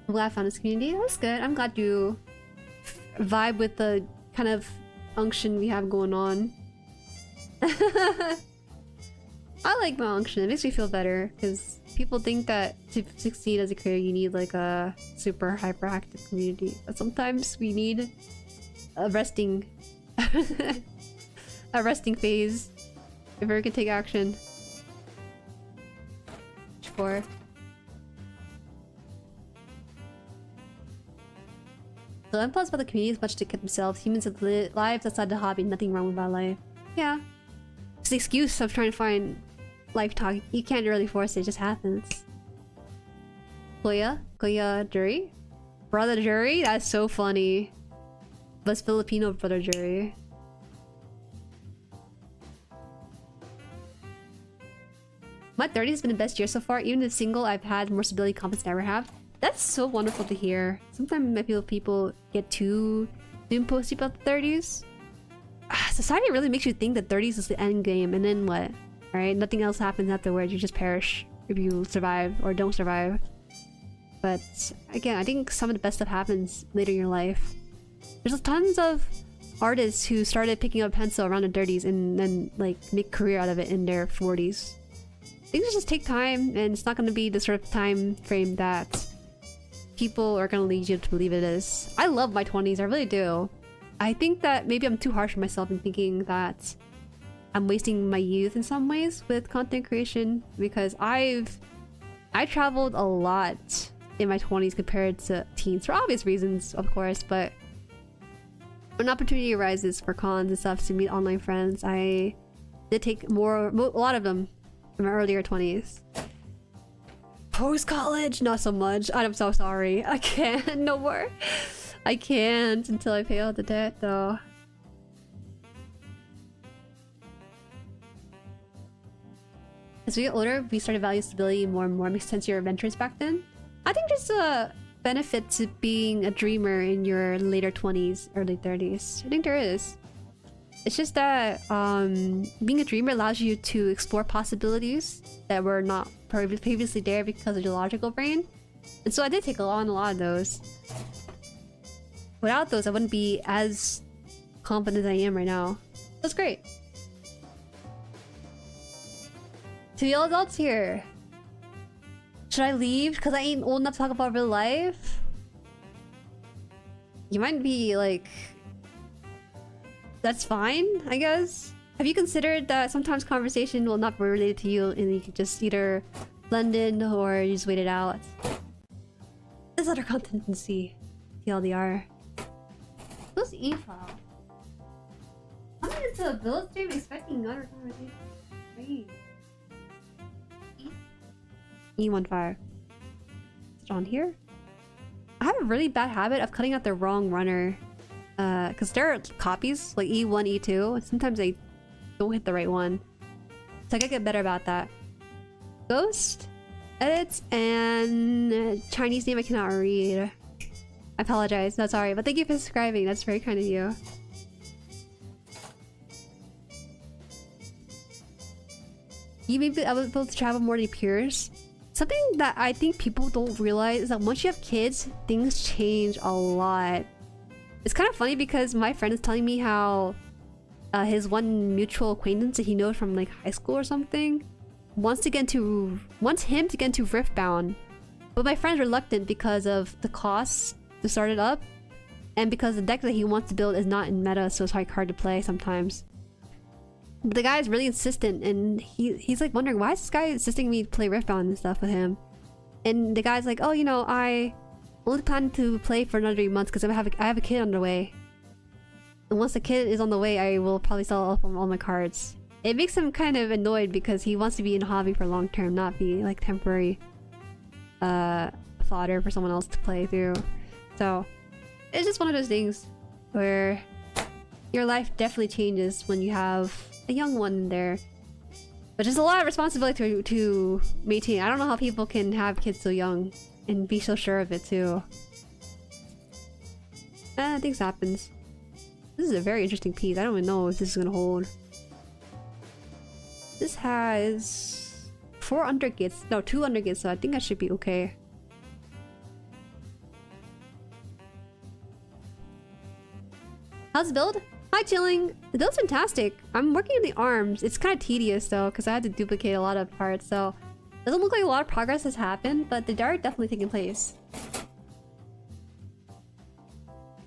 I'm glad I found this community. That's good. I'm glad you vibe with the kind of unction we have going on. I like my unction. It makes me feel better because people think that to succeed as a creator you need like a super hyperactive community, but sometimes we need a resting a resting phase before we can take action. Sure. The unplus about the community is much to keep themselves. Humans have lives outside the hobby, nothing wrong with that life. Yeah. It's the excuse of trying to find life talk. You can't really force it, it just happens. Koya Jueri? Brother Jueri? That's so funny. But it's Filipino brother Jueri. My 30s has been the best year so far. Even the single I've had more stability confidence than I ever have. That's so wonderful to hear. Sometimes I feel people get too doom posty about the 30s. Society really makes you think that 30s is the end game, and then what? Right? Nothing else happens afterwards. You just perish if you survive or don't survive. But again, I think some of the best stuff happens later in your life. There's tons of artists who started picking up a pencil around their 30s and then like make a career out of it in their 40s. Things just take time, and it's not going to be the sort of time frame that people are gonna lead you to believe it is. I love my 20s, I really do. I think that maybe I'm too harsh on myself in thinking that I'm wasting my youth in some ways with content creation, because I traveled a lot in my 20s compared to teens for obvious reasons, of course, but when opportunity arises for cons and stuff to meet online friends, I did take a lot of them in my earlier 20s. Post-college, not so much. I'm so sorry. I can't no more. I can't until I pay all the debt, though. As we get older, we start to value stability more and more. Makes sense your adventures back then. I think there's a benefit to being a dreamer in your later 20s, early 30s. I think there is. It's just that being a dreamer allows you to explore possibilities that were not previously there because of your logical brain. And so I did take on a lot of those. Without those, I wouldn't be as confident as I am right now. That's great. To the adults here, should I leave because I ain't old enough to talk about real life? You might be like, that's fine, I guess. Have you considered that sometimes conversation will not be related to you and you can just either blend in or you just wait it out? There's other content to see. TLDR. Who's E-file? I'm into a build stream expecting other conversation. Wait. E1 fire. Is it on here? I have a really bad habit of cutting out the wrong runner. Because there are copies, like E1, E2, and sometimes I don't hit the right one. So I gotta get better about that. Ghost, edits, and Chinese name I cannot read. I apologize, not sorry, but thank you for subscribing, that's very kind of you. You may be able to travel more than your peers. Something that I think people don't realize is that once you have kids, things change a lot. It's kind of funny because my friend is telling me how his one mutual acquaintance that he knows from like high school or something wants him to get into Riftbound, but my friend's reluctant because of the costs to start it up, and because the deck that he wants to build is not in meta, so it's like hard to play sometimes. But the guy is really insistent, and he's like wondering why is this guy insisting me to play Riftbound and stuff with him. And the guy's like, oh, you know, I only plan to play for another 3 months because I have a kid on the way. And once the kid is on the way, I will probably sell off all my cards. It makes him kind of annoyed because he wants to be in hobby for long term, not be like temporary fodder for someone else to play through. So it's just one of those things where your life definitely changes when you have a young one in there. But there's a lot of responsibility to maintain. I don't know how people can have kids so young and be so sure of it too. Things happens. This is a very interesting piece. I don't even know if this is gonna hold. This has 4 undergates. No, 2 undergates, so I think I should be okay. How's the build? Hi, chilling. The build's fantastic. I'm working on the arms. It's kind of tedious though, because I had to duplicate a lot of parts, so doesn't look like a lot of progress has happened, but they are definitely taking place.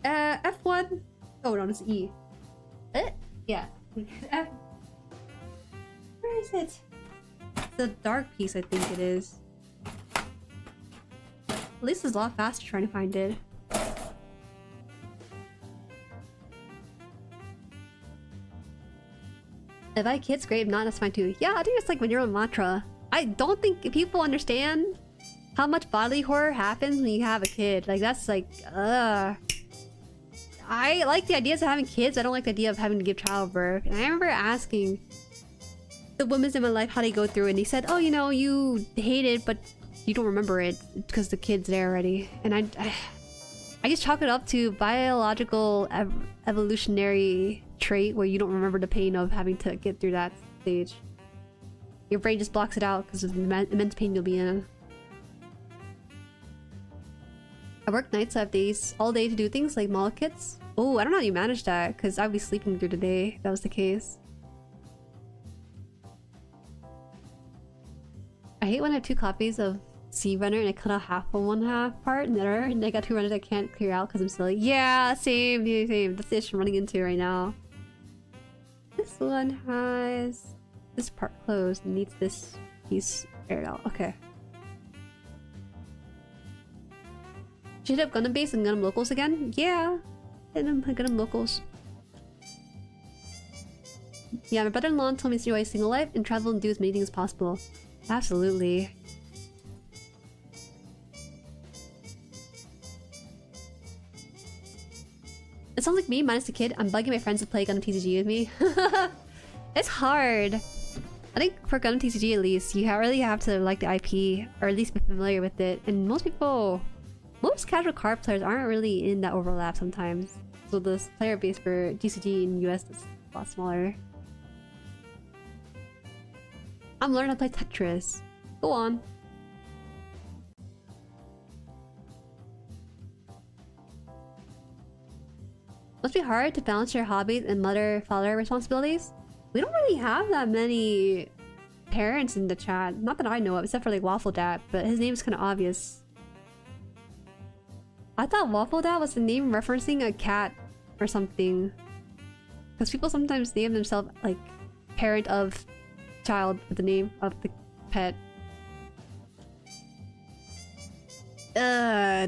F1. Oh no, it's E. Yeah. F. Where is it? It's the dark piece, I think it is. At least it's a lot faster trying to find it. If I had kids, great. If not, that's fine too. Yeah, I think it's like when you're on mantra. I don't think people understand how much bodily horror happens when you have a kid. Like, that's like, I like the ideas of having kids. I don't like the idea of having to give childbirth. And I remember asking the women in my life how they go through it, and they said, oh, you know, you hate it, but you don't remember it because the kid's there already. And I just chalk it up to biological evolutionary trait where you don't remember the pain of having to get through that stage. Your brain just blocks it out because of the immense pain you'll be in. I work nights, so I have days all day to do things like model kits. Oh, I don't know how you manage that because I'd be sleeping through the day if that was the case. I hate when I have 2 copies of sea runner and I cut out half of one half part and the other, and I got two runners I can't clear out because I'm silly. Yeah, same. That's the issue I'm running into right now. This one has this part closed and needs this piece aired out. Okay. Should hit up Gundam Base and Gundam Locals again? Yeah. Hit them Gundam Locals. Yeah, my brother-in-law told me to enjoy a single life and travel and do as many things as possible. Absolutely. It sounds like me minus the kid. I'm bugging my friends to play Gundam TCG with me. It's hard. I think for Gundam TCG at least, you really have to like the IP, or at least be familiar with it. And most casual card players aren't really in that overlap sometimes. So the player base for TCG in US is a lot smaller. I'm learning how to play Tetris. Go on. Must be hard to balance your hobbies and mother-father responsibilities. We don't really have that many parents in the chat. Not that I know of, except for like Waffle Dad, but his name's kind of obvious. I thought Waffle Dad was the name referencing a cat or something. Because people sometimes name themselves like parent of child with the name of the pet.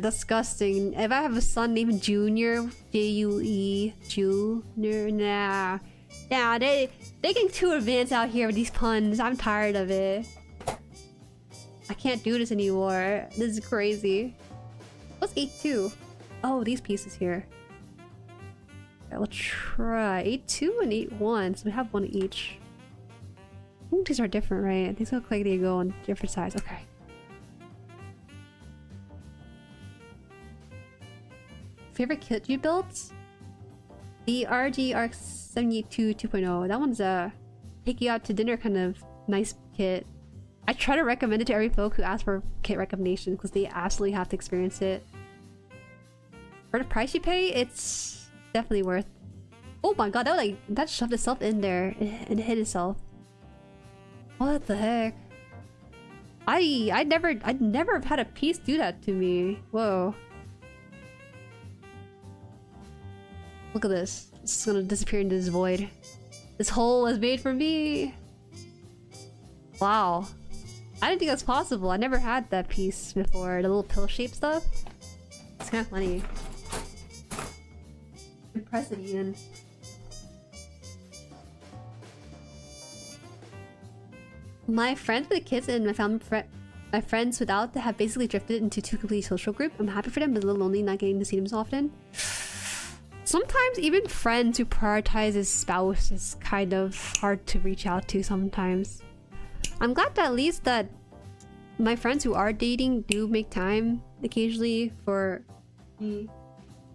Disgusting. If I have a son named Junior, J-U-E, Junior, nah. Nah, they getting too advanced out here with these puns. I'm tired of it. I can't do this anymore. This is crazy. What's 8-2? Oh, these pieces here. Okay, we'll try 8-2 and 8-1, so we have one each. Ooh, these are different, right? These look like they go on different sides. Okay. Favorite kit you built? The RG RX 72 2.0. That one's a take you out to dinner kind of nice kit. I try to recommend it to every folk who ask for kit recommendation because they absolutely have to experience it. For the price you pay, it's definitely worth. Oh my god, that shoved itself in there and hit itself. What the heck? I'd never had a piece do that to me. Whoa. Look at this. This is gonna disappear into this void. This hole was made for me. Wow. I didn't think that's possible. I never had that piece before. The little pill-shaped stuff. It's kind of funny. Impressive, even. My friends with kids and my friends without have basically drifted into two complete social groups. I'm happy for them, but a little lonely not getting to see them so often. Sometimes even friends who prioritize his spouse is kind of hard to reach out to sometimes. I'm glad that at least that my friends who are dating do make time occasionally for me.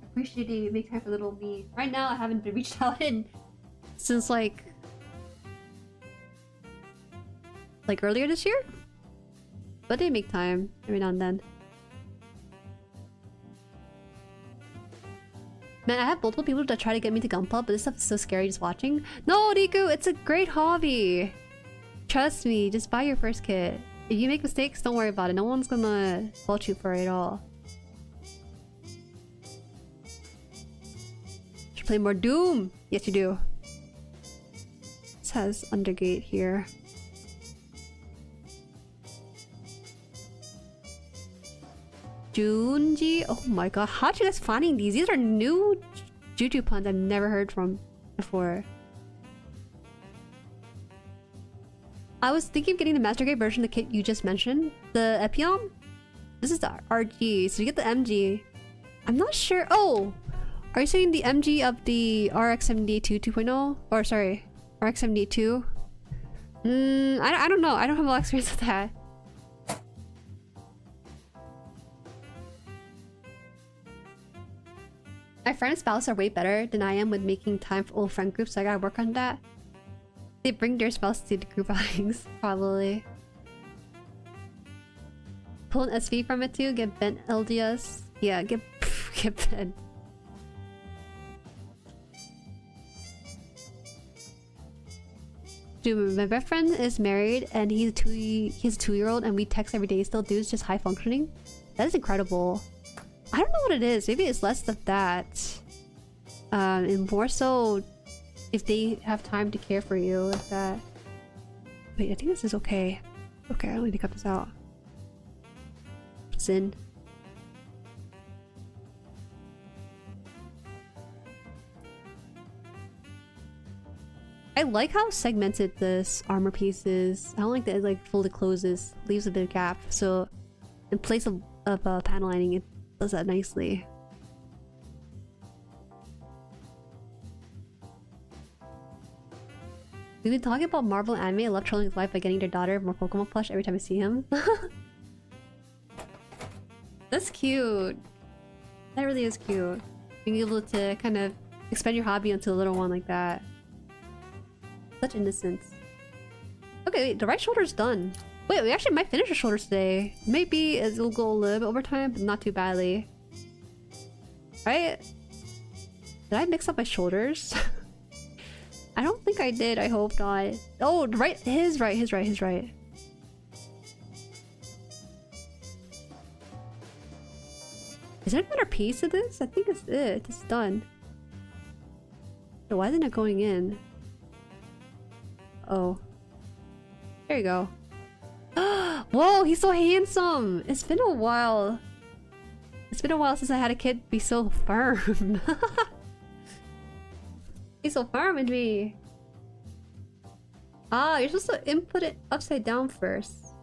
Appreciating it, make time for little me. Right now I haven't been reached out in since like earlier this year? But they make time every now and then. Man, I have multiple people that try to get me to GUNPLA, but this stuff is so scary just watching. No, Riku, it's a great hobby! Trust me, just buy your first kit. If you make mistakes, don't worry about it. No one's gonna fault you for it at all. Should play more Doom! Yes, you do. This has Undergate here. Junji? Oh my god, how'd you guys finding these? These are new Juju puns I've never heard from before. I was thinking of getting the Master Grade version of the kit you just mentioned. The Epyon? This is the RG, so you get the MG. I'm not sure. Oh! Are you saying the MG of the RX 72 2.0? Or sorry, RX 72? I don't know. I don't have a lot of experience with that. My friend's spouse are way better than I am with making time for old friend groups, so I gotta work on that. They bring their spouse to the group outings, probably. Pull an SV from it too, get bent LDS. Yeah, get bent. dude, my best friend is married and he's a 2-year-old and we text every day. Still dudes just high functioning. That is incredible. I don't know what it is. Maybe it's less of that. And more so if they have time to care for you like that. Wait, I think this is okay. Okay, I don't need to cut this out. It's in. I like how segmented this armor piece is. I don't like that it like fully closes, leaves a bit of gap. So in place of panel lining, it does that nicely. We've been talking about Marvel anime. I love trolling his life by getting their daughter more Pokemon plush every time I see him. That's cute. That really is cute. Being able to kind of expand your hobby onto a little one like that. Such innocence. Okay, wait, the right shoulder's done. Wait, we actually might finish the shoulders today. Maybe it'll go a little bit over time, but not too badly. Right? Did I mix up my shoulders? I don't think I did. I hope not. Oh, right. His right. Is there another piece of this? I think it's it. It's done. So why isn't it going in? Oh. There you go. Whoa, he's so handsome! It's been a while. It's been a while since I had a kid be so firm. He's so firm with me. Ah, you're supposed to input it upside down first.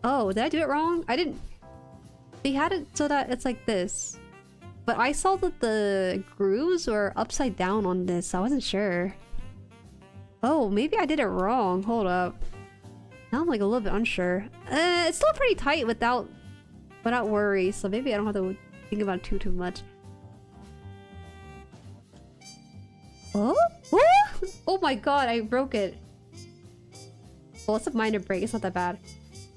Oh, did I do it wrong? I didn't... They had it so that it's like this. But I saw that the grooves were upside down on this, so I wasn't sure. Oh, maybe I did it wrong. Hold up. Now I'm like a little bit unsure. It's still pretty tight without worry, so maybe I don't have to think about it too much. Oh? Oh my god, I broke it. Well, it's a minor break. It's not that bad.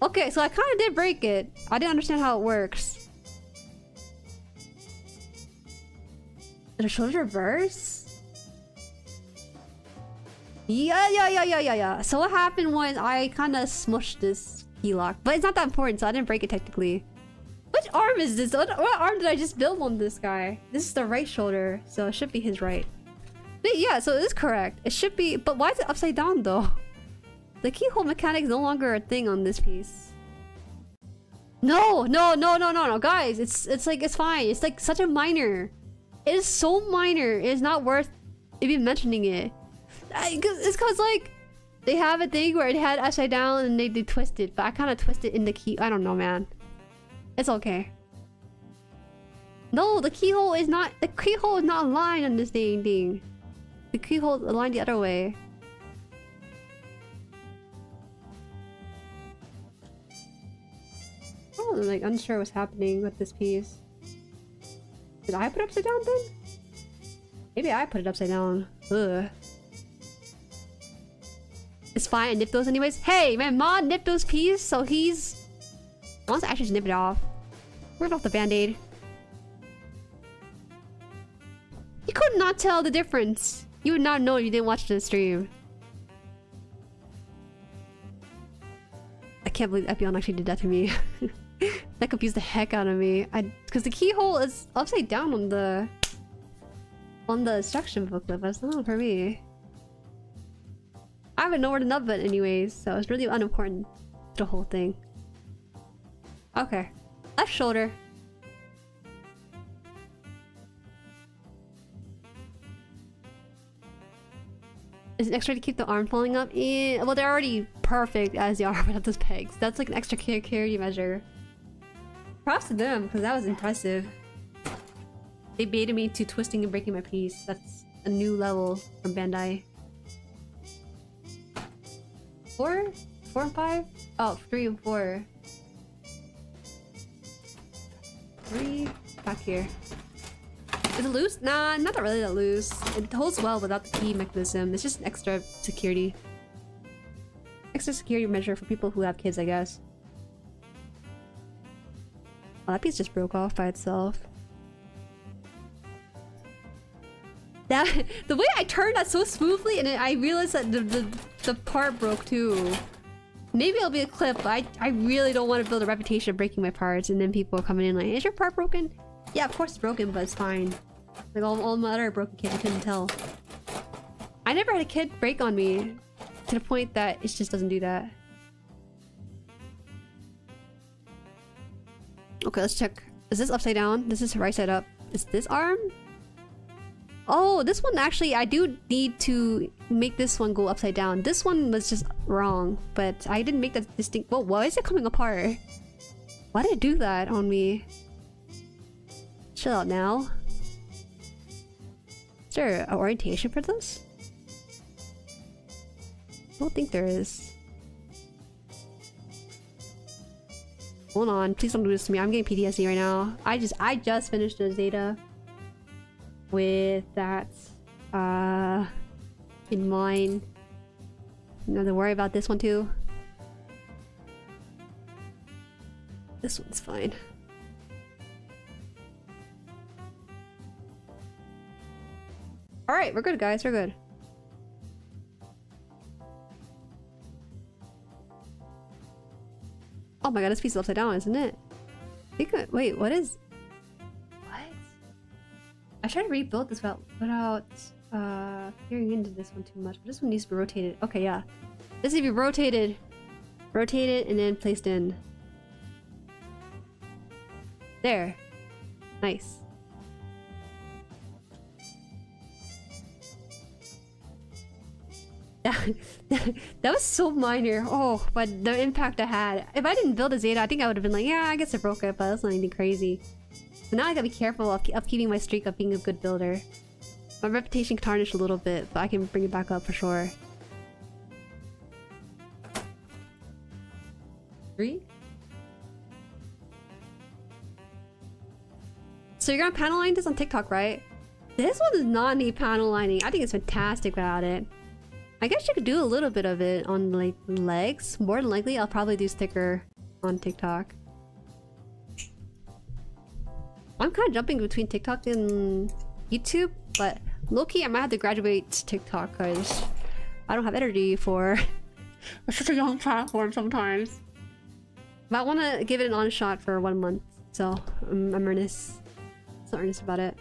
Okay, so I kind of did break it. I didn't understand how it works. Did the shoulder reverse? Yeah. So what happened was I kind of smushed this key lock. But it's not that important, so I didn't break it technically. Which arm is this? What arm did I just build on this guy? This is the right shoulder, so it should be his right. But yeah, so it is correct. It should be, but why is it upside down though? The keyhole mechanic is no longer a thing on this piece. No, guys, it's like, it's fine. It's like such a minor. It is so minor. It is not worth even mentioning it. It's cause like, they have a thing where it had upside down and they twist it, but I kind of twist it in the key. I don't know, man. It's okay. No, the keyhole is not aligned on this thing. The keyhole is aligned the other way. Oh, I'm like unsure what's happening with this piece. Did I put it upside down then? Maybe I put it upside down. Ugh. It's fine, I nipped those anyways. Hey, my mod nipped those piece, so he's... wants to actually just nip it off. Rip off the band-aid. You could not tell the difference. You would not know if you didn't watch the stream. I can't believe Epyon actually did that to me. That confused the heck out of me. Because the keyhole is upside down on the instruction booklet, but it's not for me. I have a nowhere to nub it anyways, so it's really unimportant to the whole thing. Okay. Left shoulder. Is it extra to keep the arm falling up? Well, they're already perfect as they are without those pegs. That's like an extra security measure. Props to them, because that was impressive. They baited me to twisting and breaking my piece. That's a new level from Bandai. 4? 4 and 5? Oh, 3 and 4. 3 back here. Is it loose? Nah, not really that loose. It holds well without the key mechanism. It's just an extra security. Extra security measure for people who have kids, I guess. Oh, that piece just broke off by itself. That the way I turned that so smoothly, and then I realized that the the part broke too. Maybe it'll be a clip, but I really don't want to build a reputation of breaking my parts, and then people are coming in like, is your part broken? Yeah, of course it's broken, but it's fine. Like all my other broken kids, I couldn't tell. I never had a kid break on me to the point that it just doesn't do that. Okay, let's check. Is this upside down? This is right side up. Is this arm? Oh, this one actually, I do need to make this one go upside down. This one was just wrong, but I didn't make that distinct. Whoa, why is it coming apart? Why did it do that on me? Chill out now. Is there an orientation for this? I don't think there is. Hold on, please don't do this to me. I'm getting PTSD right now. I just finished the Zeta with that in mind. You don't have to worry about this one too. This one's fine. Alright, we're good guys, we're good. Oh my god, this piece is upside down, isn't it? Wait, what is... What? I tried to rebuild this without peering into this one too much, but this one needs to be rotated. Okay, yeah. This needs to be rotated. Rotated and then placed in. There. Nice. That was so minor. Oh, but the impact I had. If I didn't build a Zeta, I think I would have been like, yeah, I guess I broke it, but that's not anything crazy. So now I gotta be careful of keeping my streak of being a good builder. My reputation tarnished a little bit, but I can bring it back up for sure. 3? So you're gonna panel line this on TikTok, right? This one does not need panel lining. I think it's fantastic without it. I guess you could do a little bit of it on like legs. More than likely, I'll probably do sticker on TikTok. I'm kind of jumping between TikTok and YouTube, but low-key I might have to graduate to TikTok because I don't have energy for such a young platform sometimes. But I want to give it an honest shot for 1 month, so I'm earnest. So earnest about it.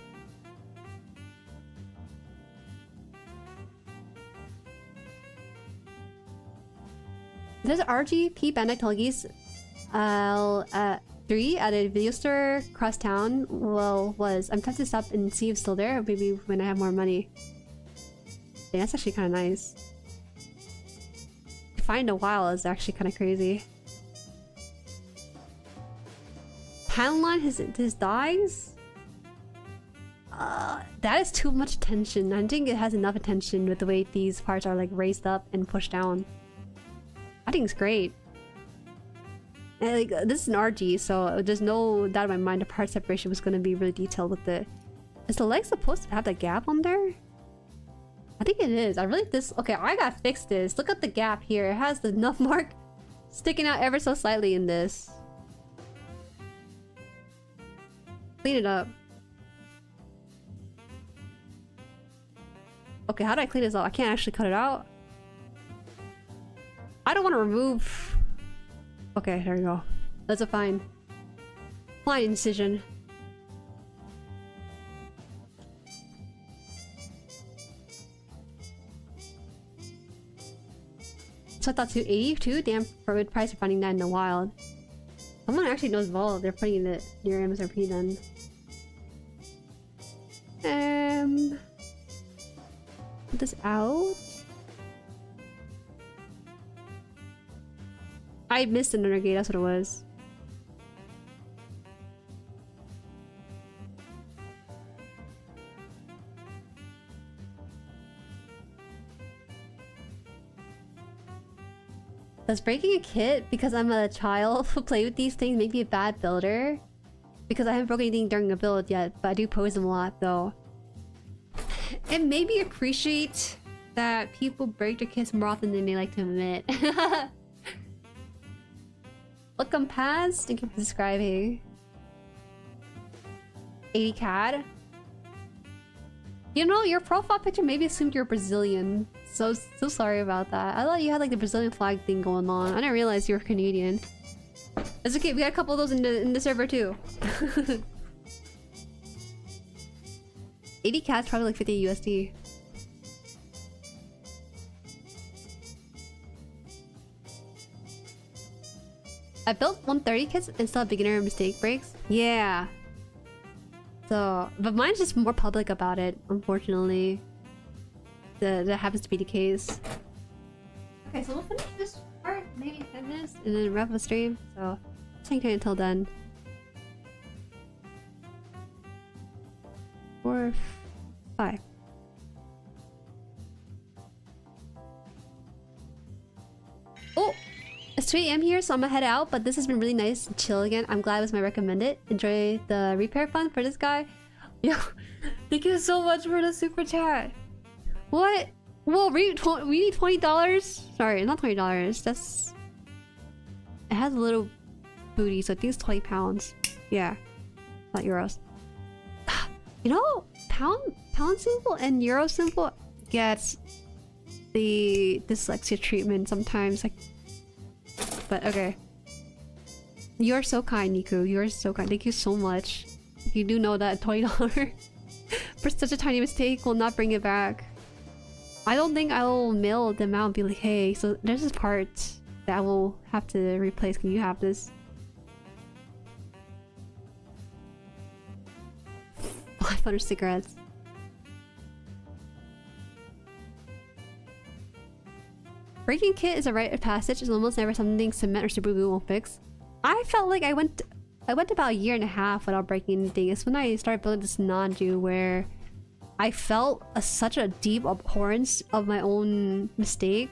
There's RGP Bandai Telgis 3 at a video store across town. Well, I'm tempted to stop and see if it's still there, maybe when I have more money. Yeah, that's actually kind of nice. To find a while is actually kind of crazy. Panel line his thighs? That is too much attention. I don't think it has enough attention with the way these parts are like raised up and pushed down. I think it's great. And, like, this is an RG, so there's no doubt in my mind the part separation was going to be really detailed with it. Is the leg supposed to have that gap on there? I think it is. I really okay, I gotta fix this. Look at the gap here. It has the nub mark sticking out ever so slightly in this. Clean it up. Okay, how do I clean this up? I can't actually cut it out. I don't want to remove... Okay, there we go. That's a fine incision. So I thought 282? Damn, for a good price for finding that in the wild. Someone actually knows Vol. They're putting it near MSRP then. Put this out. I missed another gate, that's what it was. Does breaking a kit because I'm a child who play with these things make me a bad builder? Because I haven't broken anything during a build yet, but I do pose them a lot though. And maybe appreciate that people break their kits more often than they like to admit. Welcome past, thank you for subscribing. 80 CAD. You know, your profile picture maybe assumed you're Brazilian. So sorry about that. I thought you had like the Brazilian flag thing going on. I didn't realize you were Canadian. It's okay, we got a couple of those in the server too. 80 cats, probably like 50 USD. I built 130 kits and still have beginner mistake breaks. Yeah. So, but mine's just more public about it, unfortunately. That happens to be the case. Okay, so we'll finish this part, maybe 10 minutes, and then wrap up the stream. So, stay tuned until then. 4, 5. Oh! It's 3 AM here, so I'm gonna head out, but this has been really nice and chill again. I'm glad it was my recommended. Enjoy the repair fund for this guy. Yo, thank you so much for the super chat. What? Whoa, we need $20? Sorry, not $20. That's... It has a little booty, so I think it's 20 pounds. Yeah, not euros. You know, pound symbol and euro symbol gets the dyslexia treatment sometimes. Like, but okay. You're so kind, Niku. You're so kind. Thank you so much. You do know that $20 for such a tiny mistake will not bring it back. I don't think I will mail them out and be like, hey, so there's this part that I will have to replace. Can you have this? 500 cigarettes. Breaking kit is a rite of passage. It's almost never something cement or super glue won't fix. I felt like I went about a year and a half without breaking anything. It's when I started building this non-Jew where I felt such a deep abhorrence of my own mistake,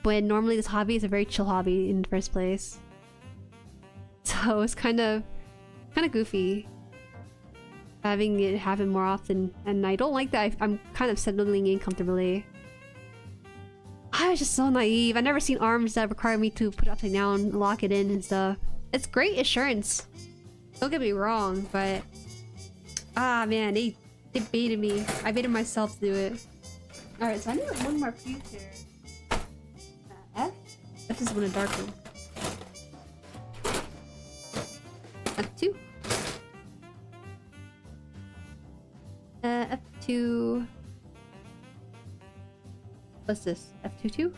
when normally this hobby is a very chill hobby in the first place. So it's kind of goofy having it happen more often, and I don't like that. I'm kind of settling in comfortably. I was just so naive. I've never seen arms that require me to put it upside down, lock it in and stuff. It's great assurance. Don't get me wrong, but ah man, they baited me. I baited myself to do it. Alright, so I need one more piece here. F? F is one of dark one. F2. F2. What's this? F22?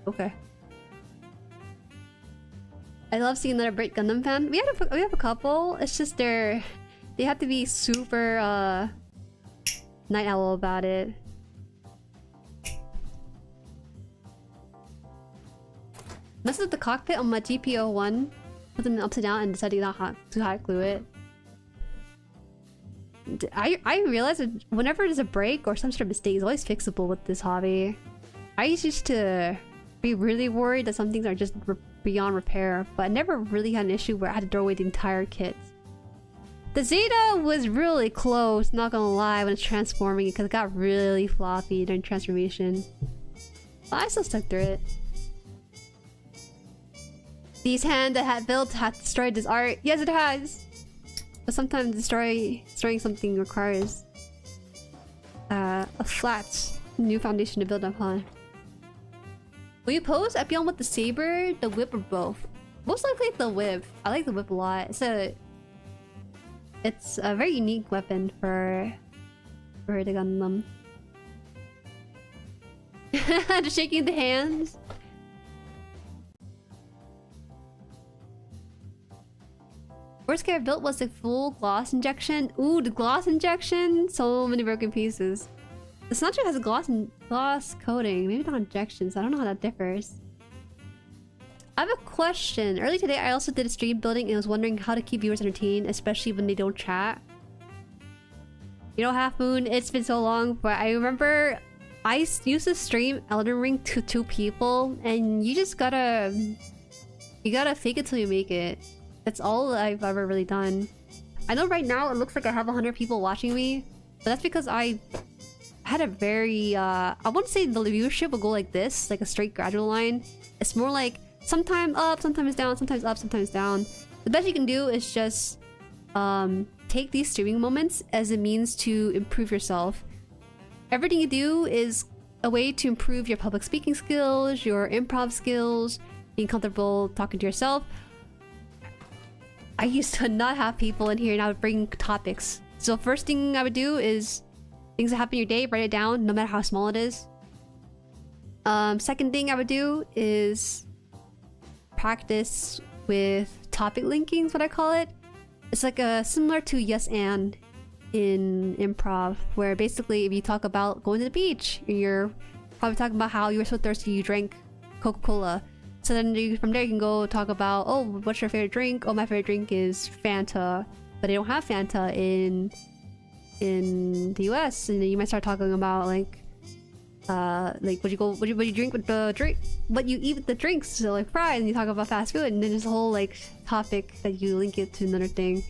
Okay. I love seeing another Brit Gundam fan. We have a couple. It's just they have to be super night owl about it. Messed up the cockpit on my GPO1. Put them upside down and decided not to hot glue it. I realize that whenever there's a break or some sort of mistake, it's always fixable with this hobby. I used to be really worried that some things are just beyond repair, but I never really had an issue where I had to throw away the entire kit. The Zeta was really close, not gonna lie, when it's transforming, because it got really floppy during transformation. But I still stuck through it. These hand that had built had destroyed this art. Yes, it has! But sometimes destroying something requires a flat new foundation to build upon. Will you pose Epyon with the saber, the whip, or both? Most likely the whip. I like the whip a lot. It's a very unique weapon for the Gundam. Just shaking the hands. Worst kit I built was the full gloss injection. Ooh, the gloss injection! So many broken pieces. The Snatcher has a gloss coating. Maybe not injections. I don't know how that differs. I have a question. Early today, I also did a stream building and was wondering how to keep viewers entertained, especially when they don't chat. You know, Half Moon, it's been so long, but I remember I used to stream Elden Ring to 2 people, and you just gotta fake it till you make it. That's all I've ever really done. I know right now it looks like I have 100 people watching me, but that's because I had a very I wouldn't say the viewership will go like this, like a straight gradual line. It's more like sometimes up, sometimes down, sometimes up, sometimes down. The best you can do is just take these streaming moments as a means to improve yourself. Everything you do is a way to improve your public speaking skills, your improv skills, being comfortable talking to yourself. I used to not have people in here and I would bring topics. So first thing I would do is things that happen in your day, write it down, no matter how small it is. Second thing I would do is practice with topic linking, is what I call it. It's like similar to yes and in improv, where basically if you talk about going to the beach, you're probably talking about how you were so thirsty you drank Coca-Cola. So then from there you can go talk about, oh, what's your favorite drink? Oh, my favorite drink is Fanta, but they don't have Fanta in the US. And then you might start talking about like what you drink with the drink, what you eat with the drinks, so like fries, and you talk about fast food, and then there's a whole like topic that you link it to another thing.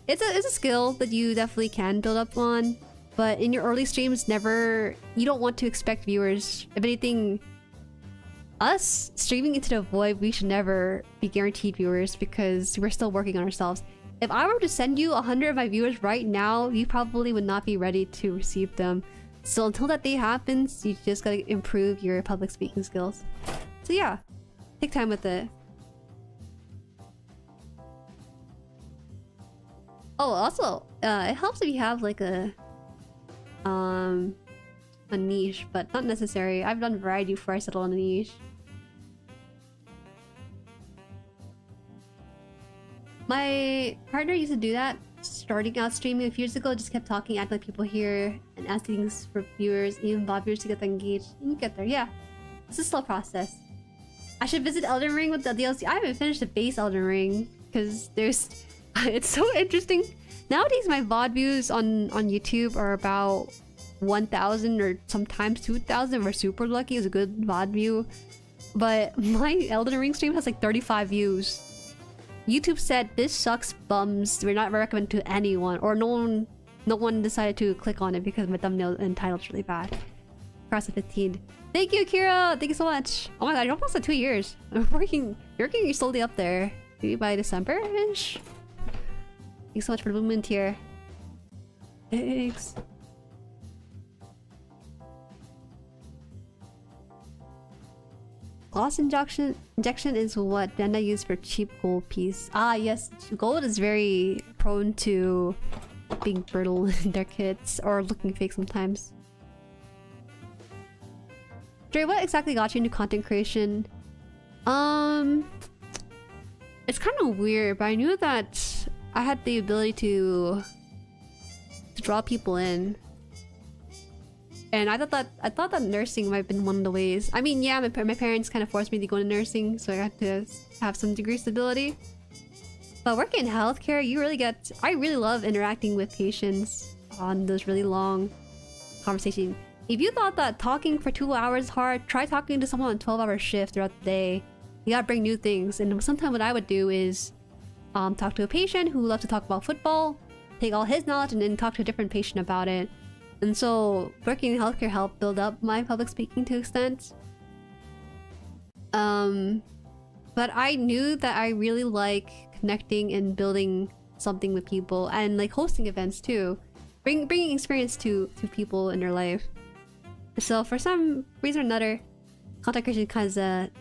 It's a skill that you definitely can build up on, but in your early streams, you don't want to expect viewers. If anything, us streaming into the void, we should never be guaranteed viewers because we're still working on ourselves. If I were to send you 100 of my viewers right now, you probably would not be ready to receive them. So until that day happens, you just gotta improve your public speaking skills. So yeah, take time with it. Oh, also, it helps if you have like a niche, but not necessary. I've done variety before I settle on a niche. My partner used to do that, starting out streaming a few years ago. Just kept talking, acting like people here, and asking things for viewers, even bot viewers to get them engaged. And you get there, yeah. It's a slow process. I should visit Elden Ring with the DLC. I haven't finished the base Elden Ring because there's... it's so interesting. Nowadays, my VOD views on YouTube are about 1,000 or sometimes 2,000. We're super lucky. It's a good VOD view. But my Elden Ring stream has like 35 views. YouTube said this sucks bums. We're not recommending to anyone, or no one decided to click on it because my thumbnail and title's really bad. Cross the 15. Thank you, Kira. Thank you so much. Oh my god, you're almost at 2 years. You're working slowly up there. Maybe by December-ish. Thanks so much for the movement here. Thanks. Gloss injection is what Brenda used for cheap gold piece. Ah, yes. Gold is very prone to being brittle in their kits or looking fake sometimes. Jueri, what exactly got you into content creation? It's kind of weird, but I knew that I had the ability to draw people in. And I thought that nursing might have been one of the ways. I mean, yeah, my parents kind of forced me to go into nursing, so I had to have some degree of stability. But working in healthcare, I really love interacting with patients on those really long conversations. If you thought that talking for 2 hours is hard, try talking to someone on a 12-hour shift throughout the day. You gotta bring new things. And sometimes what I would do is talk to a patient who loves to talk about football, take all his knowledge, and then talk to a different patient about it. And so working in healthcare helped build up my public speaking to an extent. But I knew that I really like connecting and building something with people, and like hosting events too, bringing experience to people in their life. So for some reason or another, content creation has a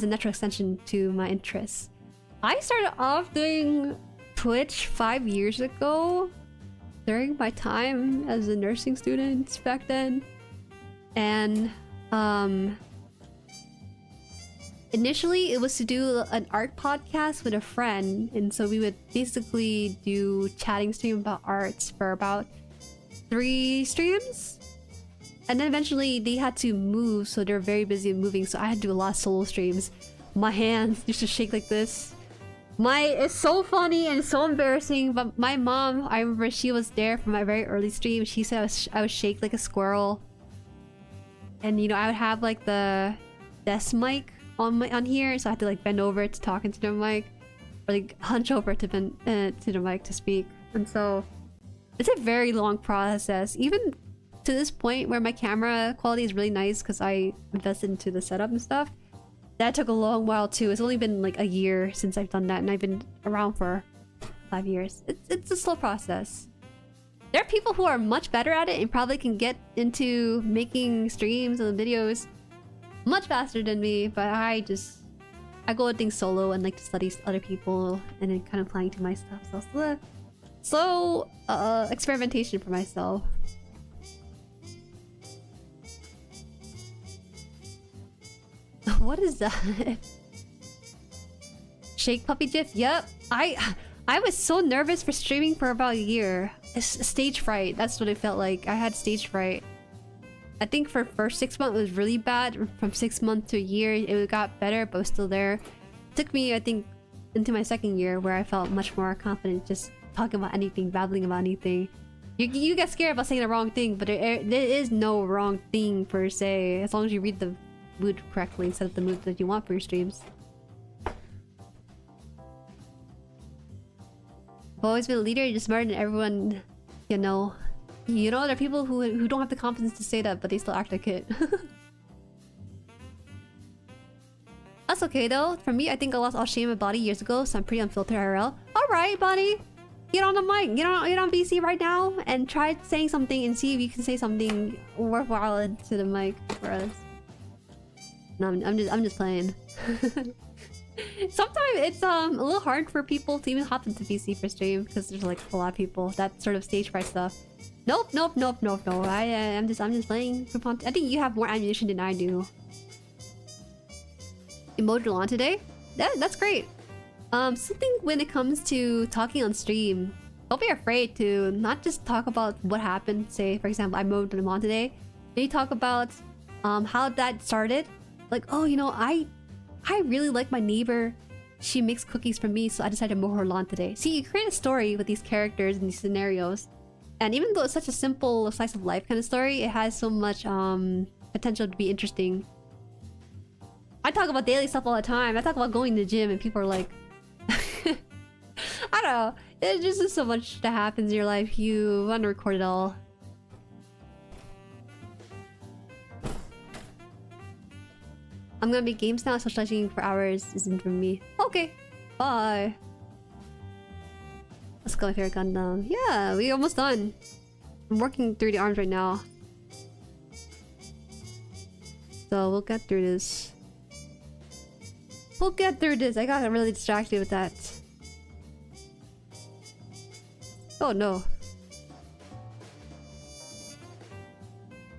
natural extension to my interests. I started off doing Twitch 5 years ago, during my time as a nursing student back then. And initially it was to do an art podcast with a friend, and so we would basically do chatting stream about arts for about 3 streams. And then eventually they had to move, so they're very busy moving, so I had to do a lot of solo streams. My hands used to shake like this. It's so funny and so embarrassing, but my mom, I remember she was there for my very early stream. She said I was shake like a squirrel. And you know, I would have like the desk mic on here, so I had to like bend over to talk into the mic, or like hunch over to the mic to speak. And so it's a very long process, even to this point where my camera quality is really nice because I invested into the setup and stuff. That took a long while too. It's only been like a year since I've done that, and I've been around for 5 years. It's a slow process. There are people who are much better at it and probably can get into making streams and videos much faster than me, but I go at things solo and like to study other people and then kind of applying to my stuff. So it's slow experimentation for myself. What is that? Shake puppy gif? Yep. I was so nervous for streaming for about a year. It's stage fright. That's what it felt like. I had stage fright. I think for first 6 months it was really bad. From 6 months to a year it got better, but was still there. It took me, I think, into my second year where I felt much more confident just talking about anything, babbling about anything. You get scared about saying the wrong thing, but there is no wrong thing per se, as long as you read the mood correctly and set up the mood that you want for your streams. I've always been a leader, you're just smarter than everyone, you know. You know, there are people who don't have the confidence to say that, but they still act like it. That's okay though. For me, I think I lost all shame and body years ago, so I'm pretty unfiltered IRL. Alright, buddy! Get on the mic, get on VC right now, and try saying something and see if you can say something worthwhile into the mic for us. No, I'm just playing. Sometimes it's a little hard for people to even hop into VC for stream because there's like a lot of people that sort of stage fright stuff. Nope. I'm just playing for fun. I think you have more ammunition than I do. Emoted on today? That's great. Something when it comes to talking on stream, don't be afraid to not just talk about what happened. Say, for example, I mowed the lawn today. Maybe talk about how that started. Like, oh, you know, I really like my neighbor. She makes cookies for me, so I decided to mow her lawn today. See, you create a story with these characters and these scenarios. And even though it's such a simple slice of life kind of story, it has so much potential to be interesting. I talk about daily stuff all the time. I talk about going to the gym and people are like... I don't know. There's just so much that happens in your life. You want to record it all. I'm gonna make games now. Socializing for hours isn't for me. Okay. Bye. Let's go with your Gundam. Yeah, we almost done. I'm working through the arms right now. So we'll get through this. We'll get through this. I got really distracted with that. Oh no.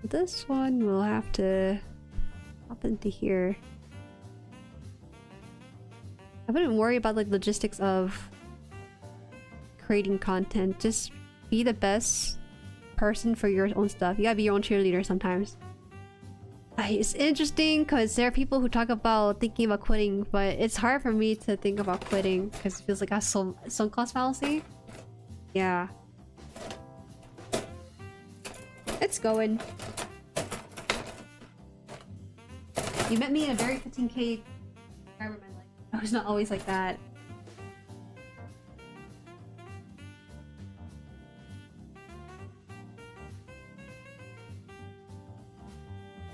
This one will have to hop into here. I wouldn't worry about like logistics of creating content. Just be the best person for your own stuff. You gotta be your own cheerleader sometimes. It's interesting because there are people who talk about thinking about quitting, but it's hard for me to think about quitting because it feels like a sunk cost fallacy. Yeah. It's going. You met me in a very 15K environment. Like, I was not always like that.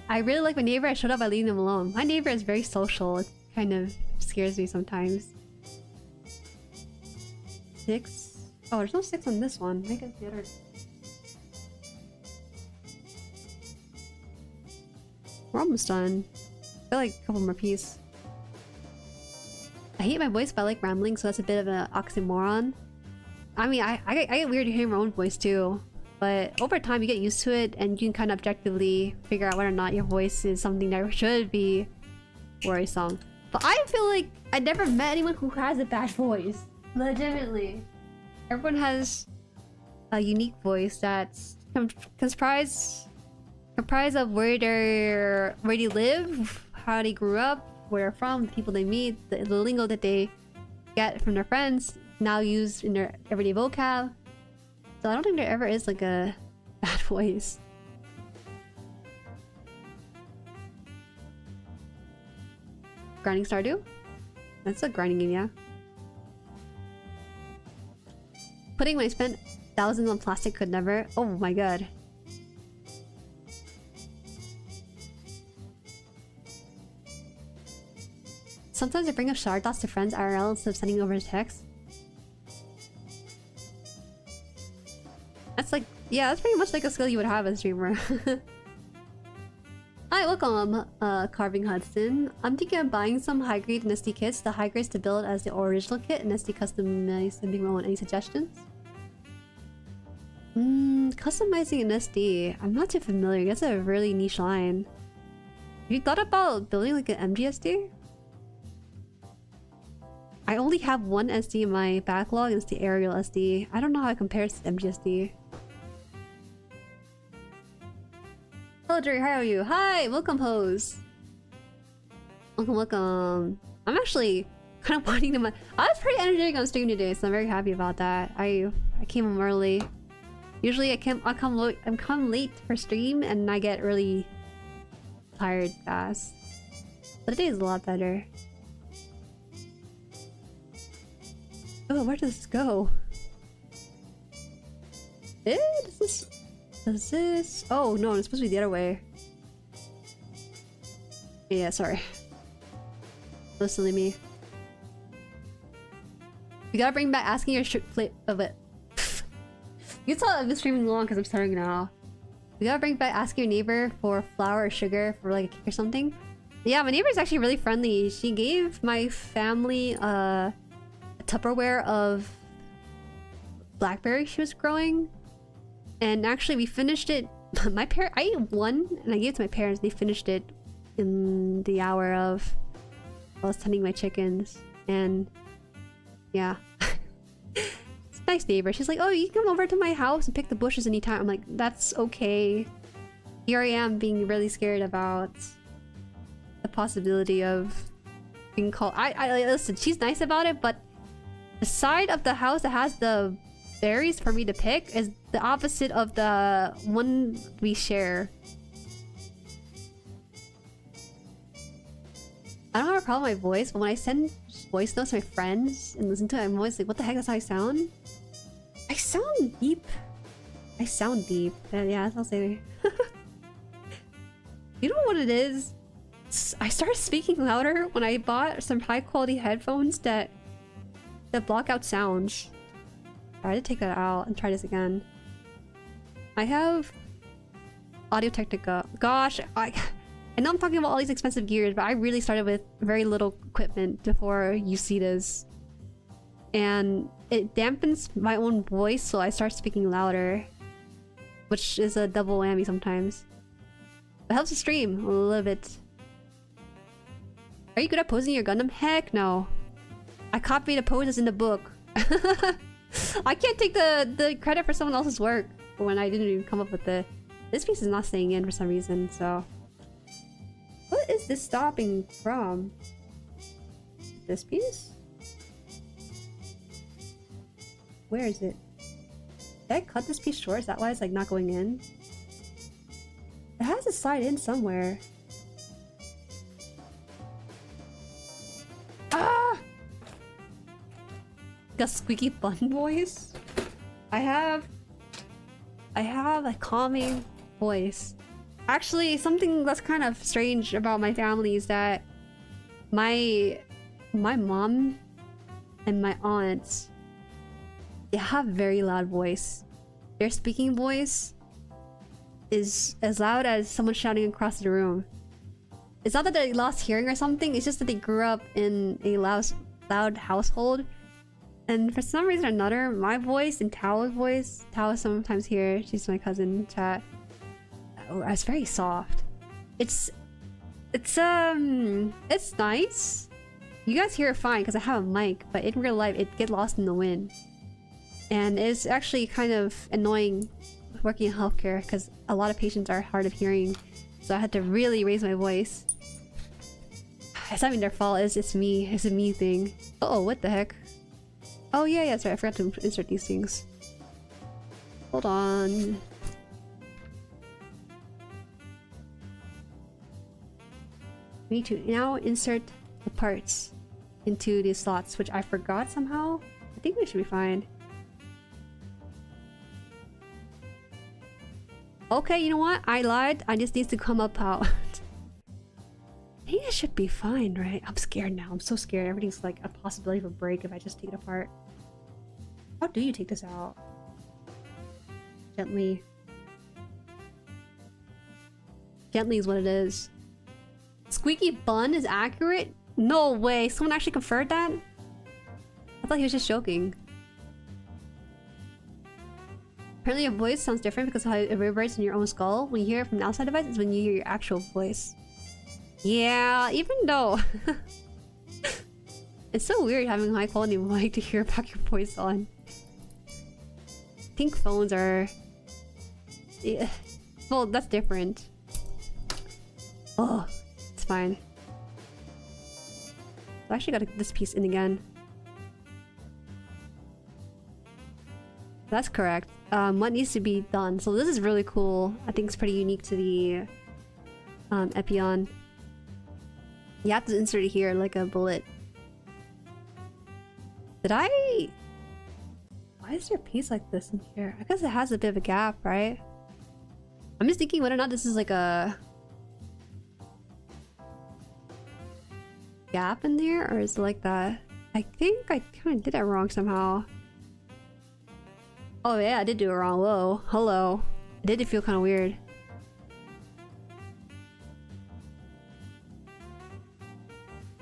I really like my neighbor. I showed up by leaving them alone. My neighbor is very social. It kind of scares me sometimes. 6? Oh, there's no 6 on this one. Make it the other. We're almost done. I feel like a couple more pieces. I hate my voice, but I like rambling, so that's a bit of an oxymoron. I mean, I get weird hearing my own voice too. But over time, you get used to it, and you can kind of objectively figure out whether or not your voice is something that should be worrisome. But I feel like I never met anyone who has a bad voice. Legitimately. Everyone has a unique voice that's comprised of where they live, how they grew up, where they're from, the people they meet, the lingo that they get from their friends, now used in their everyday vocab. So I don't think there ever is like a bad voice. Grinding Stardew? That's a grinding game, yeah. Putting when I spent thousands on plastic could never. Oh my god. Sometimes I bring up shard dots to friends IRL instead of sending over a text. That's like, yeah, that's pretty much like a skill you would have as a streamer. Hi, welcome, Carving Hudson. I'm thinking of buying some high-grade NSD kits. The high grades to build as the original kit and NSD customized and being own. Any suggestions? Customizing an SD. I'm not too familiar. That's a really niche line. Have you thought about building like an MGSD? I only have one SD in my backlog, and it's the aerial SD. I don't know how it compares to MGSD. Hello, Jueri, how are you? Hi, welcome, Hose. Welcome, welcome. I'm actually kind of wanting to. I was pretty energetic on stream today, so I'm very happy about that. I came home early. Usually I come late for stream, and I get really tired fast. But today is a lot better. Oh, where does this go? Does this? Oh no, it's supposed to be the other way. Yeah, sorry. So silly me. You gotta bring back asking your plate of it. You can tell I've been streaming long because I'm starting now. You gotta bring back asking your neighbor for flour or sugar for like a cake or something. Yeah, my neighbor's actually really friendly. She gave my family a Tupperware of blackberry she was growing. And actually we finished it. I ate one and I gave it to my parents. They finished it in the hour of I was tending my chickens. And yeah. It's a nice neighbor. She's like, oh, you can come over to my house and pick the bushes anytime. I'm like, that's okay. Here I am being really scared about the possibility of being called. I listen, she's nice about it, but the side of the house that has the berries for me to pick is the opposite of the one we share. I don't have a problem with my voice, but when I send voice notes to my friends and listen to it, I'm always like, what the heck, that's how I sound? I sound deep. I sound deep. Yeah, I'll say. You know what it is? I started speaking louder when I bought some high quality headphones that block out sounds. I had to take that out and try this again. I have Audio-Technica. Gosh, I know I'm talking about all these expensive gears, but I really started with very little equipment before you see this. And it dampens my own voice, so I start speaking louder. Which is a double whammy sometimes. It helps the stream a little bit. Are you good at posing your Gundam? Heck no. I copied the poses in the book. I can't take the credit for someone else's work when I didn't even come up with the... This piece is not staying in for some reason, so... What is this stopping from? This piece? Where is it? Did I cut this piece short? Is that why it's like not going in? It has to slide in somewhere. Ah! Got squeaky bun voice. I have a calming voice. Actually, something that's kind of strange about my family is that my mom and my aunts, they have very loud voice. Their speaking voice is as loud as someone shouting across the room. It's not that they lost hearing or something, it's just that they grew up in a loud household. And for some reason or another, my voice and Tao's voice, Tao sometimes here, she's my cousin in chat, it's very soft. It's nice. You guys hear it fine because I have a mic, but in real life it gets lost in the wind. And it's actually kind of annoying working in healthcare because a lot of patients are hard of hearing. So I had to really raise my voice. It's not even their fault, it's me. It's a me thing. Uh oh, what the heck? Oh yeah, sorry, I forgot to insert these things. Hold on. We need to now insert the parts into these slots, which I forgot somehow. I think we should be fine. Okay, you know what? I lied. I just need to come up out. I think it should be fine, right? I'm scared now. I'm so scared. Everything's like a possibility of a break if I just take it apart. How do you take this out? Gently. Gently is what it is. Squeaky bun is accurate? No way. Someone actually confirmed that? I thought he was just joking. Apparently your voice sounds different because of how it reverberates in your own skull. When you hear it from an outside device, it's when you hear your actual voice. Yeah, even though... It's so weird having a high quality mic to hear back your voice on. I think phones are... Yeah. Well, that's different. Oh, it's fine. I actually gotta get this piece in again. That's correct. What needs to be done? So this is really cool. I think it's pretty unique to the Epyon. You have to insert it here like a bullet. Did I... Why is there a piece like this in here? I guess it has a bit of a gap, right? I'm just thinking whether or not this is like a... gap in there, or is it like that? I think I kind of did it wrong somehow. Oh yeah, I did do it wrong. Whoa, hello. It did feel kind of weird.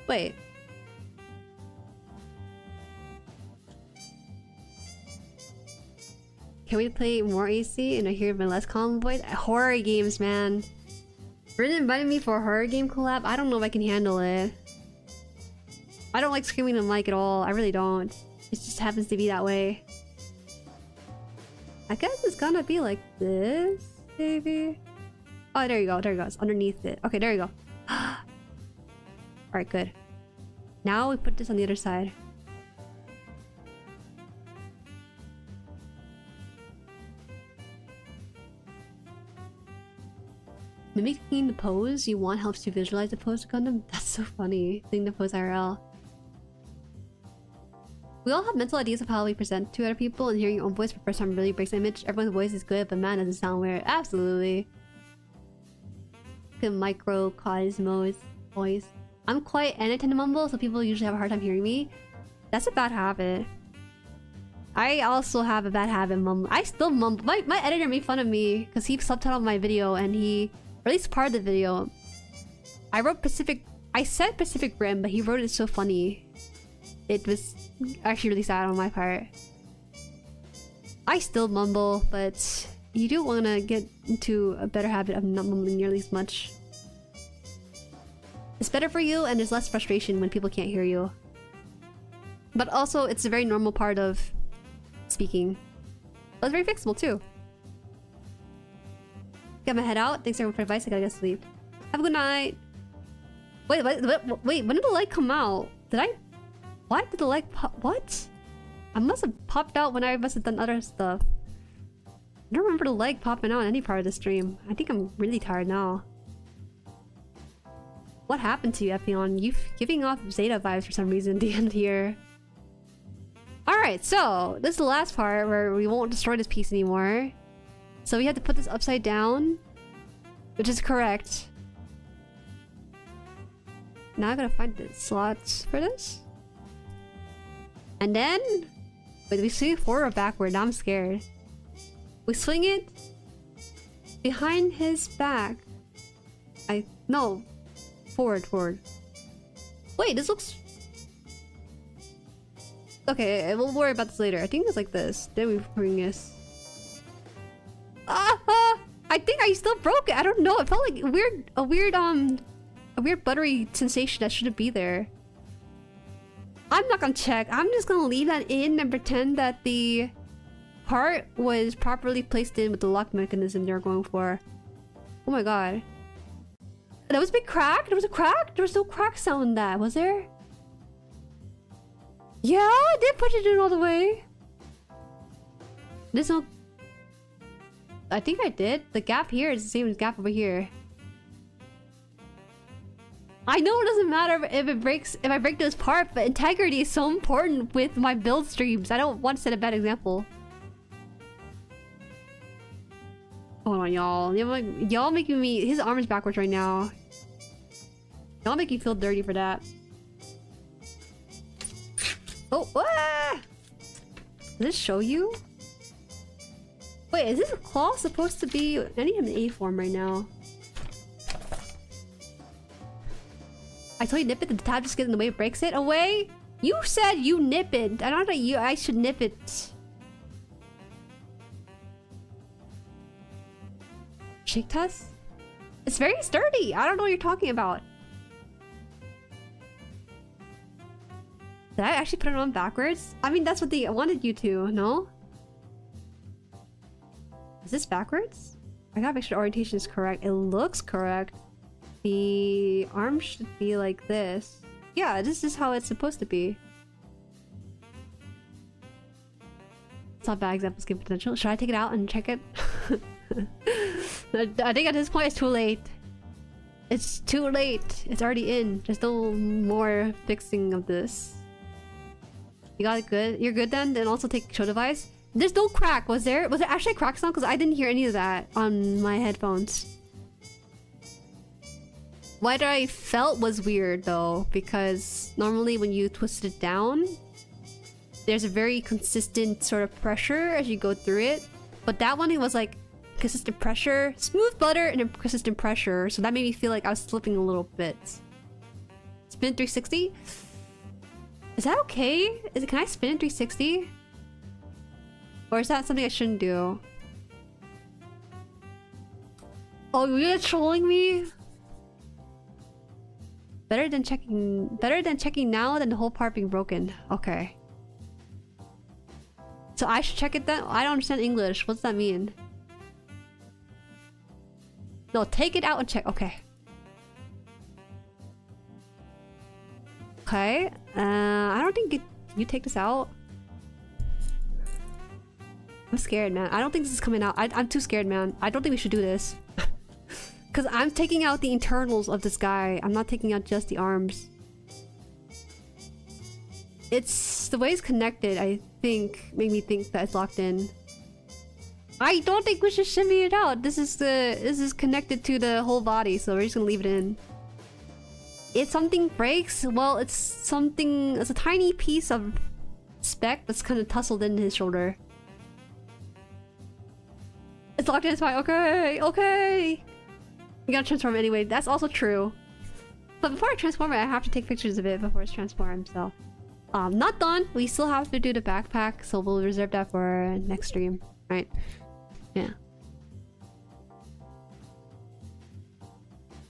Wait. Can we play more AC and I hear my less calm voice? Horror games, man. Brandon invited me for a horror game collab. I don't know if I can handle it. I don't like screaming in the mic at all. I really don't. It just happens to be that way. I guess it's gonna be like this, maybe. Oh, there you go. There it goes. Underneath it. Okay, there you go. Alright, good. Now we put this on the other side. Mimicking the pose you want helps you visualize the pose to Gundam. That's so funny. Seeing the pose IRL. We all have mental ideas of how we present to other people, and hearing your own voice for the first time really breaks the image. Everyone's voice is good, but man doesn't sound weird. Absolutely. Good microcosmos voice. I'm quiet and I tend to mumble, so people usually have a hard time hearing me. That's a bad habit. I also have a bad habit mumbling. I still mumble. My editor made fun of me because he subtitled my video and he released part of the video. I wrote Pacific... I said Pacific Rim, but he wrote it so funny. It was actually really sad on my part. I still mumble, but you do want to get into a better habit of not mumbling nearly as much. It's better for you and there's less frustration when people can't hear you. But also, it's a very normal part of speaking. But it's very fixable too. Get my head out. Thanks everyone for advice. I gotta get sleep. Have a good night. Wait, wait, when did the light come out? Did I... What? Did the light pop? What? I must have popped out when I must have done other stuff. I don't remember the light popping out in any part of the stream. I think I'm really tired now. What happened to you, Epyon? You're giving off Zeta vibes for some reason at the end here. Alright, so this is the last part where we won't destroy this piece anymore. So we have to put this upside down, which is correct. Now I gotta find the slots for this. And then... Wait, do we swing it forward or backward? Now I'm scared. We swing it behind his back. No. Forward. Wait, this looks... Okay, we'll worry about this later. I think it's like this. Then we bring this. I think I still broke it. I don't know. It felt like a weird buttery sensation that shouldn't be there. I'm not gonna check. I'm just gonna leave that in and pretend that the part was properly placed in with the lock mechanism they're going for. Oh my god. That was a big crack? There was a crack? There was no crack sound in that, was there? Yeah, I did push it in all the way. There's no... I think I did. The gap here is the same as the gap over here. I know it doesn't matter if I break this part, but integrity is so important with my build streams. I don't want to set a bad example. Hold on, y'all. Y'all making me... His arm is backwards right now. Y'all make me feel dirty for that. Oh, ah! Does this show you? Wait, is this claw supposed to be... I need him in A form right now. I told you nip it, the tab just gets in the way, it breaks it away? You said you nip it. I don't know I should nip it. Shake test? It's very sturdy. I don't know what you're talking about. Did I actually put it on backwards? I mean, that's what they wanted you to, no? Is this backwards? I gotta make sure the orientation is correct. It looks correct. The arm should be like this. Yeah, this is how it's supposed to be. It's not bad examples give potential. Should I take it out and check it? I think at this point it's too late. It's too late. It's already in. There's no more fixing of this. You got it good? You're good then? Then also take show device. There's no crack, was there? Was there actually a crack sound? Because I didn't hear any of that on my headphones. What I felt was weird though, because normally when you twist it down, there's a very consistent sort of pressure as you go through it. But that one, it was like consistent pressure, smooth butter, and then consistent pressure. So that made me feel like I was slipping a little bit. Spin 360? Is that okay? Can I spin in 360? Or is that something I shouldn't do? Oh, you're trolling me? Better than checking now than the whole part being broken. Okay. So I should check it then? I don't understand English. What does that mean? No, take it out and check. Okay. Okay. I don't think you take this out. I'm scared, man. I don't think this is coming out. I'm too scared, man. I don't think we should do this. Because I'm taking out the internals of this guy. I'm not taking out just the arms. It's... the way it's connected, I think, made me think that it's locked in. I don't think we should shimmy it out. This is connected to the whole body, so we're just gonna leave it in. If something breaks, well, it's something... it's a tiny piece of speck that's kind of tussled into his shoulder. It's locked in, it's fine. Okay, okay! You gotta transform it anyway. That's also true. But before I transform it, I have to take pictures of it before it's transformed, so... not done! We still have to do the backpack, so we'll reserve that for next stream. Right? Yeah.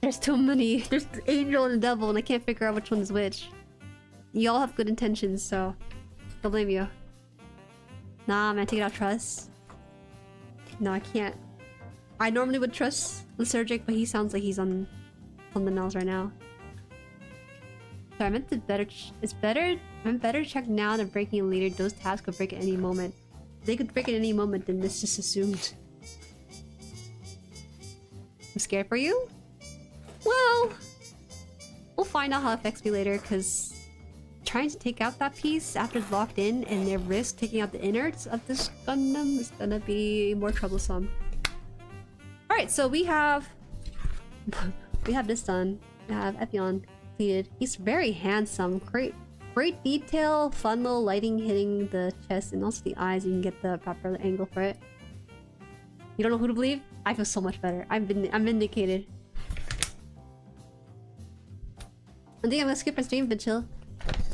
There's too many. There's the angel and the devil, and I can't figure out which one is which. You all have good intentions, so... don't blame you. Nah, man, take it out, trust. No, I can't. I normally would trust Lysergic, but he sounds like he's on something else right now. Sorry, I meant to better... it's better... I'm better check now than breaking it later. Those tabs could break at any moment. If they could break at any moment, then this just assumed. I'm scared for you? Well... we'll find out how it affects me later, because... trying to take out that piece after it's locked in and their risk taking out the innards of this Gundam is gonna be more troublesome. Alright, so we have... we have this done. We have Epyon completed. He's very handsome. Great detail, fun little lighting hitting the chest and also the eyes. You can get the proper angle for it. You don't know who to believe? I feel so much better. I'm vindicated. I think I'm gonna skip my stream but chill.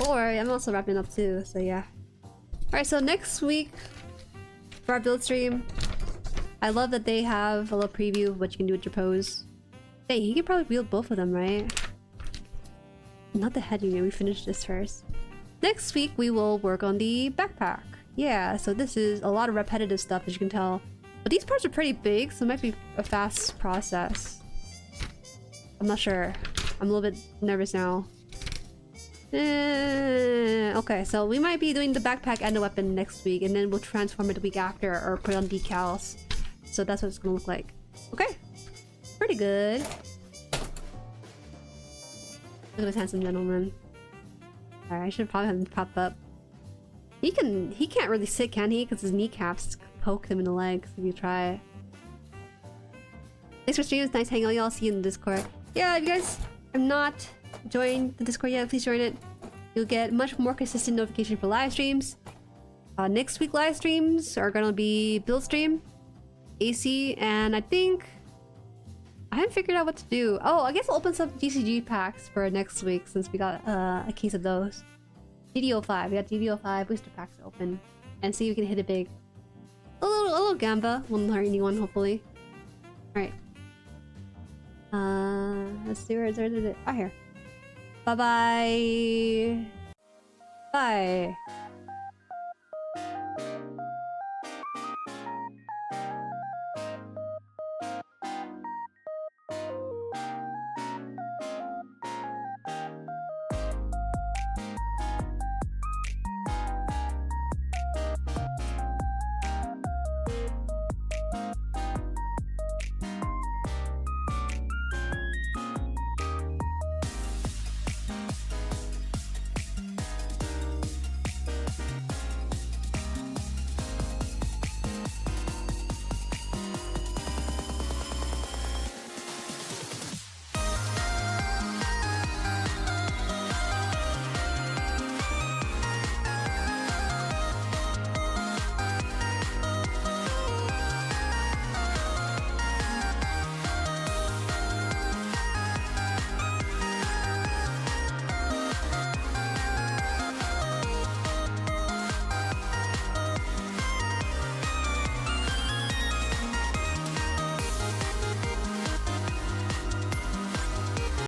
Or I'm also wrapping up too, so yeah. Alright, so next week for our build stream, I love that they have a little preview of what you can do with your pose. Dang, he can probably wield both of them, right? Not the head unit, we finished this first. Next week we will work on the backpack. Yeah, so this is a lot of repetitive stuff as you can tell. But these parts are pretty big, so it might be a fast process. I'm not sure. I'm a little bit nervous now. Okay, so we might be doing the backpack and the weapon next week, and then we'll transform it the week after or put on decals. So that's what it's gonna look like. Okay, pretty good. Look at this handsome gentleman. Alright, I should probably have him pop up. He can't really sit, can he? Because his kneecaps poke him in the legs if you try. Thanks for streaming, it's nice hanging out. Y'all see you in the Discord. Yeah, if you guys have not joined the Discord yet, please join it. You'll get much more consistent notification for live streams. Next week live streams are gonna be build stream. AC, and I think I haven't figured out what to do. Oh, I guess I'll open some GCG packs for next week since we got a case of those. DDO5, we got DDO5 booster packs to open and see if we can hit it big. A little gamba, won't hurt anyone hopefully. All right. Let's see where is it? Oh, here. Bye bye. Bye.